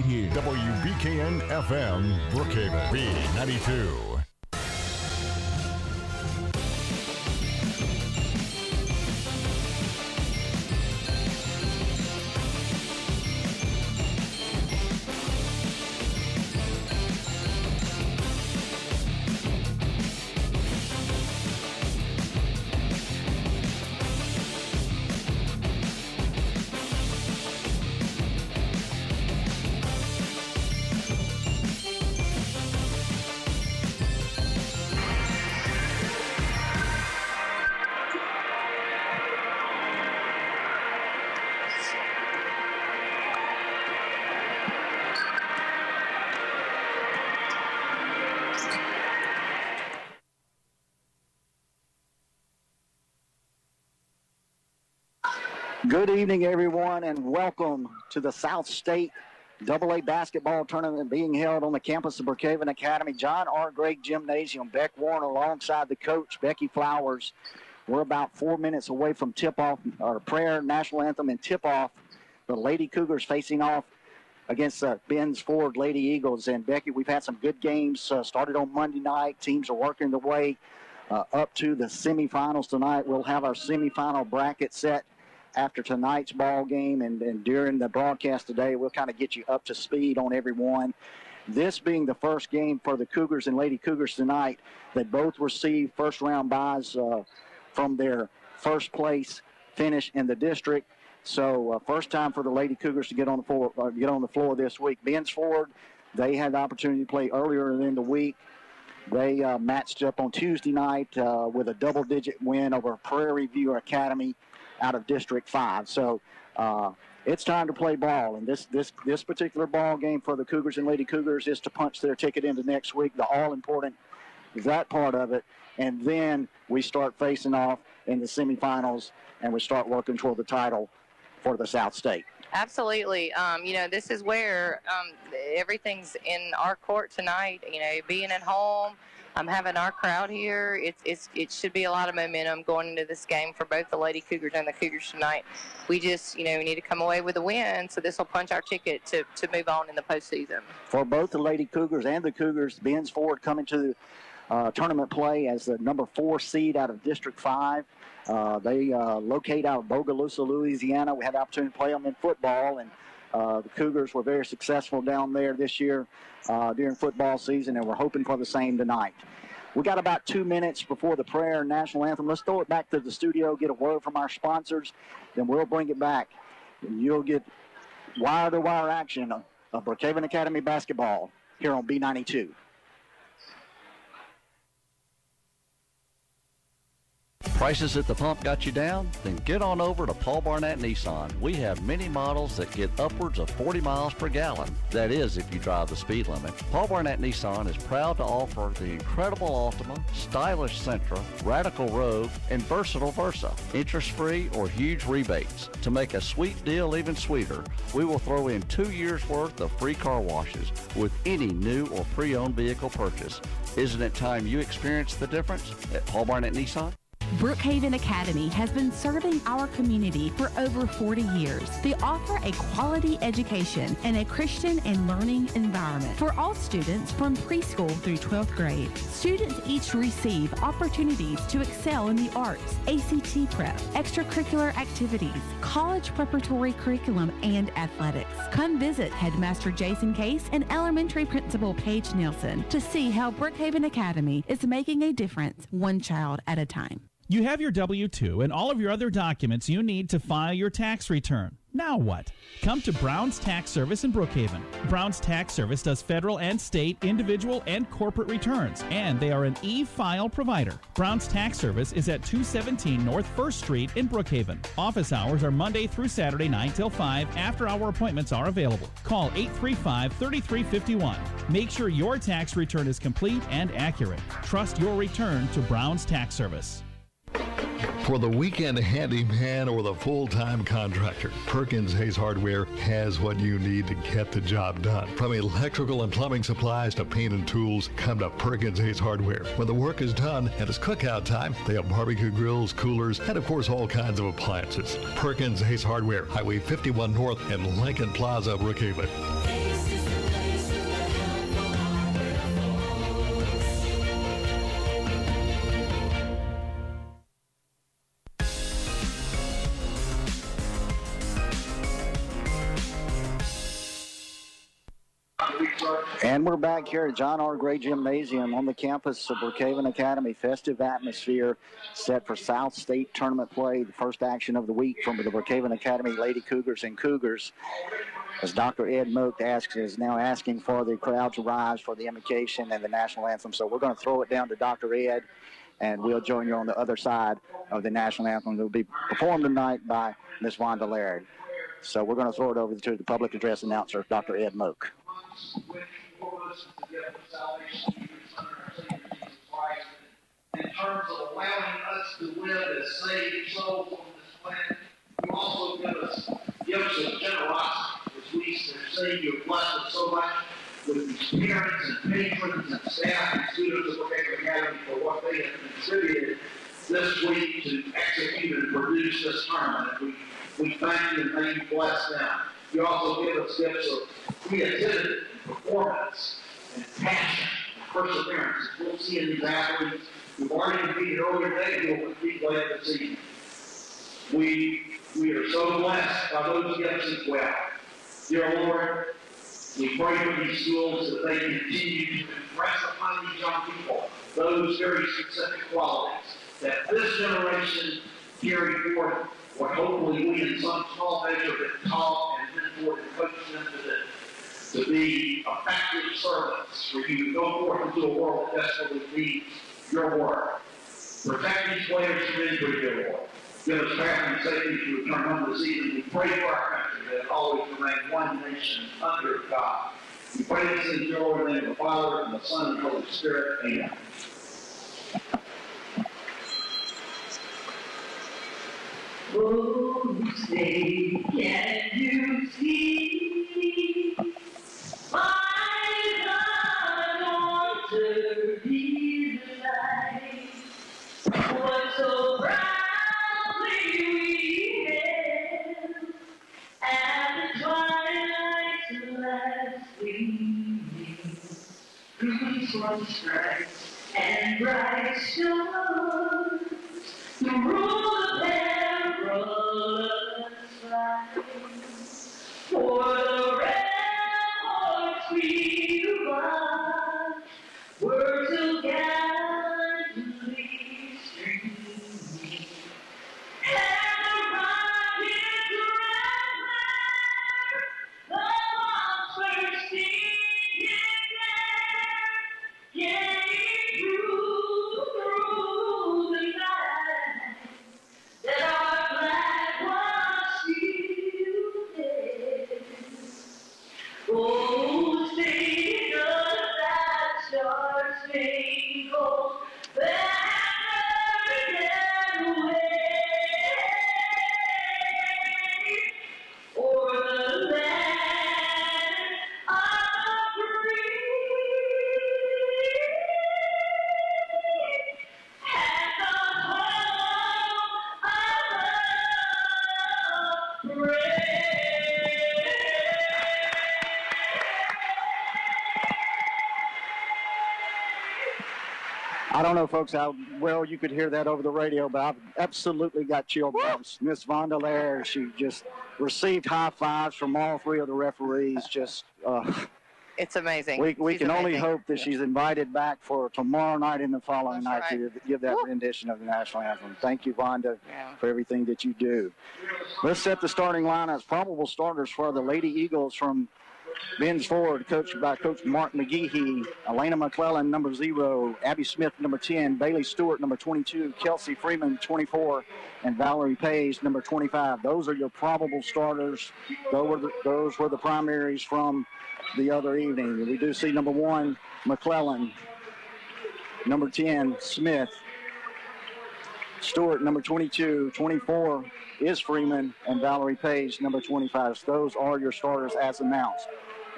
right here. WBKN FM, Brookhaven, B92. Good evening, everyone, and welcome to the South State AA basketball tournament being held on the campus of Brookhaven Academy, John R. Gregg Gymnasium. Beck Warren alongside the coach, Becky Flowers. We're about 4 minutes away from tip-off, or prayer, national anthem, and tip-off. The Lady Cougars facing off against Ben's Ford Lady Eagles. And, Becky, we've had some good games. Started on Monday night. Teams are working their way up to the semifinals tonight. We'll have our semifinal bracket set after tonight's ball game, and during the broadcast today, we'll kind of get you up to speed on everyone. This being the first game for the Cougars and Lady Cougars tonight, they both received first-round byes from their first-place finish in the district. So first time for the Lady Cougars to get on the floor this week. Ben's Ford, they had the opportunity to play earlier in the week. They matched up on Tuesday night with a double-digit win over Prairie View Academy out of District 5. So it's time to play ball. And this particular ball game for the Cougars and Lady Cougars is to punch their ticket into next week, the all-important that part of it. And then we start facing off in the semifinals, and we start working toward the title for the South State. Absolutely. This is where everything's in our court tonight. Being at home, having our crowd here, it should be a lot of momentum going into this game for both the Lady Cougars and the Cougars tonight. We just, we need to come away with a win, so this will punch our ticket to move on in the postseason. For both the Lady Cougars and the Cougars, Ben's Ford coming to tournament play as the number 4 seed out of District 5. They locate out of Bogalusa, Louisiana. We had the opportunity to play them in football, and the Cougars were very successful down there this year during football season, and we're hoping for the same tonight. We got about 2 minutes before the prayer and national anthem. Let's throw it back to the studio, get a word from our sponsors, then we'll bring it back. And you'll get wire-to-wire action of Brookhaven Academy basketball here on B92. Prices at the pump got you down? Then get on over to Paul Barnett Nissan. We have many models that get upwards of 40 miles per gallon. That is, if you drive the speed limit. Paul Barnett Nissan is proud to offer the incredible Altima, stylish Sentra, radical Rogue, and versatile Versa. Interest-free or huge rebates. To make a sweet deal even sweeter, we will throw in 2 years' worth of free car washes with any new or pre-owned vehicle purchase. Isn't it time you experience the difference at Paul Barnett Nissan? Brookhaven Academy has been serving our community for over 40 years. They offer a quality education and a Christian and learning environment for all students from preschool through 12th grade. Students each receive opportunities to excel in the arts, ACT prep, extracurricular activities, college preparatory curriculum, and athletics. Come visit Headmaster Jason Case and Elementary Principal Paige Nelson to see how Brookhaven Academy is making a difference one child at a time. You have your W-2 and all of your other documents you need to file your tax return. Now what? Come to Brown's Tax Service in Brookhaven. Brown's Tax Service does federal and state, individual, and corporate returns, and they are an e-file provider. Brown's Tax Service is at 217 North 1st Street in Brookhaven. Office hours are Monday through Saturday 9 till 5. After-hour appointments are available. Call 835-3351. Make sure your tax return is complete and accurate. Trust your return to Brown's Tax Service. For the weekend handyman or the full-time contractor, Perkins Hayes Hardware has what you need to get the job done. From electrical and plumbing supplies to paint and tools, come to Perkins Hayes Hardware. When the work is done and it's cookout time, they have barbecue grills, coolers, and of course all kinds of appliances. Perkins Hayes Hardware, Highway 51 North and Lincoln Plaza, Brookhaven. And we're back here at John R. Gray Gymnasium on the campus of Brookhaven Academy. Festive atmosphere set for South State tournament play. The first action of the week from the Brookhaven Academy Lady Cougars and Cougars. As Dr. Ed Moak is now asking for the crowd to rise for the invocation and the national anthem. So we're going to throw it down to Dr. Ed, and we'll join you on the other side of the national anthem that will be performed tonight by Ms. Vonda Laird. So we're going to throw it over to the public address announcer, Dr. Ed Moak. In terms of allowing us to live as saved souls on this planet, you also give us gifts of generosity, as we say you've blessed us so much with these parents and patrons and staff and students of Brookhaven Academy for what they have contributed this week to execute and produce this tournament. We thank you and may you bless them. You also give us gifts of creativity, performance, and passion, and perseverance. We'll see in these athletes. We've already competed earlier today, and we'll compete later this evening. We are so blessed by those gifts as well. Dear Lord, we pray for these schools that they continue to impress upon these young people those very specific qualities that this generation carry forth, what hopefully we in some small measure have taught and mentored and coached them to be effective servants for you to go forth into a world that desperately needs your work. Protect these players from injury, dear Lord. Give us traveling safety to return home this evening. We pray for our country that it always remain one nation under God. We pray this in the Lord, in the name of the Father, and the Son, and the Holy Spirit. Amen. Oh, say, can you see my daughter be the light? What so proudly we hailed at the twilight's last gleaming through sun stripes and bright stars to rule the perilous fight. For the ramparts we watch were so gallantly streaming, and the rockets rattled, the bombs were singing there, gay through the night, that our flag was still there. Oh, sing us that star-spangled banner again wave, o'er the land of the free and the home of the brave. I don't know, folks, how well you could hear that over the radio, but I've absolutely got chill bumps. Miss Vonda Laird, she just received high fives from all three of the referees. Just It's amazing. we She's can only amazing. hope that she's invited back for tomorrow night and the following night That's to give that rendition of the national anthem. Thank you, Vonda, Yeah. for everything that you do. Let's set the starting lineups. Probable starters for the Lady Eagles from Ben's Ford, coached by Coach Mark McGehee. Elena McClellan, number 0. Abby Smith, number 10. Bailey Stewart, number 22. Kelsey Freeman, 24. And Valerie Page, number 25. Those are your probable starters. Those were the primaries from the other evening. We do see number 1, McClellan. Number 10, Smith. Stewart, number 22. 24 is Freeman. And Valerie Page, number 25. So those are your starters as announced.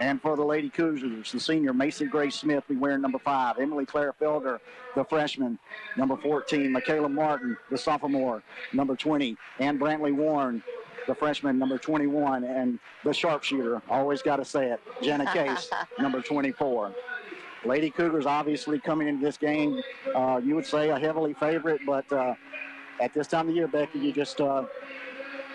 And for the Lady Cougars, the senior Macy Grace Smith be wearing number 5. Emily Claire Felder, the freshman, number 14. Michaela Martin, the sophomore, number 20. Ann Brantley Warren, the freshman, number 21. And the sharpshooter, always got to say it, Jenna Case, number 24. Lady Cougars obviously coming into this game, you would say a heavily favorite, but at this time of the year, Becky, you just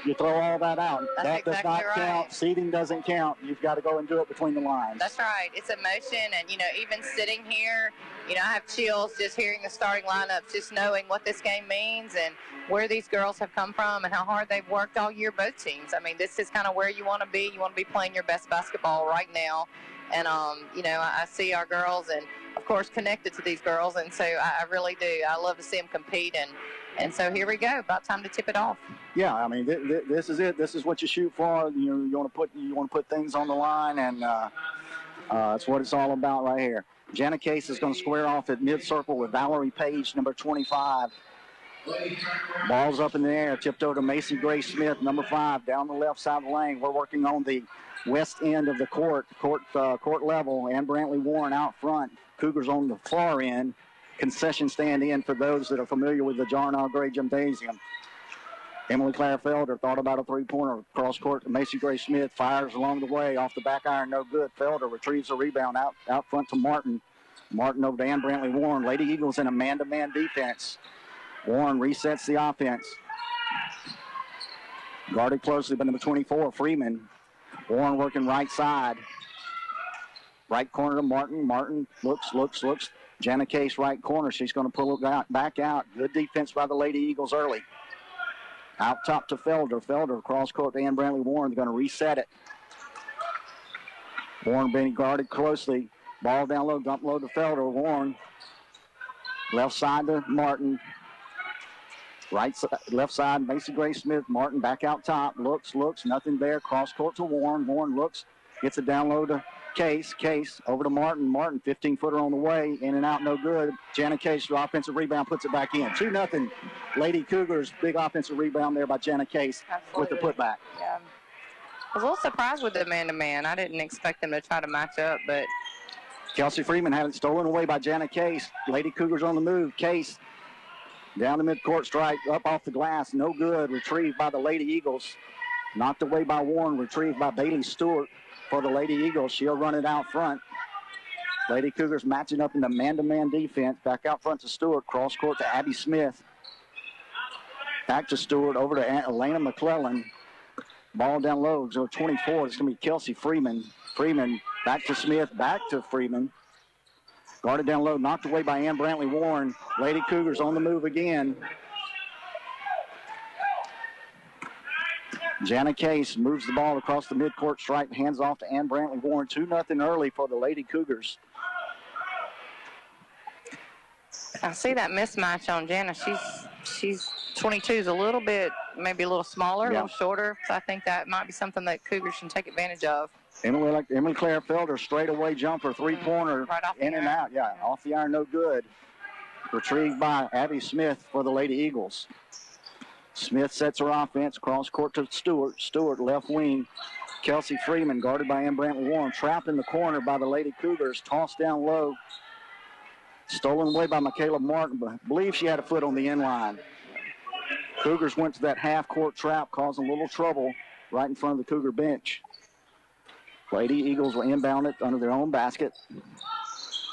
you throw all that out. That's that does exactly not right. count. Seating doesn't count. You've got to go and do it between the lines. That's right. It's emotion, and, even sitting here, I have chills just hearing the starting lineups, just knowing what this game means and where these girls have come from and how hard they've worked all year, both teams. I mean, this is kind of where you want to be. You want to be playing your best basketball right now. And, I see our girls and, of course, connected to these girls, and so I really do. I love to see them compete, and so here we go. About time to tip it off. Yeah, I mean, this is it. This is what you shoot for. You want to put things on the line, and that's what it's all about right here. Jana Case is going to square off at mid-circle with Valerie Page, number 25. Ball's up in the air, tipped over to Macy Grace Smith, number 5, down the left side of the lane. We're working on the west end of the court level, and Brantley Warren out front. Cougars on the far end. Concession stand in for those that are familiar with the John R. Gray Gymnasium. Emily Claire Felder thought about a three-pointer. Cross court to Macy Gray Smith. Fires along the way. Off the back iron, no good. Felder retrieves a rebound out front to Martin. Martin over to Ann Brantley Warren. Lady Eagles in a man-to-man defense. Warren resets the offense. Guarded closely by number 24, Freeman. Warren working right side. Right corner to Martin. Martin looks. Jana Case right corner. She's going to pull it back out. Good defense by the Lady Eagles early. Out top to Felder. Felder cross court to Ann Brantley Warren. They're going to reset it. Warren being guarded closely. Ball down low, dump low to Felder. Warren. Left side to Martin. Right side, left side, Macy Gray Smith. Martin back out top. Looks. Nothing there. Cross court to Warren. Warren looks. Gets it down low to Case over to Martin. Martin, 15-footer on the way. In and out, no good. Jana Case, offensive rebound, puts it back in. 2-0 Lady Cougars. Big offensive rebound there by Jana Case. Absolutely. With the putback. Yeah. I was a little surprised with the man-to-man. I didn't expect them to try to match up, but Kelsey Freeman had it stolen away by Jana Case. Lady Cougars on the move. Case down the midcourt strike, up off the glass, no good. Retrieved by the Lady Eagles. Knocked away by Warren, retrieved by Bailey Stewart for the Lady Eagles. She'll run it out front. Lady Cougars matching up in the man-to-man defense. Back out front to Stewart. Cross court to Abby Smith. Back to Stewart, over to Elena McClellan. Ball down low, so 24. It's going to be Kelsey Freeman. Freeman back to Smith, back to Freeman. Guarded down low, knocked away by Ann Brantley Warren. Lady Cougars on the move again. Jana Case moves the ball across the midcourt stripe, hands off to Ann Brantley Warren. 2-0 early for the Lady Cougars. I see that mismatch on Jana. She's 22 is a little bit, maybe a little smaller, a little shorter. So I think that might be something that Cougars can take advantage of. Emily Claire Felder, straightaway jumper, three-pointer, right off in and out. Yeah, off the iron, no good. Retrieved by Abby Smith for the Lady Eagles. Smith sets her offense, cross court to Stewart. Stewart, left wing. Kelsey Freeman, guarded by Ann Brantley Warren, trapped in the corner by the Lady Cougars, tossed down low. Stolen away by Michaela Martin, but I believe she had a foot on the end line. Cougars went to that half-court trap, causing a little trouble right in front of the Cougar bench. Lady Eagles will inbound it under their own basket.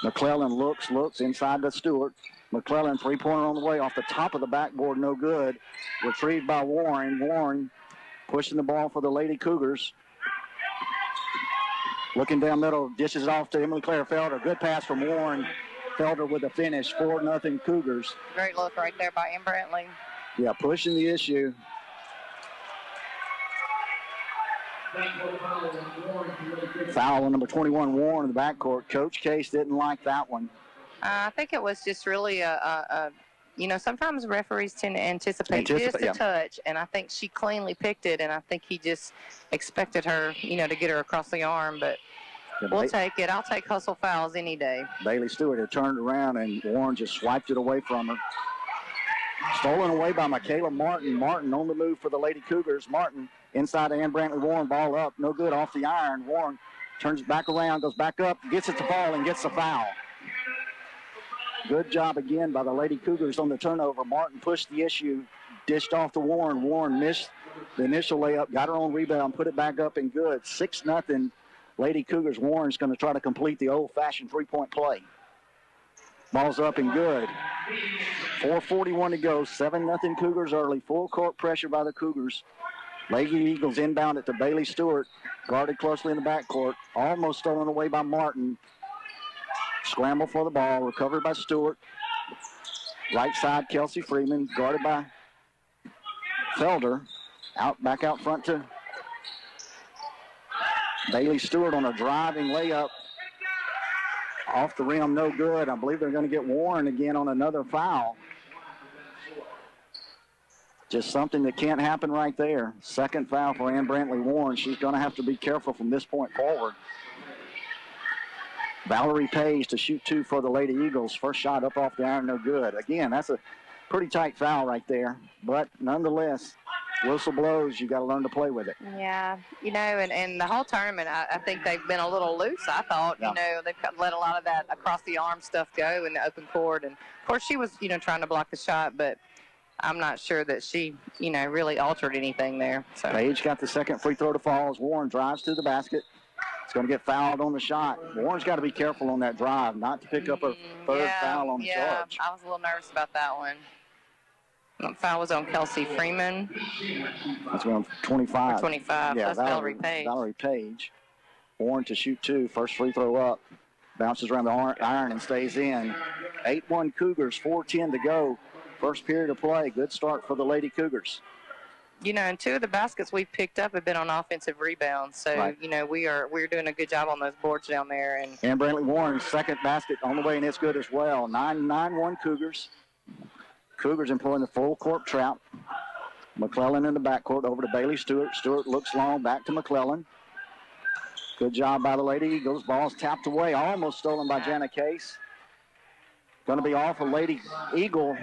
McClellan looks inside to Stewart. McClellan, three-pointer on the way off the top of the backboard, no good. Retrieved by Warren. Warren pushing the ball for the Lady Cougars. Looking down middle, dishes it off to Emily Claire Felder. Good pass from Warren. Felder with the finish, 4-0 Cougars. Great look right there by Ann Brantley. Yeah, pushing the issue. Foul on number 21, Warren, in the backcourt. Coach Case didn't like that one. I think it was just really sometimes referees tend to anticipate just a touch, and I think she cleanly picked it, and I think he just expected her, to get her across the arm, but we'll take it. I'll take hustle fouls any day. Bailey Stewart had turned around, and Warren just swiped it away from her. Stolen away by Michaela Martin. Martin on the move for the Lady Cougars. Martin inside to Ann Brantley Warren, ball up, no good off the iron. Warren turns back around, goes back up, gets it to fall, and gets the foul. Good job again by the Lady Cougars on the turnover. Martin pushed the issue, dished off to Warren. Warren missed the initial layup, got her own rebound, put it back up and good. 6-0 Lady Cougars. Warren's going to try to complete the old-fashioned three-point play. Ball's up and good. 4:41 to go. 7-0 Cougars early. Full court pressure by the Cougars. Lady Eagles inbound it to Bailey Stewart, guarded closely in the backcourt, almost stolen away by Martin. Scramble for the ball, recovered by Stewart. Right side, Kelsey Freeman, guarded by Felder. Back out front to Bailey Stewart on a driving layup. Off the rim, no good. I believe they're going to get Warren again on another foul. Just something that can't happen right there. Second foul for Ann Brantley Warren. She's going to have to be careful from this point forward. Valerie Page to shoot 2 for the Lady Eagles. First shot up off the iron, no good. Again, that's a pretty tight foul right there. But nonetheless, whistle blows, you got to learn to play with it. Yeah, you know, and the whole tournament, I think they've been a little loose, I thought. Yeah. You know, they've let a lot of that across-the-arm stuff go in the open court. And, of course, she was, you know, trying to block the shot, but I'm not sure that she, you know, really altered anything there. So. Page got the second free throw to fall as Warren drives to the basket. It's going to get fouled on the shot. Warren's got to be careful on that drive, not to pick up a third foul on the charge. I was a little nervous about that one. The foul was on Kelsey Freeman. That's on 25. 25. Yeah, That's Valerie Page. Valerie Page. Warren to shoot 2. First free throw up. Bounces around the iron and stays in. 8-1 Cougars, 4:10 to go. First period of play. Good start for the Lady Cougars. You know, and 2 of the baskets we've picked up have been on offensive rebounds. So, right. You know, we're doing a good job on those boards down there. And Brantley Warren's second basket on the way, and it's good as well. 9-1 Cougars. Cougars employing the full court trap. McClellan in the backcourt over to Bailey Stewart. Stewart looks long, back to McClellan. Good job by the Lady Eagles. Ball's tapped away, almost stolen by Jana Case. Going to be off a Lady Eagle.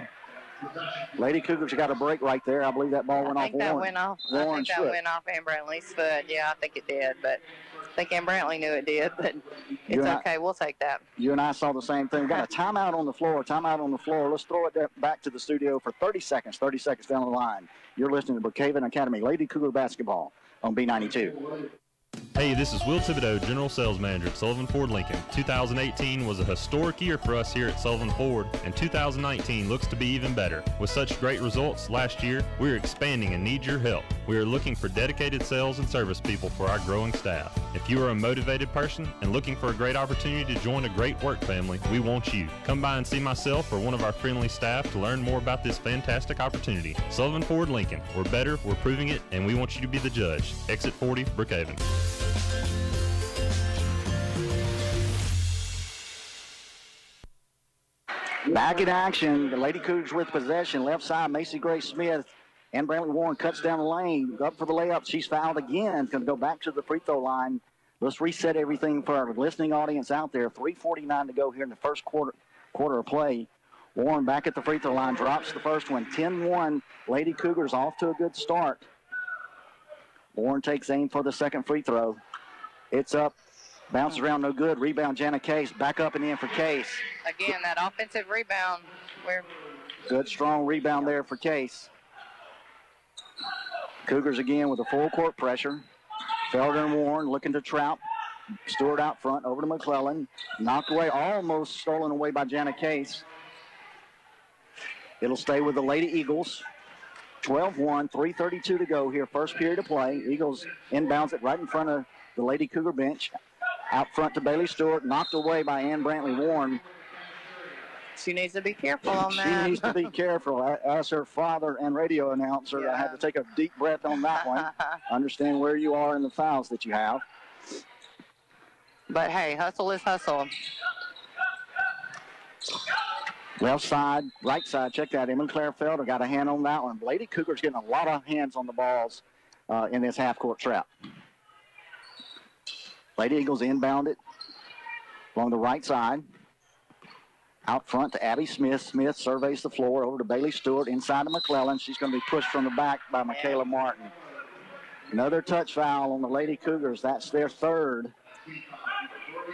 Lady Cougars got a break right there. I believe that ball went off Warren. I think that went off Ann Brantley's foot. Yeah, I think it did. But I think Ann Brantley knew it did. But it's okay. We'll take that. You and I saw the same thing. We got a timeout on the floor. Let's throw it back to the studio for 30 seconds. 30 seconds down the line. You're listening to Brookhaven Academy Lady Cougar Basketball on B92. Hey, this is Will Thibodeau, General Sales Manager at Sullivan Ford Lincoln. 2018 was a historic year for us here at Sullivan Ford, and 2019 looks to be even better. With such great results last year, we are expanding and need your help. We are looking for dedicated sales and service people for our growing staff. If you are a motivated person and looking for a great opportunity to join a great work family, we want you. Come by and see myself or one of our friendly staff to learn more about this fantastic opportunity. Sullivan Ford Lincoln. We're better, we're proving it, and we want you to be the judge. Exit 40, Brookhaven. Back in action, the Lady Cougars with possession. Left side, Macy Gray Smith. And Brantley Warren cuts down the lane. Up for the layup. She's fouled again. Going to go back to the free throw line. Let's reset everything for our listening audience out there. 3:49 to go here in the first quarter of play. Warren back at the free throw line. Drops the first one. 10-1. Lady Cougars off to a good start. Warren takes aim for the second free throw. It's up. Bounces around, no good. Rebound, Jana Case. Back up and in for Case. Again, that offensive rebound. Good, strong rebound there for Case. Cougars again with a full court pressure. Felder and Warren looking to trap. Stewart out front, over to McClellan. Knocked away, almost stolen away by Jana Case. It'll stay with the Lady Eagles. 12-1, 3:32 to go here. First period of play. Eagles inbounds it right in front of the Lady Cougar bench. Out front to Bailey Stewart, knocked away by Ann Brantley Warren. She needs to be careful on that. She needs to be careful. As her father and radio announcer, I had to take a deep breath on that one. Understand where you are in the fouls that you have. But, hey, hustle is hustle. Left side, right side, check that. Emily Claire Felder got a hand on that one. Lady Cougars getting a lot of hands on the balls in this half-court trap. Lady Eagles inbound it along the right side. Out front to Abby Smith. Smith surveys the floor over to Bailey Stewart. Inside to McClellan. She's going to be pushed from the back by Michaela Martin. Another touch foul on the Lady Cougars. That's their third.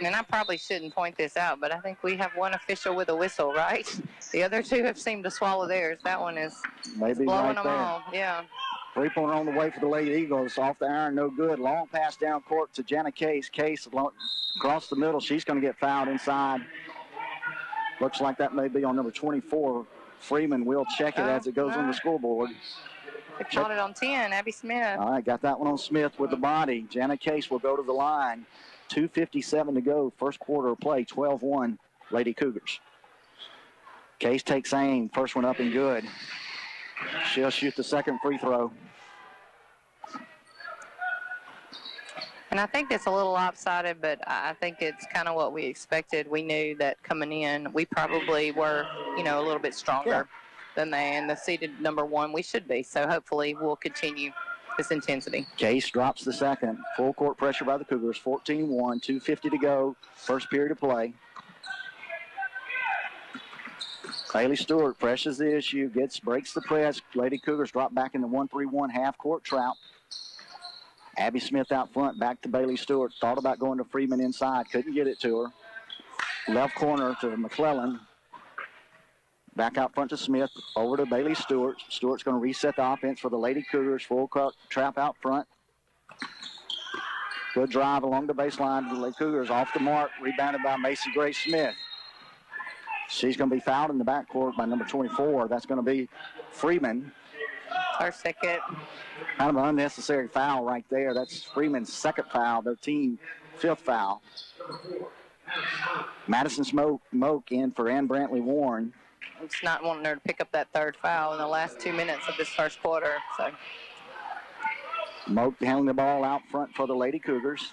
And I probably shouldn't point this out, but I think we have one official with a whistle, right? The other two have seemed to swallow theirs. That one is maybe blowing right them there. all. Yeah. Three-pointer on the way for the Lady Eagles. Off the iron, no good. Long pass down court to Jana Case. Case across the middle. She's going to get fouled inside. Looks like that may be on number 24. Freeman will check it as it goes on the scoreboard. They caught it on 10, Abby Smith. All right, got that one on Smith with the body. Jana Case will go to the line. 2:57 to go, first quarter of play, 12-1, Lady Cougars. Case takes aim, first one up and good. She'll shoot the second free throw. And I think it's a little lopsided, but I think it's kind of what we expected. We knew that coming in, we probably were, a little bit stronger than they, and the seeded number one we should be. So hopefully we'll continue this intensity. Case drops the second. Full court pressure by the Cougars, 14-1, 2:50 to go, first period of play. Bailey Stewart presses the issue, breaks the press. Lady Cougars drop back in the 1-3-1 half-court trap. Abby Smith out front, back to Bailey Stewart. Thought about going to Freeman inside, couldn't get it to her. Left corner to McClellan. Back out front to Smith, over to Bailey Stewart. Stewart's going to reset the offense for the Lady Cougars. Full court trap out front. Good drive along the baseline. The Lady Cougars off the mark, rebounded by Macy Gray Smith. She's going to be fouled in the backcourt by number 24. That's going to be Freeman. Our second. Kind of an unnecessary foul right there. That's Freeman's second foul, their team fifth foul. Madison Moak in for Ann Brantley Warren. It's not wanting her to pick up that third foul in the last 2 minutes of this first quarter. So Moak handling the ball out front for the Lady Cougars.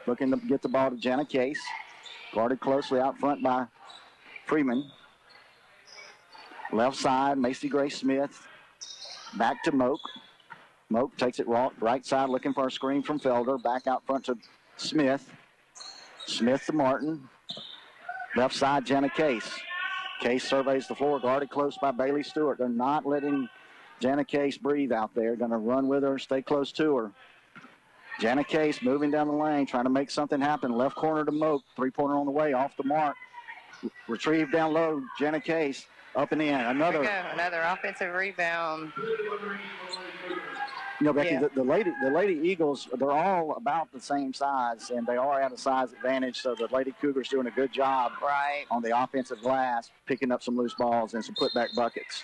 Looking to get the ball to Jana Case. Guarded closely out front by Freeman. Left side, Macy Gray Smith. Back to Moak. Moak takes it right side, looking for a screen from Felder. Back out front to Smith. Smith to Martin. Left side, Jana Case. Case surveys the floor, guarded close by Bailey Stewart. They're not letting Jana Case breathe out there. Going to run with her, stay close to her. Jana Case moving down the lane, trying to make something happen. Left corner to Moak. Three-pointer on the way, off the mark. Retrieved down low, Jana Case. Up and in. Another offensive rebound. Becky, the Lady Eagles, they're all about the same size, and they are at a size advantage, so the Lady Cougars doing a good job on the offensive glass, picking up some loose balls and some putback buckets.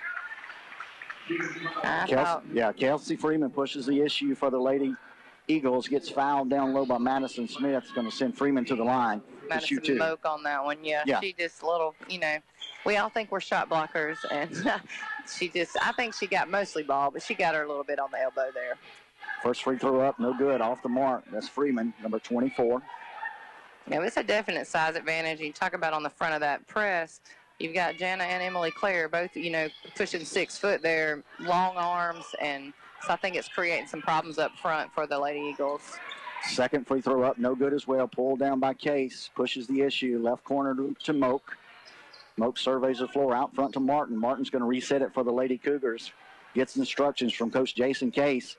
Kelsey Freeman pushes the issue for the Lady Eagles, gets fouled down low by Madison Smith. It's going to send Freeman to the line. Madison Moak on that one, yeah. She just we all think we're shot blockers, and I think she got mostly ball, but she got her a little bit on the elbow there. First free throw up, no good, off the mark. That's Freeman, number 24. Yeah, it's a definite size advantage. You talk about on the front of that press, you've got Jana and Emily Claire both, pushing 6 foot there, long arms, and so I think it's creating some problems up front for the Lady Eagles. Second free throw up, no good as well. Pulled down by Case, pushes the issue. Left corner to Moak. Moak surveys the floor out front to Martin. Martin's going to reset it for the Lady Cougars. Gets instructions from Coach Jason Case.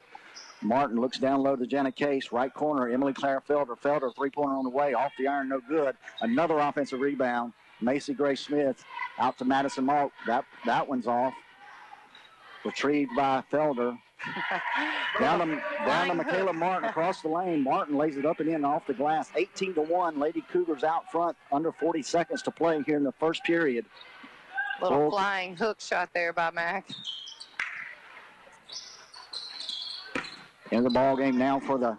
Martin looks down low to Jana Case. Right corner, Emily Claire Felder. Felder, three-pointer on the way. Off the iron, no good. Another offensive rebound. Macy Gray Smith out to Madison Moak. That one's off. Retrieved by Felder. Down to Michaela Martin across the lane. Martin lays it up and in off the glass. 18-1. Lady Cougars out front. Under 40 seconds to play here in the first period. Little flying hook shot there by Mac. In the ball game now for the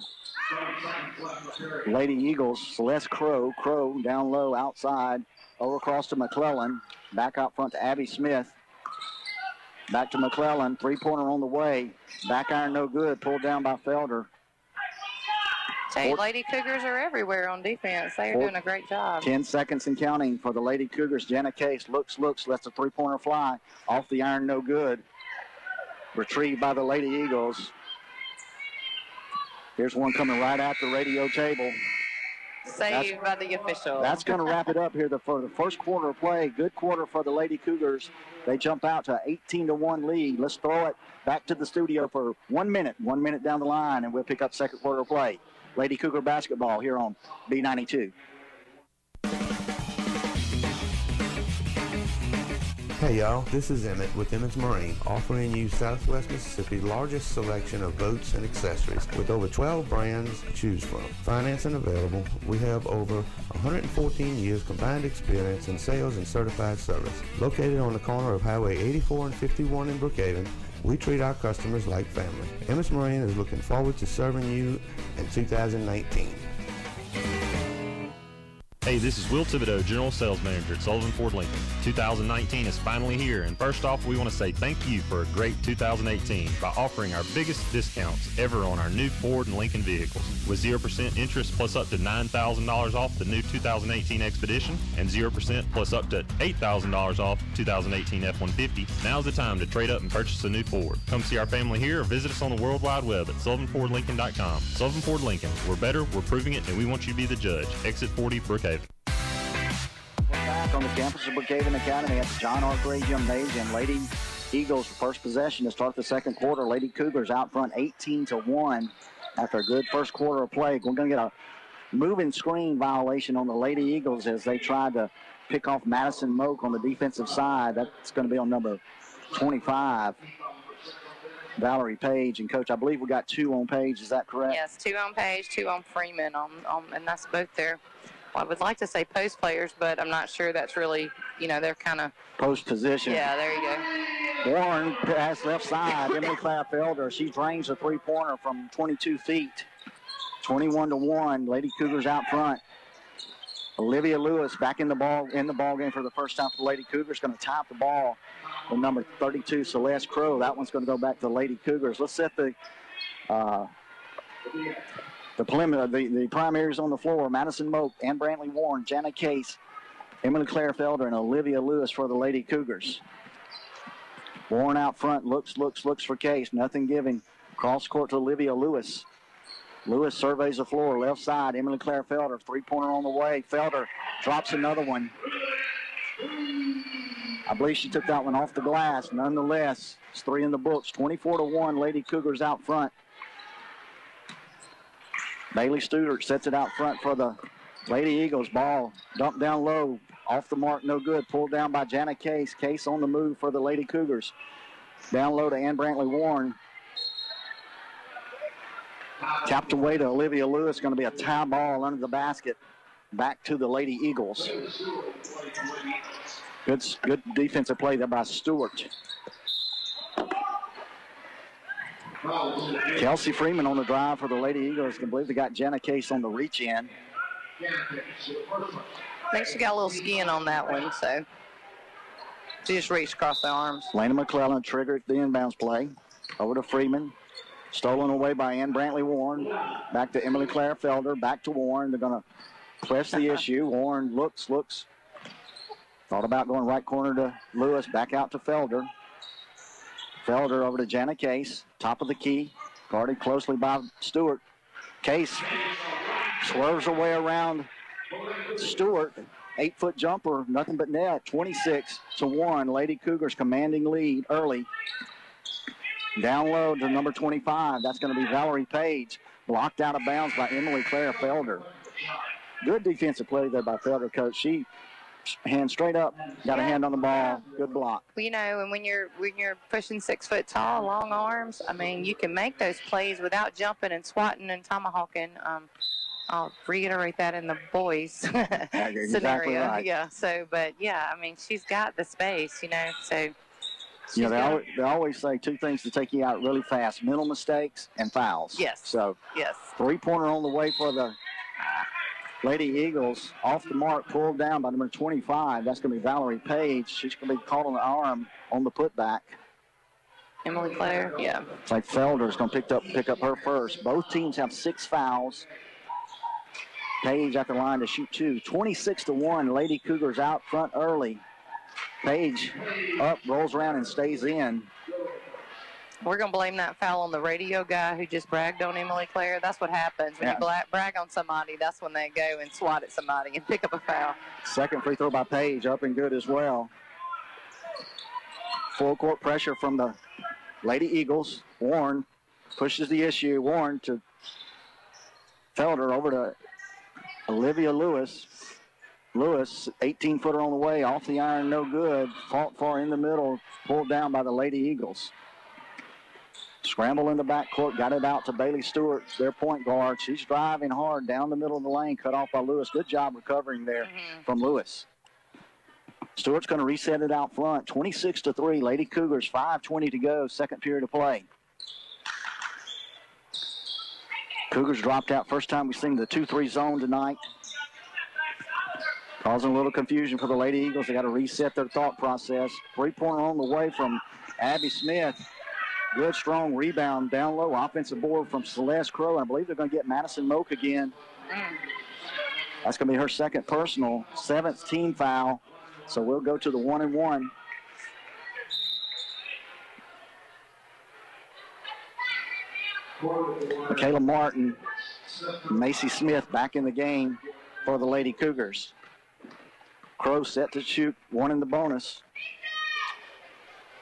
Lady Eagles. Celeste Crow. Crow down low outside. Over across to McClellan. Back out front to Abby Smith. Back to McClellan. Three-pointer on the way. Back iron no good. Pulled down by Felder. Lady Cougars are everywhere on defense. They are doing a great job. 10 seconds and counting for the Lady Cougars. Jana Case looks, lets a three-pointer fly. Off the iron, no good. Retrieved by the Lady Eagles. Here's one coming right at the radio table. Saved by the official. That's going to wrap it up here for the first quarter of play. Good quarter for the Lady Cougars. They jump out to an 18-1 lead. Let's throw it back to the studio for 1 minute. 1 minute down the line, and we'll pick up second quarter of play. Lady Cougar basketball here on B92. Hey y'all, this is Emmett with Emmett's Marine, offering you Southwest Mississippi's largest selection of boats and accessories with over 12 brands to choose from. Financing available. We have over 114 years combined experience in sales and certified service. Located on the corner of Highway 84 and 51 in Brookhaven, We treat our customers like family. Emmett Marine is looking forward to serving you in 2019. Hey, this is Will Thibodeau, General Sales Manager at Sullivan Ford Lincoln. 2019 is finally here, and first off, we want to say thank you for a great 2018 by offering our biggest discounts ever on our new Ford and Lincoln vehicles. With 0% interest plus up to $9,000 off the new 2018 Expedition and 0% plus up to $8,000 off 2018 F-150, now's the time to trade up and purchase a new Ford. Come see our family here or visit us on the World Wide Web at SullivanFordLincoln.com. Sullivan Ford Lincoln, we're better, we're proving it, and we want you to be the judge. Exit 40, Brookhaven. Back on the campus of Brookhaven Academy at the John R. Gray Gymnasium. Lady Eagles first possession to start the second quarter. Lady Cougars out front 18-1 after a good first quarter of play. We're going to get a moving screen violation on the Lady Eagles as they tried to pick off Madison Moak on the defensive side. That's going to be on number 25, Valerie Page. And, Coach, I believe we got 2 on Page. Is that correct? Yes, 2 on Page, 2 on Freeman, and that's both their, well, I would like to say post players, but I'm not sure that's really, they're kind of. Post position. Yeah, there you go. Warren pass left side. Emily Claire Felder. She drains a three-pointer from 22 feet. 21-1. Lady Cougars out front. Olivia Lewis back in the ball game for the first time for the Lady Cougars. Going to tie up the ball with number 32, Celeste Crow. That one's going to go back to the Lady Cougars. Let's set the primaries on the floor. Madison Moak, Ann Brantley Warren, Jana Case, Emily Claire Felder, and Olivia Lewis for the Lady Cougars. Warren out front, looks for Case. Nothing giving. Cross court to Olivia Lewis. Lewis surveys the floor, left side. Emily Claire Felder, three-pointer on the way. Felder drops another one. I believe she took that one off the glass. Nonetheless, it's 3 in the books. 24-1, Lady Cougars out front. Bailey Studert sets it out front for the Lady Eagles. Ball dumped down low. Off the mark, no good. Pulled down by Jana Case. Case on the move for the Lady Cougars. Down low to Ann Brantley Warren. Tapped away to Olivia Lewis. Going to be a tie ball under the basket. Back to the Lady Eagles. Good defensive play there by Stewart. Kelsey Freeman on the drive for the Lady Eagles. I can believe they got Jana Case on the reach in. I think she got a little skin on that one, so she just reached across the arms. Lena McClellan triggered the inbounds play. Over to Freeman. Stolen away by Ann Brantley Warren. Back to Emily Claire Felder. Back to Warren. They're going to press the issue. Warren looks. Thought about going right corner to Lewis. Back out to Felder. Felder over to Jana Case. Top of the key. Guarded closely by Stewart. Case swerves her way around Stewart. 8-foot jumper. Nothing but net. 26-1. Lady Cougars commanding lead early. Down low to number 25. That's going to be Valerie Page. Blocked out of bounds by Emily Claire Felder. Good defensive play there by Felder, Coach. She hand straight up, got a hand on the ball. Good block. Well, and when you're pushing 6 foot tall, long arms, I mean, you can make those plays without jumping and swatting and tomahawking. I'll reiterate that in the boys scenario. Exactly right. Yeah. So, but yeah, I mean, she's got the space, so. They always say 2 things to take you out really fast: mental mistakes and fouls. Yes. So, yes. Three-pointer on the way for the Lady Eagles. Off the mark, pulled down by number 25. That's going to be Valerie Page. She's going to be caught on the arm on the putback. Emily Claire, yeah. It's like Felder's going to pick up her first. Both teams have 6 fouls. Page at the line to shoot 2. 26-1. Lady Cougars out front early. Page up, rolls around, and stays in. We're going to blame that foul on the radio guy who just bragged on Emily Claire. That's what happens. When you brag on somebody, that's when they go and swat at somebody and pick up a foul. Second free throw by Page, up and good as well. Full court pressure from the Lady Eagles. Warren pushes the issue. Warren to Felder, over to Olivia Lewis. Lewis, 18-footer on the way, off the iron, no good. Fought far in the middle, pulled down by the Lady Eagles. Scramble in the backcourt, got it out to Bailey Stewart, their point guard. She's driving hard down the middle of the lane, cut off by Lewis. Good job recovering there from Lewis. Stewart's going to reset it out front. 26-3. Lady Cougars, 5:20 to go. Second period of play. Cougars dropped out first time we've seen the 2-3 zone tonight. Causing a little confusion for the Lady Eagles. They got to reset their thought process. Three-pointer on the way from Abby Smith. Good, strong rebound down low. Offensive board from Celeste Crow. I believe they're going to get Madison Moak again. That's going to be her second personal, 7th team foul. So we'll go to the 1-and-1. Michaela Martin, Macy Smith back in the game for the Lady Cougars. Crow set to shoot one in the bonus.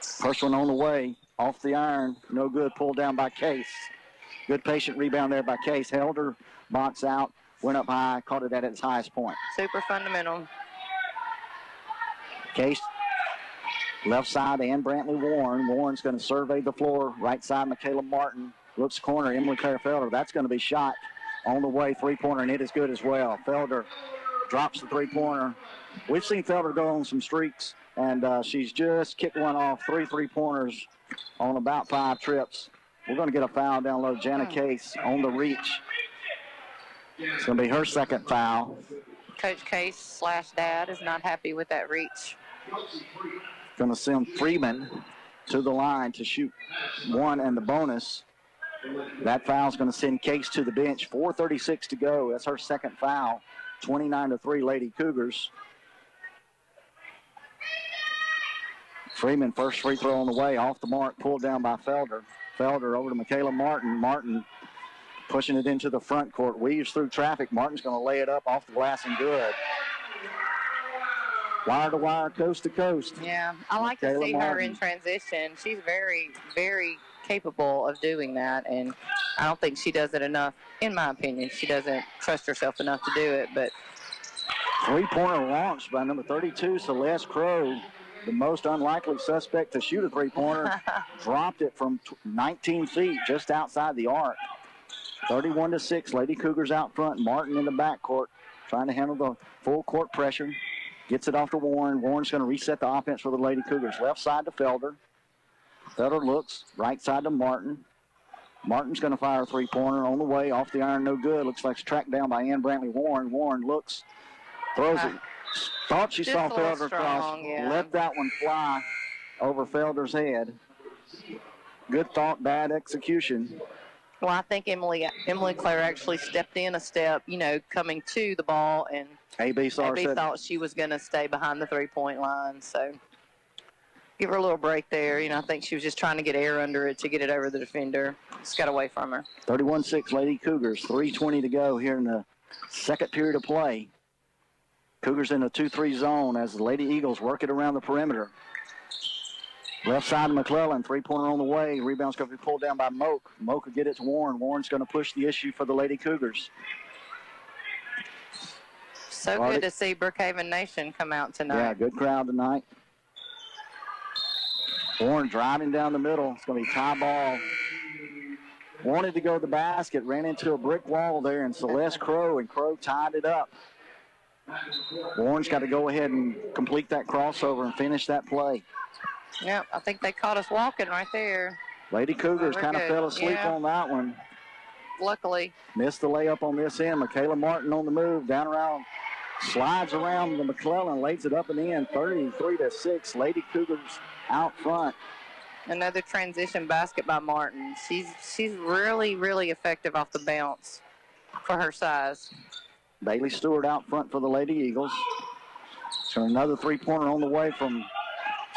First one on the way, off the iron, no good, pulled down by Case. Good patient rebound there by Case. Held her box out, went up high, caught it at its highest point. Super fundamental. Case, left side, and Brantley Warren. Warren's going to survey the floor. Right side, Michaela Martin. Looks corner, Emily Claire Felder. That's going to be shot on the way, three-pointer, and it is good as well. Felder drops the three-pointer. We've seen Felder go on some streaks, and she's just kicked one off, three-pointers on about 5 trips. We're going to get a foul down low. Jana Case on the reach. It's going to be her second foul. Coach Case / Dad is not happy with that reach. Going to send Freeman to the line to shoot one and the bonus. That foul is going to send Case to the bench. 4:36 to go. That's her second foul. 29-3 Lady Cougars. Freeman, first free throw on the way, off the mark, pulled down by Felder. Felder over to Michaela Martin. Martin pushing it into the front court, weaves through traffic. Martin's going to lay it up off the glass and good. Wire to wire, coast to coast. Yeah, I like to see her in transition. She's very, very capable of doing that, and I don't think she does it enough, in my opinion. She doesn't trust herself enough to do it, but. Three-pointer launched by number 32, Celeste Crow, the most unlikely suspect to shoot a three-pointer. Dropped it from 19 feet, just outside the arc. 31-6, Lady Cougars out front. Martin in the backcourt, trying to handle the full court pressure. Gets it off to Warren. Warren's going to reset the offense for the Lady Cougars. Left side to Felder. Felder looks, right side to Martin. Martin's going to fire a three-pointer on the way, off the iron, no good. Looks like it's tracked down by Ann Brantley Warren. Warren looks, throws it. Thought she saw Felder cross. Yeah. Let that one fly over Felder's head. Good thought, bad execution. Well, I think Emily Claire actually stepped in a step, coming to the ball, and AB thought she was going to stay behind the three-point line. So give her a little break there. I think she was just trying to get air under it to get it over the defender. Just got away from her. 31-6 Lady Cougars. 3:20 to go here in the second period of play. Cougars in a 2-3 zone as the Lady Eagles work it around the perimeter. Left side of McClellan, three-pointer on the way. Rebound's going to be pulled down by Moak. Moak will get it to Warren. Warren's going to push the issue for the Lady Cougars. So good to see Brookhaven Nation come out tonight. Yeah, good crowd tonight. Warren driving down the middle. It's going to be tie ball. Wanted to go to the basket, ran into a brick wall there, and Celeste Crow, and Crow tied it up. Warren's got to go ahead and complete that crossover and finish that play. Yep, I think they caught us walking right there. Lady Cougars kind of fell asleep on that one. Luckily. Missed the layup on this end. Michaela Martin on the move, down around, slides around the McClellan, lays it up and in. 33-6, Lady Cougars out front. Another transition basket by Martin. She's really, really effective off the bounce for her size. Bailey Stewart out front for the Lady Eagles. So another three-pointer on the way from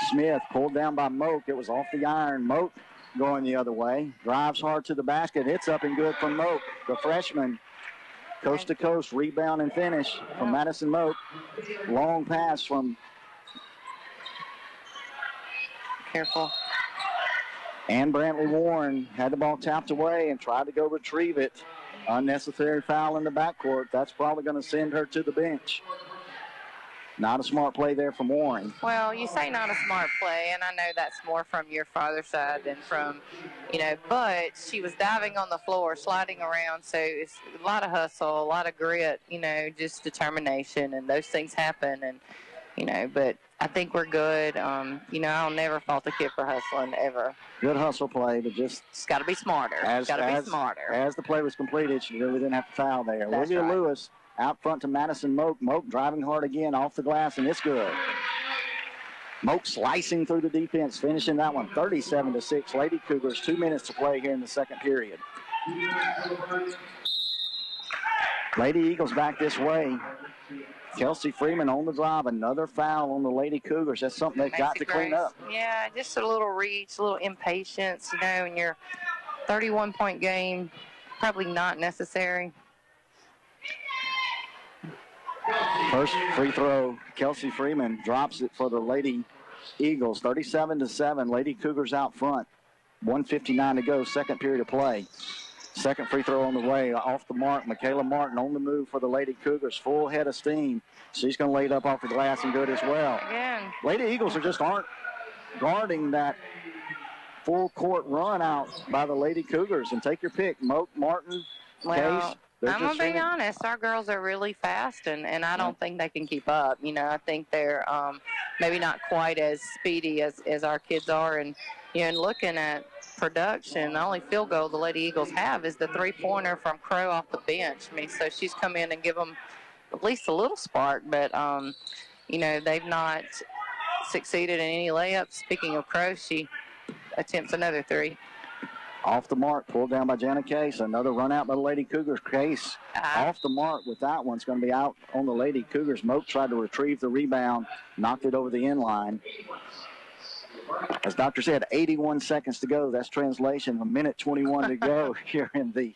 Smith, pulled down by Moak. It was off the iron. Moak going the other way. Drives hard to the basket. Hits up and good from Moak. The freshman, coast to coast, rebound and finish from Madison Moak. Long pass from. Careful. Ann Brantley Warren had the ball tapped away and tried to go retrieve it. Unnecessary foul in the backcourt. That's probably going to send her to the bench. Not a smart play there from Warren. Well, you say not a smart play, and I know that's more from your father's side than from, but she was diving on the floor, sliding around, so it's a lot of hustle, a lot of grit, just determination, and those things happen. And But I think we're good. I'll never fault a kid for hustling, ever. Good hustle play, but just got to be smarter. Got to be smarter. As the play was completed, she really didn't have to foul there. That's Olivia right. Lewis out front to Madison Moak. Moak driving hard again off the glass, and it's good. Moak slicing through the defense, finishing that one 37-6. Lady Cougars, 2 minutes to play here in the second period. Lady Eagles back this way. Kelsey Freeman on the drive. Another foul on the Lady Cougars. That's something they've got to clean up. Yeah, just a little reach, a little impatience, in your 31-point game. Probably not necessary. First free throw, Kelsey Freeman drops it for the Lady Eagles. 37-7. Lady Cougars out front. 1:59 to go. Second period of play. Second free throw on the way, off the mark. Michaela Martin on the move for the Lady Cougars. Full head of steam. She's going to lay it up off the glass and good as well. Again. Lady Eagles aren't guarding that full court run out by the Lady Cougars. And take your pick, Moak, Martin, Case. I'm going to be honest. Our girls are really fast, and I don't think they can keep up. I think they're maybe not quite as speedy as our kids are. And, and looking at production, the only field goal the Lady Eagles have is the three-pointer from Crow off the bench. So she's come in and give them at least a little spark, but, they've not succeeded in any layups. Speaking of Crow, she attempts another three. Off the mark, pulled down by Jana Case. Another run out by the Lady Cougars. Case off the mark with that one. It's going to be out on the Lady Cougars. Moak tried to retrieve the rebound, knocked it over the end line. As Doctor said, 81 seconds to go. That's translation. 1:21 to go here in the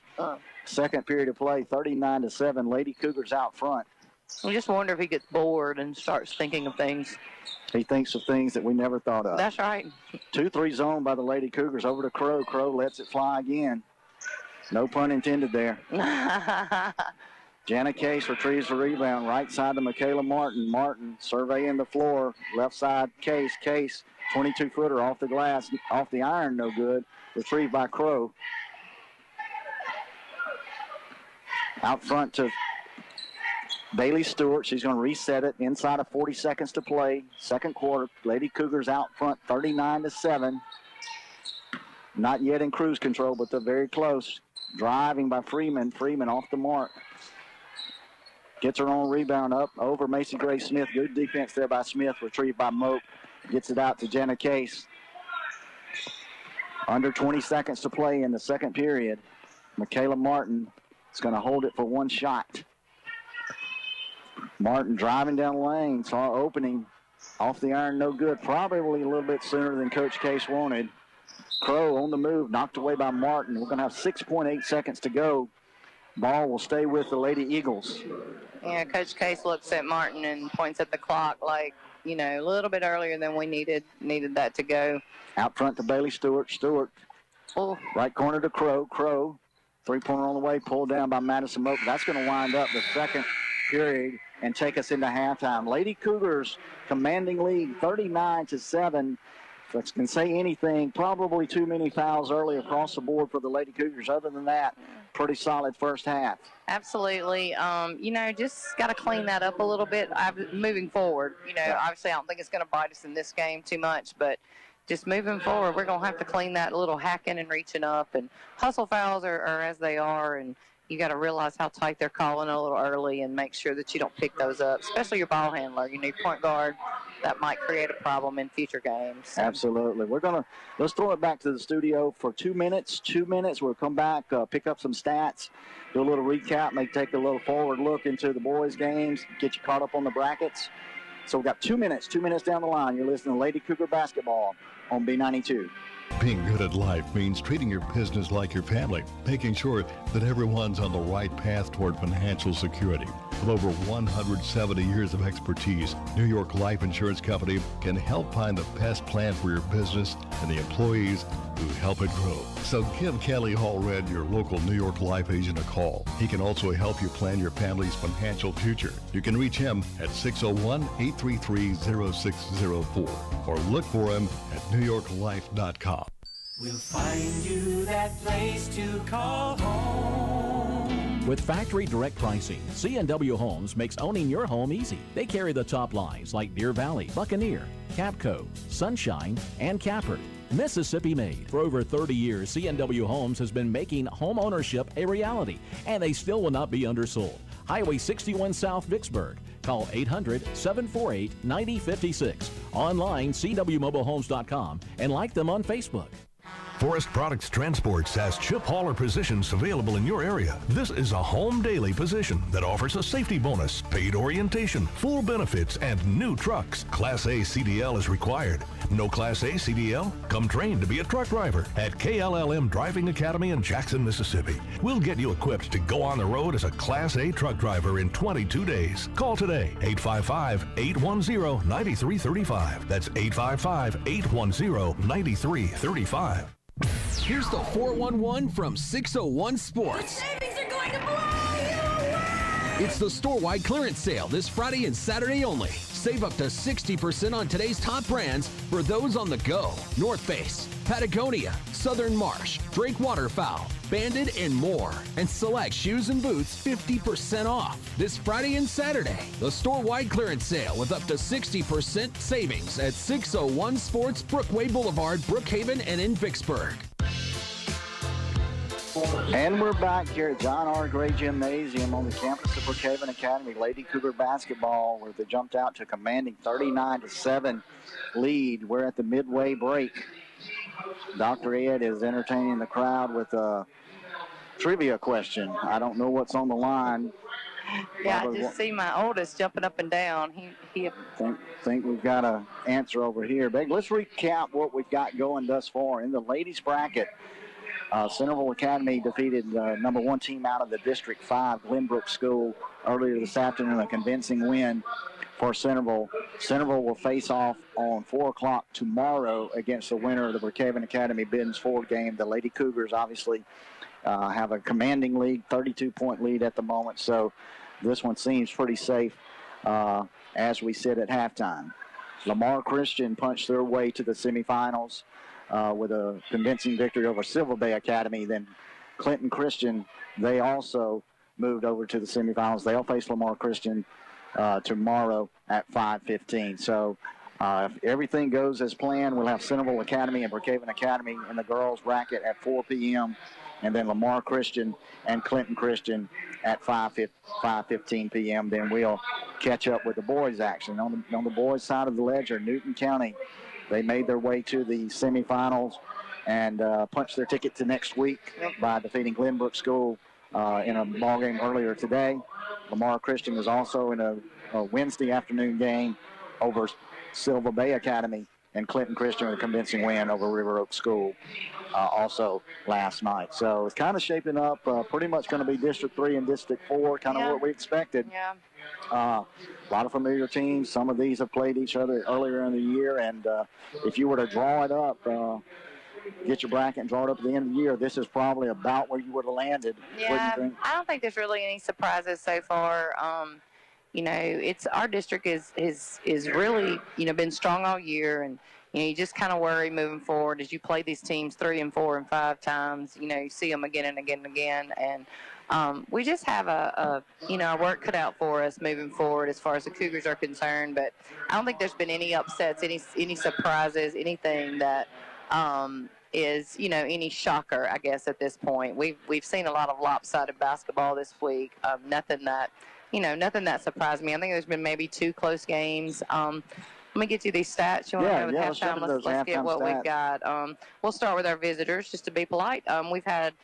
second period of play. 39-7. Lady Cougars out front. I just wonder if he gets bored and starts thinking of things. He thinks of things that we never thought of. That's right. 2-3 zone by the Lady Cougars over to Crow. Crow lets it fly again. No pun intended there. Jana Case retrieves the rebound. Right side to Michaela Martin. Martin surveying the floor. Left side, Case. Case, 22-footer off the glass. Off the iron, no good. Retrieved by Crow. Out front to Bailey Stewart. She's going to reset it inside of 40 seconds to play. Second quarter. Lady Cougars out front 39-7. Not yet in cruise control, but they're very close. Driving by Freeman. Freeman off the mark. Gets her own rebound up over Macy Gray Smith. Good defense there by Smith. Retrieved by Moak. Gets it out to Jana Case. Under 20 seconds to play in the second period. Michaela Martin is going to hold it for one shot. Martin driving down the lane. Saw opening off the iron. No good. Probably a little bit sooner than Coach Case wanted. Crow on the move. Knocked away by Martin. We're going to have 6.8 seconds to go. Ball will stay with the Lady Eagles. Yeah, Coach Case looks at Martin and points at the clock like, a little bit earlier than we needed that to go. Out front to Bailey Stewart. Stewart, right corner to Crow. Crow, three-pointer on the way, pulled down by Madison Moak. That's going to wind up the second period and take us into halftime. Lady Cougars commanding lead 39-7. If I can say anything, probably too many fouls early across the board for the Lady Cougars. Other than that, pretty solid first half. Absolutely. Just got to clean that up a little bit moving forward. Obviously I don't think it's going to bite us in this game too much, but just moving forward, we're going to have to clean that little hacking and reaching up. And hustle fouls are as they are, and you got to realize how tight they're calling a little early and make sure that you don't pick those up, especially your ball handler. Your point guard, that might create a problem in future games. Absolutely. Let's throw it back to the studio for 2 minutes. 2 minutes. We'll come back, pick up some stats, do a little recap, maybe take a little forward look into the boys' games, get you caught up on the brackets. So we've got 2 minutes. 2 minutes down the line. You're listening to Lady Cougar Basketball on B92. Being good at life means treating your business like your family, making sure that everyone's on the right path toward financial security. With over 170 years of expertise, New York Life Insurance Company can help find the best plan for your business and the employees who help it grow. So give Kelly Hallred, your local New York Life agent, a call. He can also help you plan your family's financial future. You can reach him at 601-833-0604 or look for him at NewYorkLife.com. We'll find you that place to call home. With factory direct pricing, C&W Homes makes owning your home easy. They carry the top lines like Deer Valley, Buccaneer, Capco, Sunshine, and Cappert. Mississippi made. For over 30 years, C&W Homes has been making home ownership a reality, and they still will not be undersold. Highway 61 South, Vicksburg. Call 800-748-9056. Online, cwmobilehomes.com, and like them on Facebook. Forest Products Transports has chip hauler positions available in your area. This is a home daily position that offers a safety bonus, paid orientation, full benefits, and new trucks. Class A CDL is required. No Class A CDL? Come train to be a truck driver at KLLM Driving Academy in Jackson, Mississippi. We'll get you equipped to go on the road as a Class A truck driver in 22 days. Call today, 855-810-9335. That's 855-810-9335. Here's the 411 from 601 Sports. Savings are going to blow you away! It's the store-wide clearance sale this Friday and Saturday only. Save up to 60% on today's top brands for those on the go. North Face, Patagonia, Southern Marsh, Drake Waterfowl, Bandit, and more. And select shoes and boots 50% off. This Friday and Saturday, the store-wide clearance sale with up to 60% savings at 601 Sports, Brookway Boulevard, Brookhaven, and in Vicksburg. And we're back here at John R. Gray Gymnasium on the campus of Brookhaven Academy. Lady Cougar basketball, where they jumped out to a commanding 39-7 lead. We're at the midway break. Dr. Ed is entertaining the crowd with a trivia question. I don't know what's on the line. Yeah, I just see my oldest jumping up and down. He think we've got an answer over here. Beck, let's recap what we've got going thus far. In the ladies bracket, Centerville Academy defeated number 1 team out of the District 5, Glenbrook School, earlier this afternoon, a convincing win for Centerville. Centerville will face off on 4 o'clock tomorrow against the winner of the Brookhaven Academy Bins Ford game. The Lady Cougars obviously have a commanding lead, 32-point lead at the moment, so this one seems pretty safe as we sit at halftime. Lamar Christian punched their way to the semifinals with a convincing victory over Silver Bay Academy. Then Clinton Christian, they also moved over to the semifinals. They'll face Lamar Christian tomorrow at 5:15. So if everything goes as planned, we'll have Centerville Academy and Brookhaven Academy in the girls' bracket at 4 p.m., and then Lamar Christian and Clinton Christian at 5:15 p.m. Then we'll catch up with the boys' action. On the boys' side of the ledger, Newton County, they made their way to the semifinals and punched their ticket to next week by defeating Glenbrook School in a ball game earlier today. Lamar Christian was also in a Wednesday afternoon game over Silver Bay Academy, and Clinton Christian with a convincing win over River Oak School also last night. So it's kind of shaping up pretty much going to be District 3 and District 4, kind of what we expected. Yeah. A lot of familiar teams. Some of these have played each other earlier in the year, and if you were to draw it up, get your bracket and draw it up at the end of the year, this is probably about where you would have landed. Yeah, I don't think there's really any surprises so far. You know, it's our district is really, you know, been strong all year, and you know, you just kind of worry moving forward as you play these teams 3 and 4 and 5 times. You know, you see them again and again and again, and we just have a you know, our work cut out for us moving forward as far as the Cougars are concerned. But I don't think there's been any upsets, any surprises, anything that is, you know, any shocker, I guess, at this point. We've seen a lot of lopsided basketball this week. Nothing that surprised me. I think there's been maybe 2 close games. Let me get you these stats. You want to know with halftime? Let's get what we've got. We'll start with our visitors, just to be polite. We've had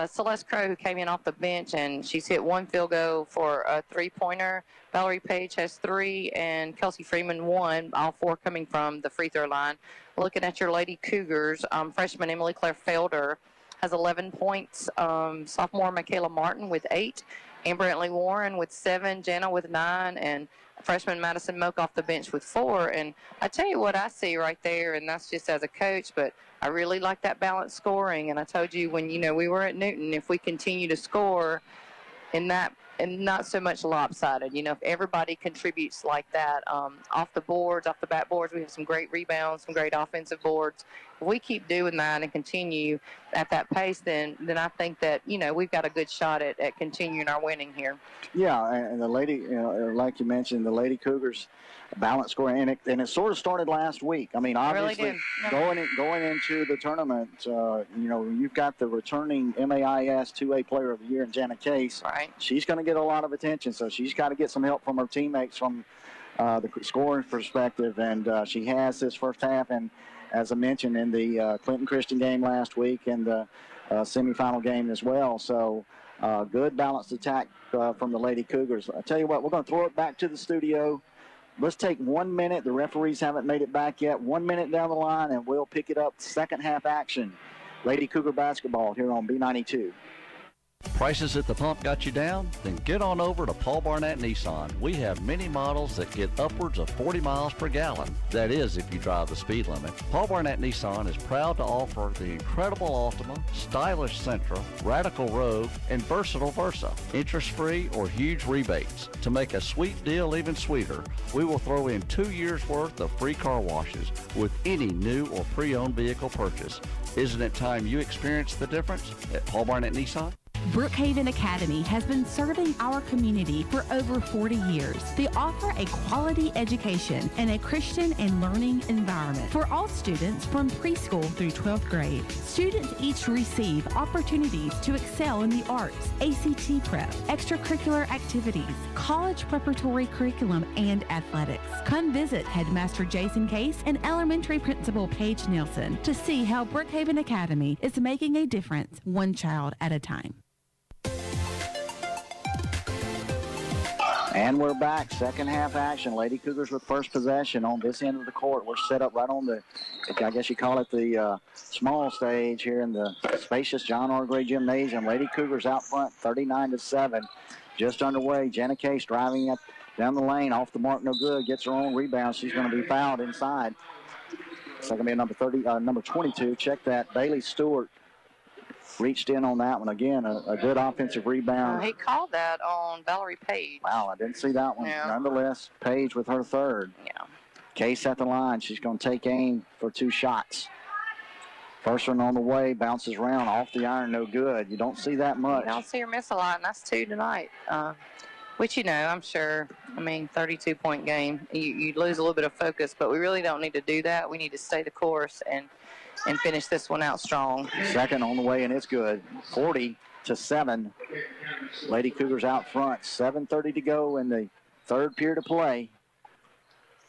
Celeste Crow, who came in off the bench, and she's hit 1 field goal for a 3-pointer. Valerie Page has 3, and Kelsey Freeman 1, all 4 coming from the free throw line. Looking at your Lady Cougars, freshman Emily Claire Felder has 11 points. Sophomore Michaela Martin with 8. Amber Bentley Warren with 7. Jana with 9. And freshman Madison Moak off the bench with 4. And I tell you what I see right there, and that's just as a coach, but I really like that balanced scoring. And I told you when, you know, we were at Newton, if we continue to score in that and not so much lopsided. You know, if everybody contributes like that, off the boards, off the backboards, we have some great rebounds, some great offensive boards. If we keep doing that and continue at that pace, then I think that, you know, we've got a good shot at continuing our winning here. Yeah, and the lady, you know, like you mentioned, the Lady Cougars balance scoring, and it sort of started last week. I mean, obviously, going into the tournament, you know, you've got the returning MAIS 2A Player of the Year in Jana Case. Right. She's going to get a lot of attention, so she's got to get some help from her teammates from the scoring perspective, and she has this first half. And as I mentioned, in the Clinton Christian game last week and the semifinal game as well. So good balanced attack from the Lady Cougars. I tell you what, we're going to throw it back to the studio. Let's take 1 minute. The referees haven't made it back yet. 1 minute down the line, and we'll pick it up. Second half action. Lady Cougar basketball here on B92. Prices at the pump got you down? Then get on over to Paul Barnett Nissan. We have many models that get upwards of 40 miles per gallon. That is, if you drive the speed limit. Paul Barnett Nissan is proud to offer the incredible Altima, stylish Sentra, radical Rogue, and versatile Versa. Interest-free or huge rebates. To make a sweet deal even sweeter, we will throw in 2 years' worth of free car washes with any new or pre-owned vehicle purchase. Isn't it time you experience the difference at Paul Barnett Nissan? Brookhaven Academy has been serving our community for over 40 years. They offer a quality education and a Christian and learning environment for all students from preschool through 12th grade. Students each receive opportunities to excel in the arts, ACT prep, extracurricular activities, college preparatory curriculum, and athletics. Come visit Headmaster Jason Case and Elementary Principal Paige Nelson to see how Brookhaven Academy is making a difference, one child at a time. And we're back. Second half action. Lady Cougars with first possession on this end of the court. We're set up right on the, I guess you call it the small stage here in the spacious John R. Gray Gymnasium. Lady Cougars out front, 39-7. Just underway. Jenna Case driving up down the lane. Off the mark, no good. Gets her own rebound. She's going to be fouled inside. It's going to be number 22. Check that. Bailey Stewart reached in on that one. Again, a good offensive rebound. He called that on Valerie Page. Wow, I didn't see that one. Yeah. Nonetheless, Page with her third. Yeah. Case at the line. She's going to take aim for 2 shots. First one on the way, bounces around off the iron, no good. You don't see that much. You don't see her miss a lot, and that's 2 tonight. Which, you know, I'm sure, 32-point game. You lose a little bit of focus, but we really don't need to do that. We need to stay the course and finish this one out strong. Second on the way, and it's good. 40-7. Lady Cougars out front. 7:30 to go in the third period of play.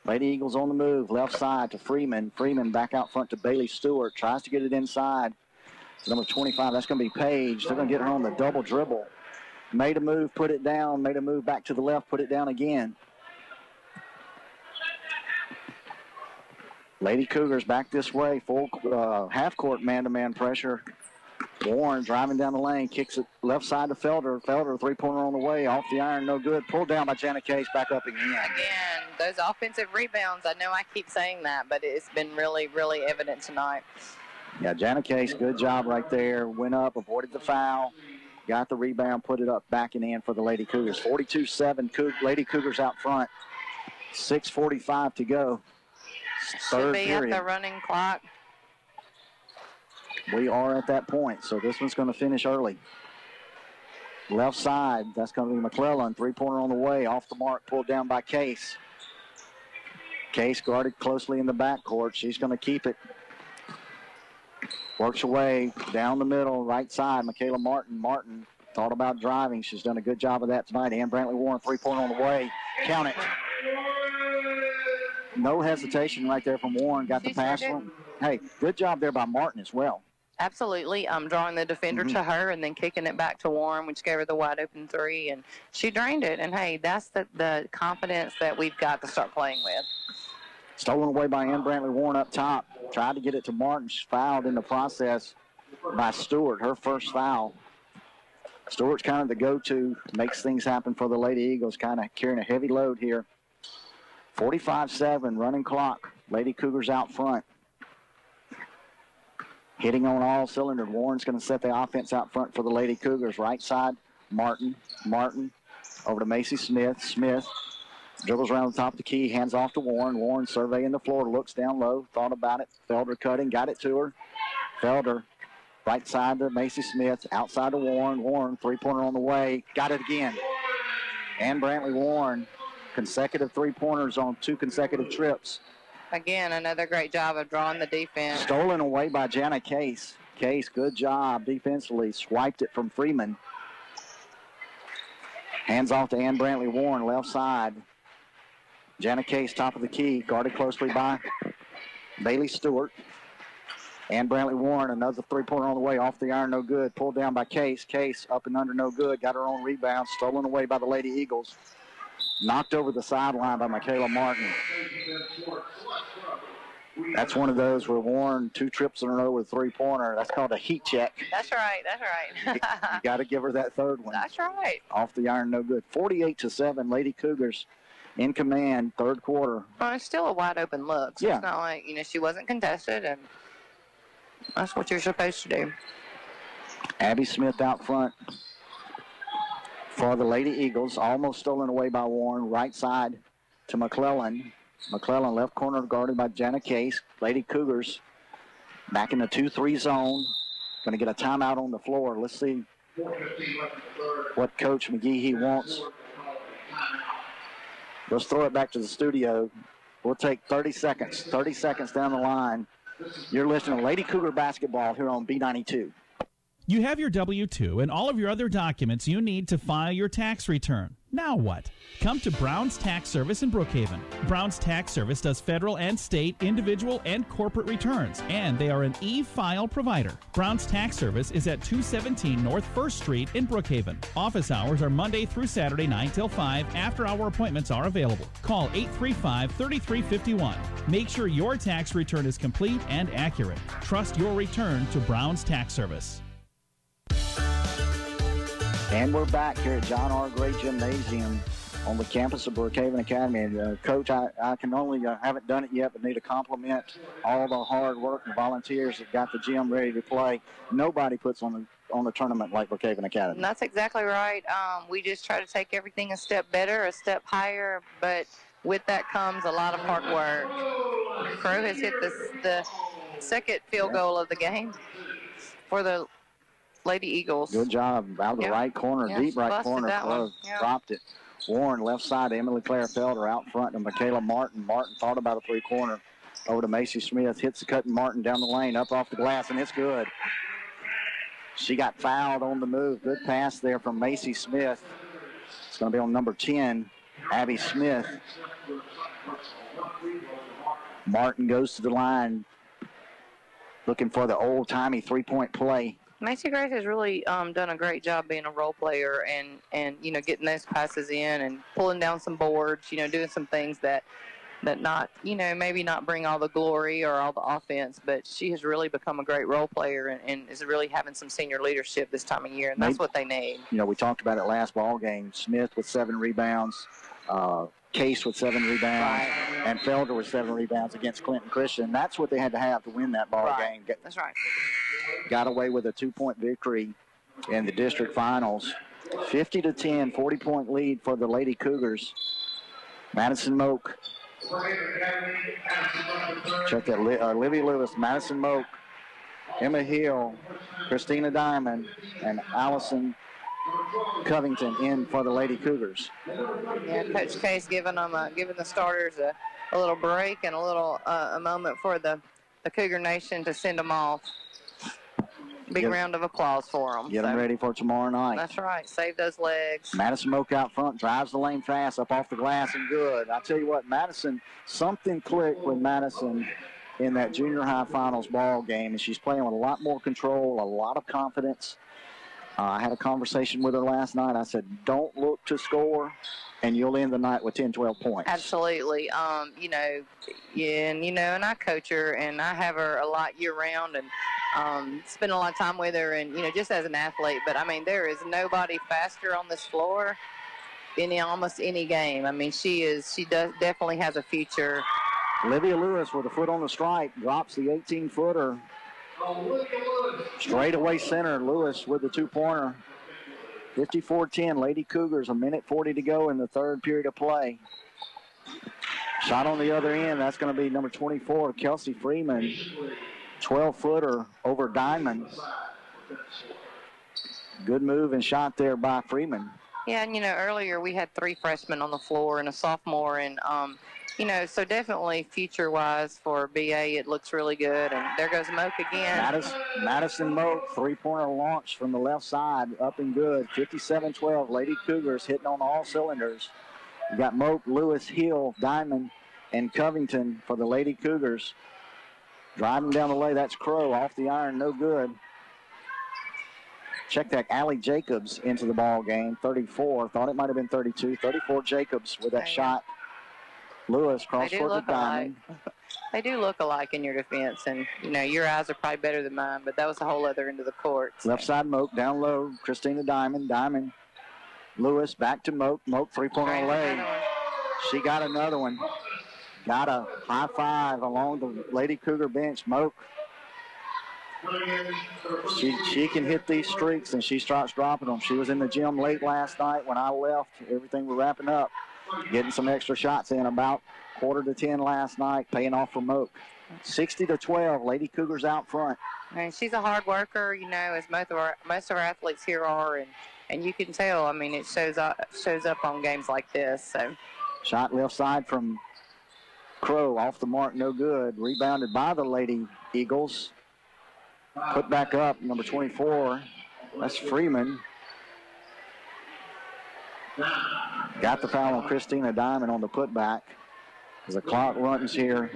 Lady Eagles on the move. Left side to Freeman. Freeman back out front to Bailey Stewart. Tries to get it inside. Number 25, that's going to be Page. They're going to get her on the double dribble. Made a move, put it down. Made a move back to the left, put it down again. Lady Cougars back this way, full half-court man-to-man pressure. Warren driving down the lane, kicks it left side to Felder. Felder, three-pointer on the way, off the iron, no good. Pulled down by Janet Case, back up again. Again, those offensive rebounds, I know I keep saying that, but it's been really, really evident tonight. Yeah, Janet Case, good job right there. Went up, avoided the foul, got the rebound, put it up, back and in for the Lady Cougars. 42-7, Lady Cougars out front. 6:45 to go. Should be at the running clock. We are at that point, so this one's going to finish early. Left side, that's going to be McClellan. Three-pointer on the way, off the mark, pulled down by Case. Case guarded closely in the backcourt. She's going to keep it. Works away, down the middle, right side, Michaela Martin. Martin thought about driving. She's done a good job of that tonight. Ann Brantley Warren, three-pointer on the way. Count it. No hesitation right there from Warren. Got the pass one. Hey, good job there by Martin as well. Absolutely. Drawing the defender to her and then kicking it back to Warren, which gave her the wide open three, and she drained it. And, hey, that's the confidence that we've got to start playing with. Stolen away by Ann Brantley Warren up top. Tried to get it to Martin. She's fouled in the process by Stewart, her first foul. Stewart's kind of the go-to, makes things happen for the Lady Eagles, kind of carrying a heavy load here. 45-7, running clock. Lady Cougars out front. Hitting on all cylinders. Warren's going to set the offense out front for the Lady Cougars. Right side, Martin. Martin Over to Macy Smith. Smith dribbles around the top of the key, hands off to Warren. Warren surveying the floor, looks down low, thought about it. Felder cutting, got it to her. Felder, right side to Macy Smith, outside to Warren. Warren, three-pointer on the way, got it again. And Brantley Warren, consecutive three-pointers on 2 consecutive trips. Again, another great job of drawing the defense. Stolen away by Jana Case. Case, good job defensively, swiped it from Freeman. Hands off to Ann Brantley Warren, left side. Jana Case, top of the key, guarded closely by Bailey Stewart. Ann Brantley Warren, another three-pointer on the way, off the iron, no good. Pulled down by Case. Case up and under, no good. Got her own rebound, stolen away by the Lady Eagles. Knocked over the sideline by Michaela Martin. That's one of those where Warren 2 trips in a row with a three-pointer. That's called a heat check. That's right. That's right. You got to give her that third one. That's right. Off the iron, no good. 48-7, Lady Cougars in command, third quarter. Well, it's still a wide-open look. So yeah. It's not like, she wasn't contested, and that's what you're supposed to do. Abby Smith out front for the Lady Eagles. Almost stolen away by Warren. Right side to McClellan. McClellan left corner guarded by Jana Case. Lady Cougars back in the 2-3 zone. Going to get a timeout on the floor. Let's see what Coach McGehee wants. Let's throw it back to the studio. We'll take 30 seconds. 30 seconds down the line. You're listening to Lady Cougar Basketball here on B92. You have your W-2 and all of your other documents you need to file your tax return. Now what? Come to Brown's Tax Service in Brookhaven. Brown's Tax Service does federal and state, individual, and corporate returns, and they are an e-file provider. Brown's Tax Service is at 217 North 1st Street in Brookhaven. Office hours are Monday through Saturday 9 till 5. After-hour appointments are available. Call 835-3351. Make sure your tax return is complete and accurate. Trust your return to Brown's Tax Service. And we're back here at John R. Gray Gymnasium on the campus of Brookhaven Academy. And, Coach, I can only, haven't done it yet, but need to compliment all the hard work and volunteers that got the gym ready to play. Nobody puts on the tournament like Brookhaven Academy. And that's exactly right. We just try to take everything a step better, a step higher, but with that comes a lot of hard work. Crow has hit the second field goal of the game for the Lady Eagles. Good job. Out of the right corner, deep right corner. Dropped it. Warren left side to Emily Claire Felder, out front to Michaela Martin. Martin thought about a three-corner. Over to Macy Smith. Hits the cutting Martin down the lane, up off the glass, and it's good. She got fouled on the move. Good pass there from Macy Smith. It's going to be on number 10, Abby Smith. Martin goes to the line looking for the old-timey three-point play. Macy Grace has really done a great job being a role player and getting those passes in and pulling down some boards, doing some things that not, maybe not bring all the glory or all the offense, but she has really become a great role player and is really having some senior leadership this time of year, and that's what they need. We talked about it last ball game. Smith with 7 rebounds, Case with 7 rebounds, and Felder with 7 rebounds against Clinton Christian. That's what they had to have to win that ball game. That's right. Got away with a 2-point victory in the district finals. 50-10, 40-point lead for the Lady Cougars. Madison Moak. Check that. Olivia Lewis, Madison Moak, Emma Hill, Christina Diamond, and Allison Covington in for the Lady Cougars. Yeah, Coach Case giving the starters a little break and a little a moment for the Cougar Nation to send them off. Big round of applause for them. Get them ready for tomorrow night. That's right. Save those legs. Madison Moak out front, drives the lane fast, up off the glass and good. I tell you what, Madison, something clicked with Madison in that junior high finals ball game, and she's playing with a lot more control, a lot of confidence. I had a conversation with her last night. I said, don't look to score, and you'll end the night with 10, 12 points. Absolutely. And I coach her, and I have her a lot year-round, and spend a lot of time with her, and, just as an athlete. But, there is nobody faster on this floor in almost any game. She definitely has a future. Olivia Lewis with a foot on the stripe, drops the 18-footer. Straight away center, Lewis with the 2-pointer. 54-10, Lady Cougars, 1:40 to go in the third period of play. Shot on the other end, that's going to be number 24, Kelsey Freeman. 12-footer over Diamond. Good move and shot there by Freeman. Yeah, and, earlier we had 3 freshmen on the floor and a sophomore, and, so definitely future-wise for BA, it looks really good. And there goes Moak again. Madison Moak, three-pointer launch from the left side, up and good. 57-12, Lady Cougars hitting on all cylinders. You got Moak, Lewis, Hill, Diamond, and Covington for the Lady Cougars. Driving down the lane, that's Crow, off the iron, no good. Check that, Allie Jacobs into the ball game, 34. Thought it might have been 32. 34 Jacobs with that shot. Lewis cross court to Diamond. They do look alike in your defense, and, your eyes are probably better than mine, but that was the whole other end of the court. So. Left side Moak, down low, Christina Diamond. Diamond, Lewis, back to Moak. Moak, three-pointer leg. She got another one. Got a high five along the Lady Cougar bench. Moak. She can hit these streaks, and she starts dropping them. She was in the gym late last night when I left. Everything was wrapping up. Getting some extra shots in about 9:45 last night, paying off for Moak. 60-12, Lady Cougars out front. And she's a hard worker, as most of our athletes here are, and you can tell. I mean, it shows up on games like this. So, shot left side from Crow, off the mark, no good. Rebounded by the Lady Eagles. Put back up, number 24. That's Freeman. Got the foul on Christina Diamond on the putback. As the clock runs here.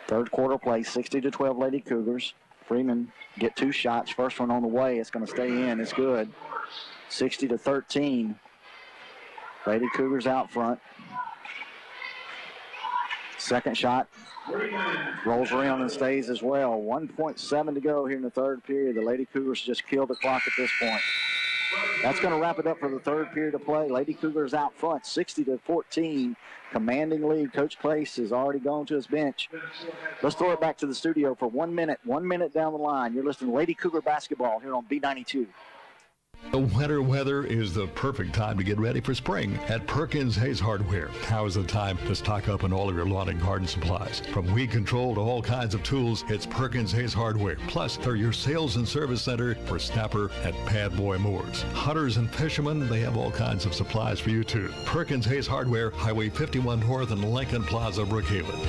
Third quarter play, 60-12 Lady Cougars. Freeman get 2 shots. First one on the way. It's going to stay in. It's good. 60-13. Lady Cougars out front. Second shot rolls around and stays as well. 1.7 to go here in the third period. The Lady Cougars just killed the clock at this point. That's going to wrap it up for the third period of play. Lady Cougars out front, 60-14. Commanding lead. Coach Place has already gone to his bench. Let's throw it back to the studio for 1 minute. 1 minute down the line. You're listening to Lady Cougar basketball here on B92. The winter weather is the perfect time to get ready for spring at Perkins Hayes Hardware. Now is the time to stock up on all of your lawn and garden supplies. From weed control to all kinds of tools, it's Perkins Hayes Hardware. Plus, they're your sales and service center for snapper and pad boy mowers. Hunters and fishermen, they have all kinds of supplies for you too. Perkins Hayes Hardware, Highway 51 North and Lincoln Plaza, Brookhaven.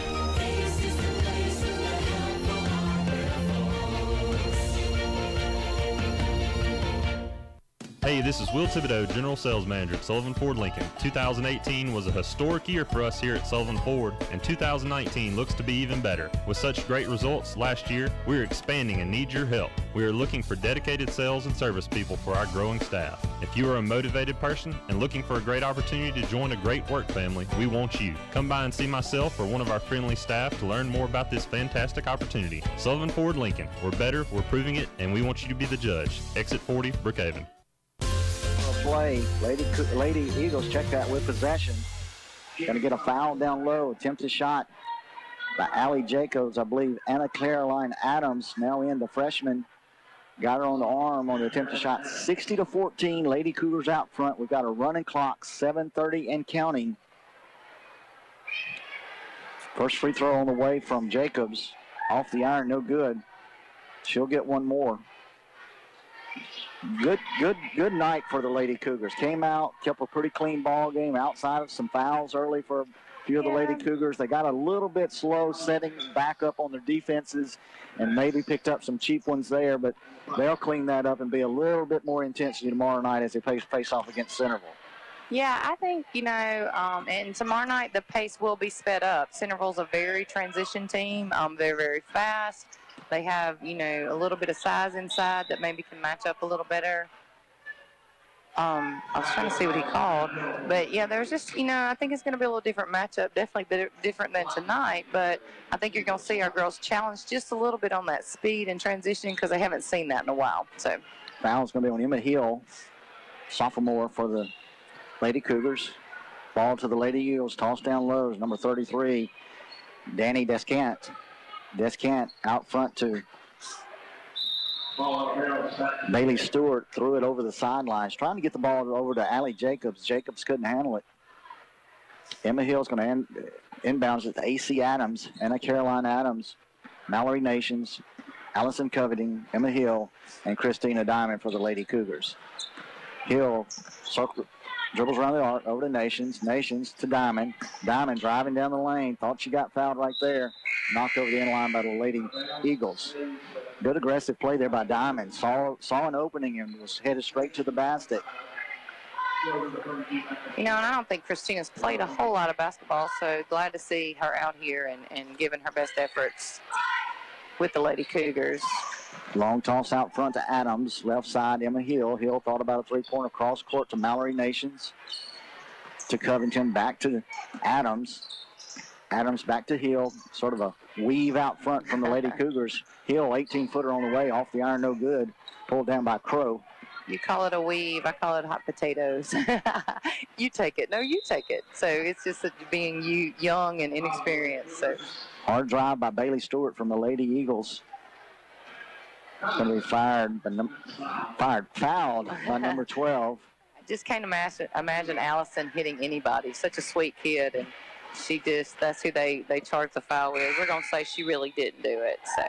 Hey, this is Will Thibodeau, General Sales Manager at Sullivan Ford Lincoln. 2018 was a historic year for us here at Sullivan Ford, and 2019 looks to be even better. With such great results last year, we are expanding and need your help. We are looking for dedicated sales and service people for our growing staff. If you are a motivated person and looking for a great opportunity to join a great work family, we want you. Come by and see myself or one of our friendly staff to learn more about this fantastic opportunity. Sullivan Ford Lincoln. We're better, we're proving it, and we want you to be the judge. Exit 40, Brookhaven. Play. Lady Eagles check that with possession. Going to get a foul down low. Attempted shot by Allie Jacobs. I believe Anna Caroline Adams now in, the freshman. Got her on the arm on the attempted shot. 60-14. Lady Cougars out front. We've got a running clock. 7:30 and counting. First free throw on the way from Jacobs. Off the iron, no good. She'll get one more. Good night for the Lady Cougars. Came out, kept a pretty clean ball game outside of some fouls early for a few of the Lady Cougars. They got a little bit slow setting back up on their defenses and maybe picked up some cheap ones there, but they'll clean that up and be a little bit more intensity tomorrow night as they face off against Centerville. Yeah, I think, and tomorrow night the pace will be sped up. Centerville's a very transition team. They're very fast. They have, a little bit of size inside that maybe can match up a little better. I was trying to see what he called. But, yeah, there's just, I think it's going to be a little different matchup, definitely different than tonight. But I think you're going to see our girls challenged just a little bit on that speed and transitioning because they haven't seen that in a while. So foul's going to be on Emma Hill, sophomore for the Lady Cougars. Ball to the Lady Eagles, tossed down low, number 33, Danny Descant. Descant out front to Bailey Stewart threw it over the sidelines, trying to get the ball over to Allie Jacobs. Jacobs couldn't handle it. Emma Hill's going to inbounds with AC Adams, Anna Caroline Adams, Mallory Nations, Allison Coveting, Emma Hill, and Christina Diamond for the Lady Cougars. Hill dribbles around the arc, over to Nations. Nations to Diamond. Diamond driving down the lane. Thought she got fouled right there. Knocked over the end line by the Lady Eagles. Good aggressive play there by Diamond. Saw an opening and was headed straight to the basket. And I don't think Christina's played a whole lot of basketball, so glad to see her out here and giving her best efforts with the Lady Cougars. Long toss out front to Adams. Left side, Emma Hill. Hill thought about a three-pointer cross court to Mallory Nations. To Covington, back to Adams. Adams back to Hill. Sort of a weave out front from the Lady Cougars. Hill, 18-footer on the way. Off the iron, no good. Pulled down by Crow. You call it a weave. I call it hot potatoes. You take it. No, you take it. So it's just being young and inexperienced. So hard drive by Bailey Stewart from the Lady Eagles. It's going to be fouled by number 12. I just can't imagine Allison hitting anybody. Such a sweet kid, and that's who they charge the foul with. We're going to say she really didn't do it. So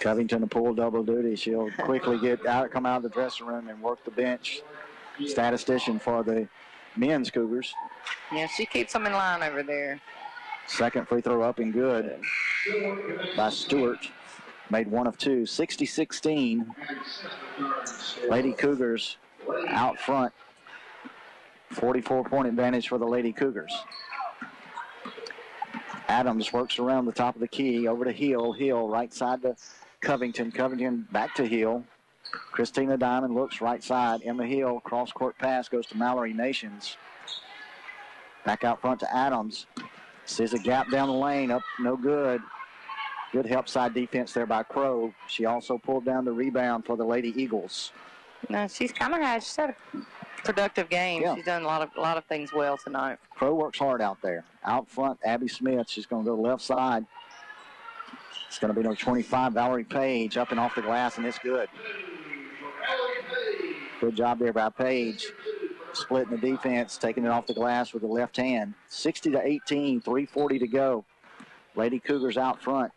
Covington to pull double duty. She'll quickly come out of the dressing room and work the bench. Statistician for the men's Cougars. Yeah, she keeps them in line over there. Second free throw up and good by Stewart. Made one of two. 60-16. Lady Cougars out front. 44-point advantage for the Lady Cougars. Adams works around the top of the key. Over to Hill. Hill right side to Covington. Covington back to Hill. Christina Diamond looks right side. Emma Hill, cross-court pass, goes to Mallory Nations. Back out front to Adams. Sees a gap down the lane. Up, no good. Good help side defense there by Crow. She also pulled down the rebound for the Lady Eagles. No, she's had a productive game. Yeah. She's done a lot of things well tonight. Crow works hard out there. Out front, Abby Smith. She's going to go left side. It's going to be number 25, Valerie Page, up and off the glass, and it's good. Good job there by Page. Splitting the defense, taking it off the glass with the left hand. 60-18, 3:40 to go. Lady Cougars out front.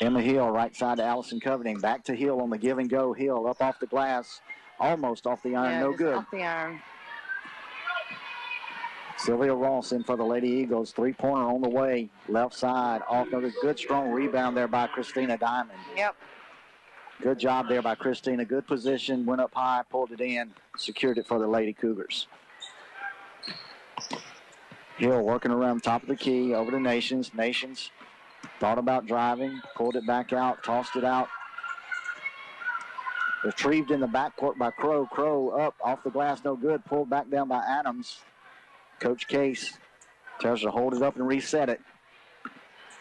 Emma Hill, right side to Allison Coveting. Back to Hill on the give and go. Hill up off the glass, almost off the iron, yeah, no good. Off the iron. Sylvia Ross in for the Lady Eagles. Three-pointer on the way. Left side. Off another good, strong rebound there by Christina Diamond. Yep. Good job there by Christina. Good position. Went up high, pulled it in, secured it for the Lady Cougars. Hill working around top of the key. Over to Nations. Nations thought about driving. Pulled it back out. Tossed it out. Retrieved in the backcourt by Crow. Crow up off the glass. No good. Pulled back down by Adams. Coach Case tells her to hold it up and reset it.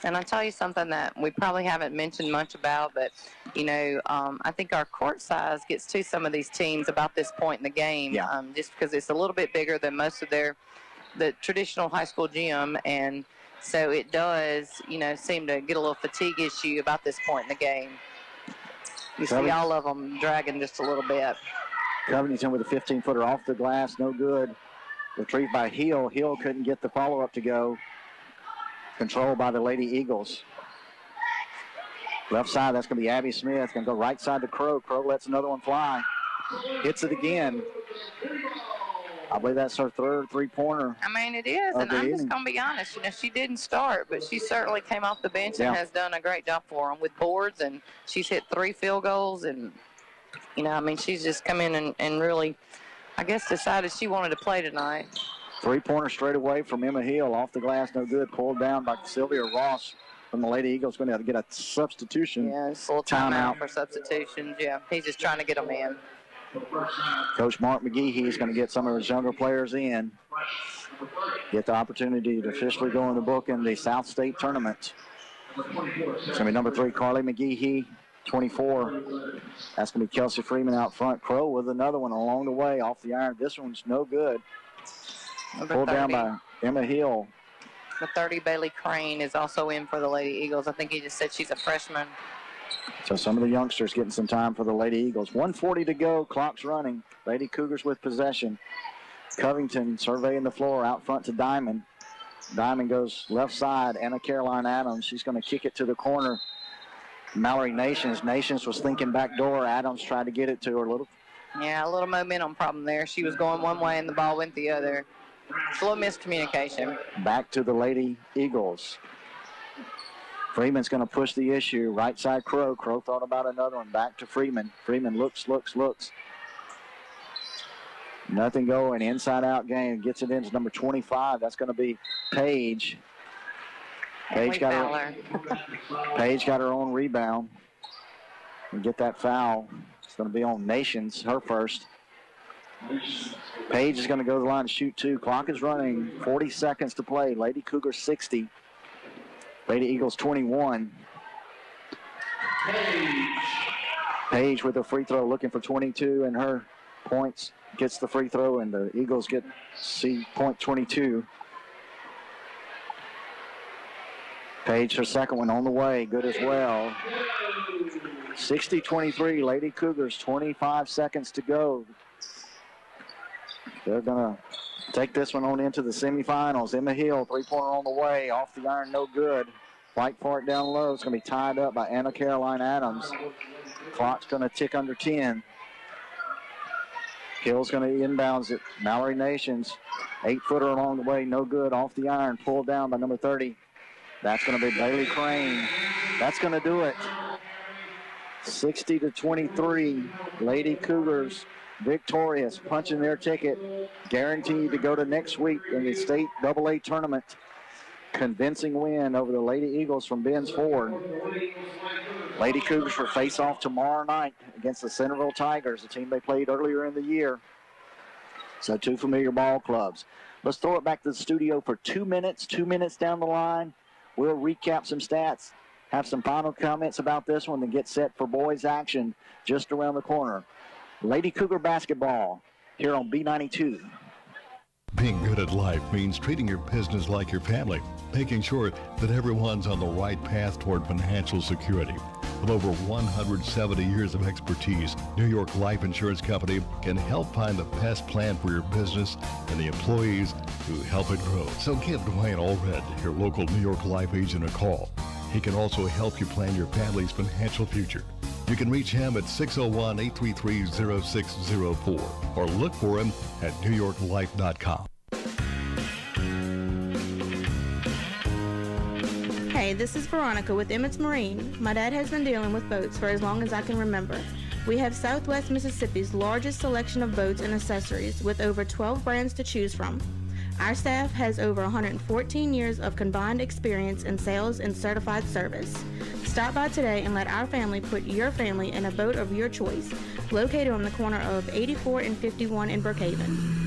And I'll tell you something that we probably haven't mentioned much about, but, I think our court size gets to some of these teams about this point in the game, just because it's a little bit bigger than most of the traditional high school gym, and so it does, seem to get a little fatigue issue about this point in the game. You see all of them dragging just a little bit. Covington with a 15-footer off the glass, no good. Retrieved by Hill. Hill couldn't get the follow-up to go. Controlled by the Lady Eagles. Left side, that's going to be Abby Smith. Going to go right side to Crow. Crow lets another one fly. Hits it again. I believe that's her third three-pointer. I mean, it is, and I'm just going to be honest. She didn't start, but she certainly came off the bench and has done a great job for them with boards, and she's hit 3 field goals, and, she's just come in and really, I guess, decided she wanted to play tonight. Three-pointer straight away from Emma Hill. Off the glass, no good. Pulled down by Sylvia Ross from the Lady Eagles. Going to get a substitution. Yeah, it's a little timeout for substitutions. Yeah, he's just trying to get them in. Coach Mark McGehee is going to get some of his younger players in. Get the opportunity to officially go in the book in the South State tournament. It's going to be number 3, Carly McGehee, 24. That's going to be Kelsey Freeman out front. Crow with another one along the way off the iron. This one's no good. Pulled down by Emma Hill. The 30, Bailey Crane, is also in for the Lady Eagles. I think he just said she's a freshman. So some of the youngsters getting some time for the Lady Eagles. 1:40 to go. Clock's running. Lady Cougars with possession. Covington surveying the floor out front to Diamond. Diamond goes left side. Anna Caroline Adams. She's going to kick it to the corner. Mallory Nations. Nations was thinking back door. Adams tried to get it to her a little. Yeah, a little momentum problem there. She was going one way and the ball went the other. It's a little miscommunication. Back to the Lady Eagles. Freeman's going to push the issue. Right side Crow. Crow thought about another one. Back to Freeman. Freeman looks. Nothing going. Inside out game. Gets it into number 25. That's going to be Paige. Paige got her own rebound. And get that foul. It's going to be on Nations, her first. Paige is going to go to the line to shoot 2. Clock is running. 40 seconds to play. Lady Cougars 60. Lady Eagles 21. Paige with a free throw, looking for 22 and her points. Gets the free throw, and the Eagles get point 22. Paige, her second one on the way, good as well. 60-23, Lady Cougars, 25 seconds to go. They're going to take this one on into the semifinals. Emma Hill, three-pointer on the way, off the iron, no good. Fight for it down low. It's going to be tied up by Anna Caroline Adams. Clock's going to tick under 10. Hill's going to inbounds it. Mallory Nations, 8-footer along the way, no good. Off the iron, pulled down by number 30. That's going to be Bailey Crane. That's going to do it. 60-23, Lady Cougars victorious, punching their ticket, guaranteed to go to next week in the state AA tournament. Convincing win over the Lady Eagles from Ben's Ford. Lady Cougars will face off tomorrow night against the Centerville Tigers, a team they played earlier in the year. So 2 familiar ball clubs. Let's throw it back to the studio for 2 minutes. 2 minutes down the line, we'll recap some stats, have some final comments about this one, then get set for boys action just around the corner. Lady Cougar basketball here on B92. Being good at life means treating your business like your family, making sure that everyone's on the right path toward financial security. With over 170 years of expertise, New York Life Insurance Company can help find the best plan for your business and the employees who help it grow. So give Dwayne Allred, your local New York Life agent, a call. He can also help you plan your family's financial future. You can reach him at 601-833-0604 or look for him at NewYorkLife.com. Hey, this is Veronica with Emmett's Marine. My dad has been dealing with boats for as long as I can remember. We have Southwest Mississippi's largest selection of boats and accessories with over 12 brands to choose from. Our staff has over 114 years of combined experience in sales and certified service. Stop by today and let our family put your family in a boat of your choice, located on the corner of 84 and 51 in Brookhaven.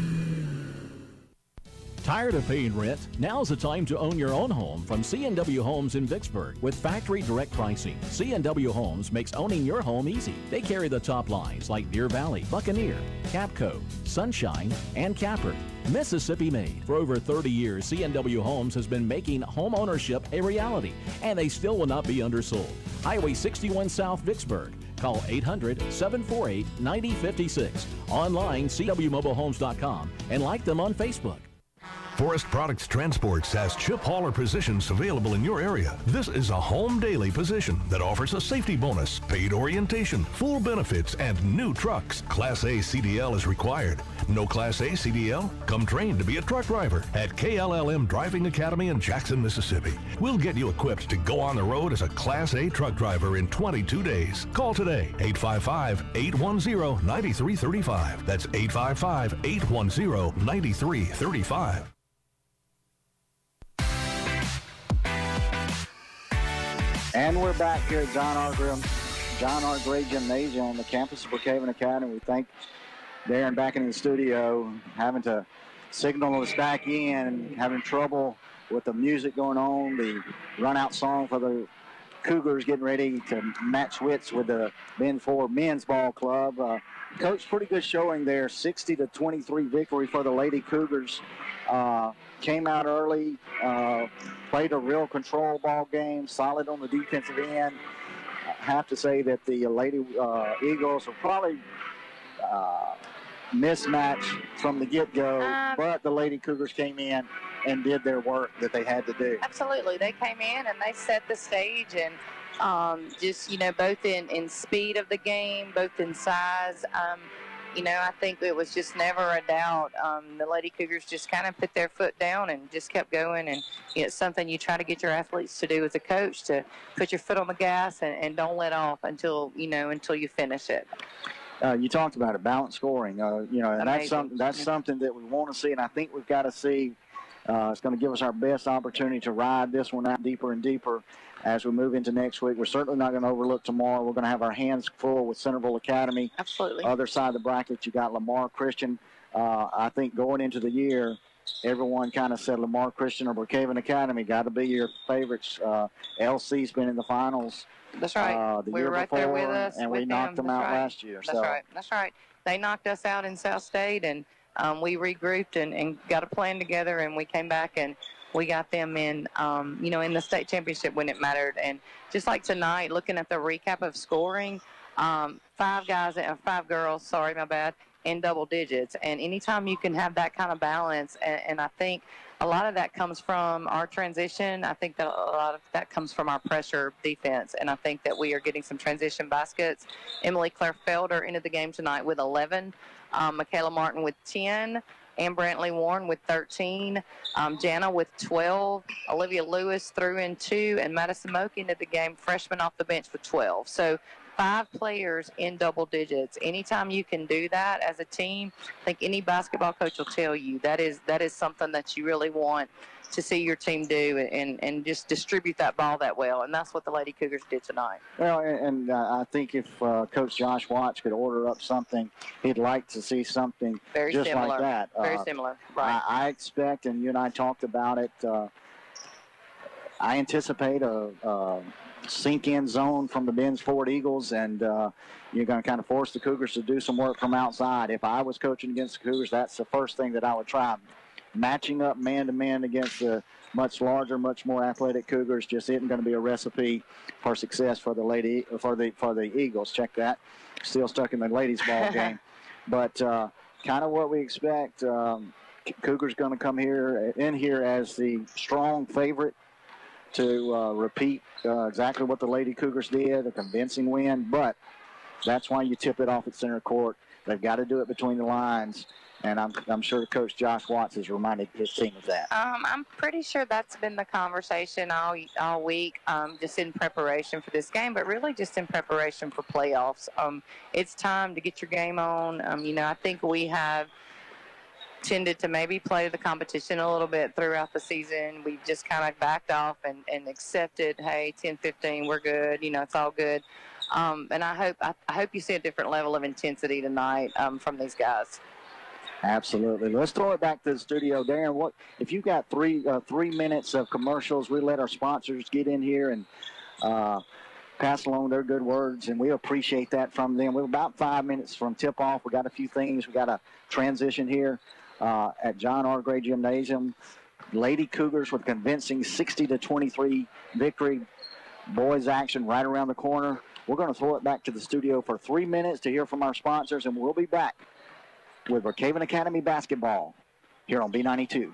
Tired of paying rent? Now's the time to own your own home from C&W Homes in Vicksburg. With factory direct pricing, C&W Homes makes owning your home easy. They carry the top lines like Deer Valley, Buccaneer, Capco, Sunshine, and Capert. Mississippi made. For over 30 years, C&W Homes has been making home ownership a reality, and they still will not be undersold. Highway 61 South, Vicksburg. Call 800-748-9056. Online, cwmobilehomes.com, and like them on Facebook. Forest Products Transports has chip hauler positions available in your area. This is a home daily position that offers a safety bonus, paid orientation, full benefits, and new trucks. Class A CDL is required. No Class A CDL? Come trained to be a truck driver at KLLM Driving Academy in Jackson, Mississippi. We'll get you equipped to go on the road as a Class A truck driver in 22 days. Call today, 855-810-9335. That's 855-810-9335. And we're back here at John R. Gray Gymnasium on the campus of Brookhaven Academy. We thank Darren back in the studio, having to signal us back in, having trouble with the music going on, the run-out song for the Cougars getting ready to match wits with the Ben Ford Men's Ball Club. Coach, pretty good showing there, 60-23 victory for the Lady Cougars. Came out early, played a real control ball game, solid on the defensive end. have to say that the Lady Eagles will probably mismatch from the get-go, but the Lady Cougars came in and did their work that they had to do. Absolutely. They came in and they set the stage, and just, you know, both in speed of the game, both in size. You know, I think it was just never a doubt. The Lady Cougars just kind of put their foot down and just kept going. And you know, it's something you try to get your athletes to do as a coach, to put your foot on the gas and don't let off until you finish it. You talked about it, balanced scoring. You know, and that's something that we want to see, and I think we've got to see. It's going to give us our best opportunity to ride this one out deeper and deeper as we move into next week. We're certainly not going to overlook tomorrow. We're going to have our hands full with Centerville Academy. Absolutely. Other side of the bracket, you got Lamar Christian. I think going into the year, everyone kind of said Lamar Christian or Brookhaven Academy got to be your favorites. LC's been in the finals. That's right. The we year were right before, there with us. and with we knocked them out last year. That's right. That's right. They knocked us out in South State, and we regrouped and got a plan together, and we came back and we got them in, you know, in the state championship when it mattered. And just like tonight, looking at the recap of scoring, 5 girls, sorry, my bad, in double digits. And anytime you can have that kind of balance, and I think a lot of that comes from our transition. I think that a lot of that comes from our pressure defense, and I think that we are getting some transition baskets. Emily Claire Felder into the game tonight with 11, Michaela Martin with 10, Ann Brantley Warren with 13, Jana with 12, Olivia Lewis threw in 2, and Madison Moak into the game, freshman off the bench with 12. So 5 players in double digits. Anytime you can do that as a team, I think any basketball coach will tell you that is something that you really want to see your team do, and just distribute that ball that well. And that's what the Lady Cougars did tonight. Well, and I think if Coach Josh Watts could order up something, he'd like to see something very just similar. like that. Very similar, right. I expect, and you and I talked about it, I anticipate a sink-in zone from the Ben's Ford Eagles, and you're going to kind of force the Cougars to do some work from outside. If I was coaching against the Cougars, that's the first thing that I would try. Matching up man-to-man against the much larger, much more athletic Cougars just isn't going to be a recipe for success for the Eagles. Check that. Still stuck in the ladies' ball game. But kind of what we expect. Cougars going to come in here as the strong favorite to repeat exactly what the Lady Cougars did, a convincing win. But that's why you tip it off at center court. They've got to do it between the lines. And I'm sure Coach Josh Watts has reminded his team of that. I'm pretty sure that's been the conversation all week, just in preparation for this game, but really just in preparation for playoffs. It's time to get your game on. You know, I think we have tended to maybe play the competition a little bit throughout the season. We've just kind of backed off and accepted, hey, 10-15, we're good. You know, it's all good. And I hope you see a different level of intensity tonight from these guys. Absolutely. Let's throw it back to the studio. Darren, what if you got 3 minutes of commercials? We let our sponsors get in here and pass along their good words, and we appreciate that from them. We're about 5 minutes from tip-off. We got a few things. We got a transition here at John R. Gray Gymnasium. Lady Cougars with convincing 60-23 victory. Boys action right around the corner. We're going to throw it back to the studio for 3 minutes to hear from our sponsors, and we'll be back with Brookhaven Academy basketball here on B92.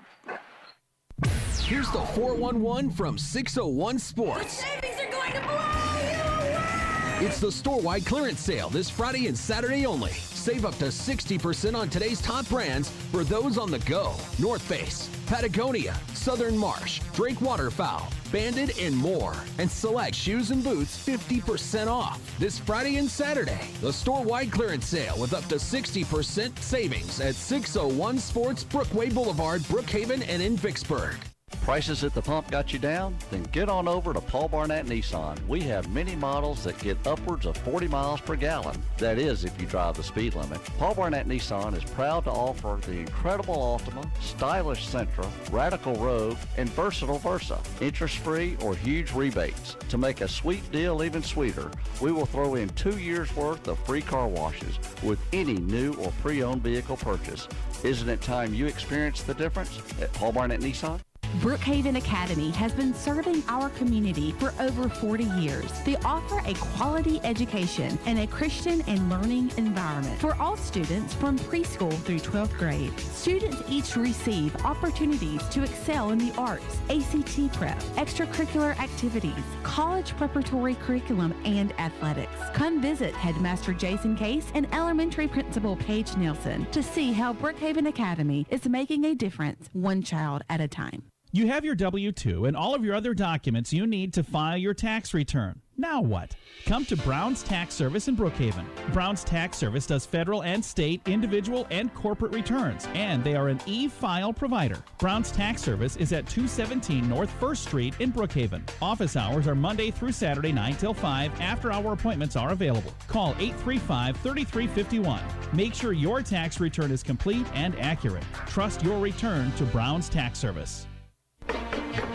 Here's the 411 from 601 Sports. The savings are going to blow you away! It's the store-wide clearance sale this Friday and Saturday only. Save up to 60% on today's top brands for those on the go. North Face, Patagonia, Southern Marsh, Drake Waterfowl, Bandit, and more. And select shoes and boots 50% off this Friday and Saturday. The store-wide clearance sale with up to 60% savings at 601 Sports, Brookway Boulevard, Brookhaven, and in Vicksburg. Prices at the pump got you down? Then get on over to Paul Barnett Nissan. We have many models that get upwards of 40 miles per gallon. That is, if you drive the speed limit. Paul Barnett Nissan is proud to offer the incredible Altima, stylish Sentra, radical Rogue, and versatile Versa. Interest-free or huge rebates. To make a sweet deal even sweeter, we will throw in 2 years' worth of free car washes with any new or pre-owned vehicle purchase. Isn't it time you experienced the difference at Paul Barnett Nissan? Brookhaven Academy has been serving our community for over 40 years. They offer a quality education and a Christian and learning environment for all students from preschool through 12th grade. Students each receive opportunities to excel in the arts, ACT prep, extracurricular activities, college preparatory curriculum, and athletics. Come visit Headmaster Jason Case and Elementary Principal Paige Nelson to see how Brookhaven Academy is making a difference one child at a time. You have your W-2 and all of your other documents you need to file your tax return. Now what? Come to Brown's Tax Service in Brookhaven. Brown's Tax Service does federal and state, individual, and corporate returns, and they are an e-file provider. Brown's Tax Service is at 217 North 1st Street in Brookhaven. Office hours are Monday through Saturday 9 till 5. After-hour appointments are available. Call 835-3351. Make sure your tax return is complete and accurate. Trust your return to Brown's Tax Service.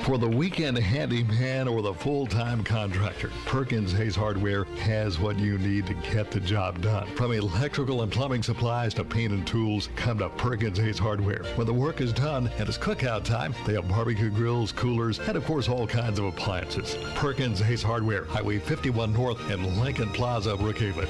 For the weekend handyman or the full-time contractor, Perkins Hayes Hardware has what you need to get the job done. From electrical and plumbing supplies to paint and tools, come to Perkins Hayes Hardware. When the work is done and it's cookout time, they have barbecue grills, coolers, and of course all kinds of appliances. Perkins Hayes Hardware, Highway 51 North and Lincoln Plaza, Brookhaven.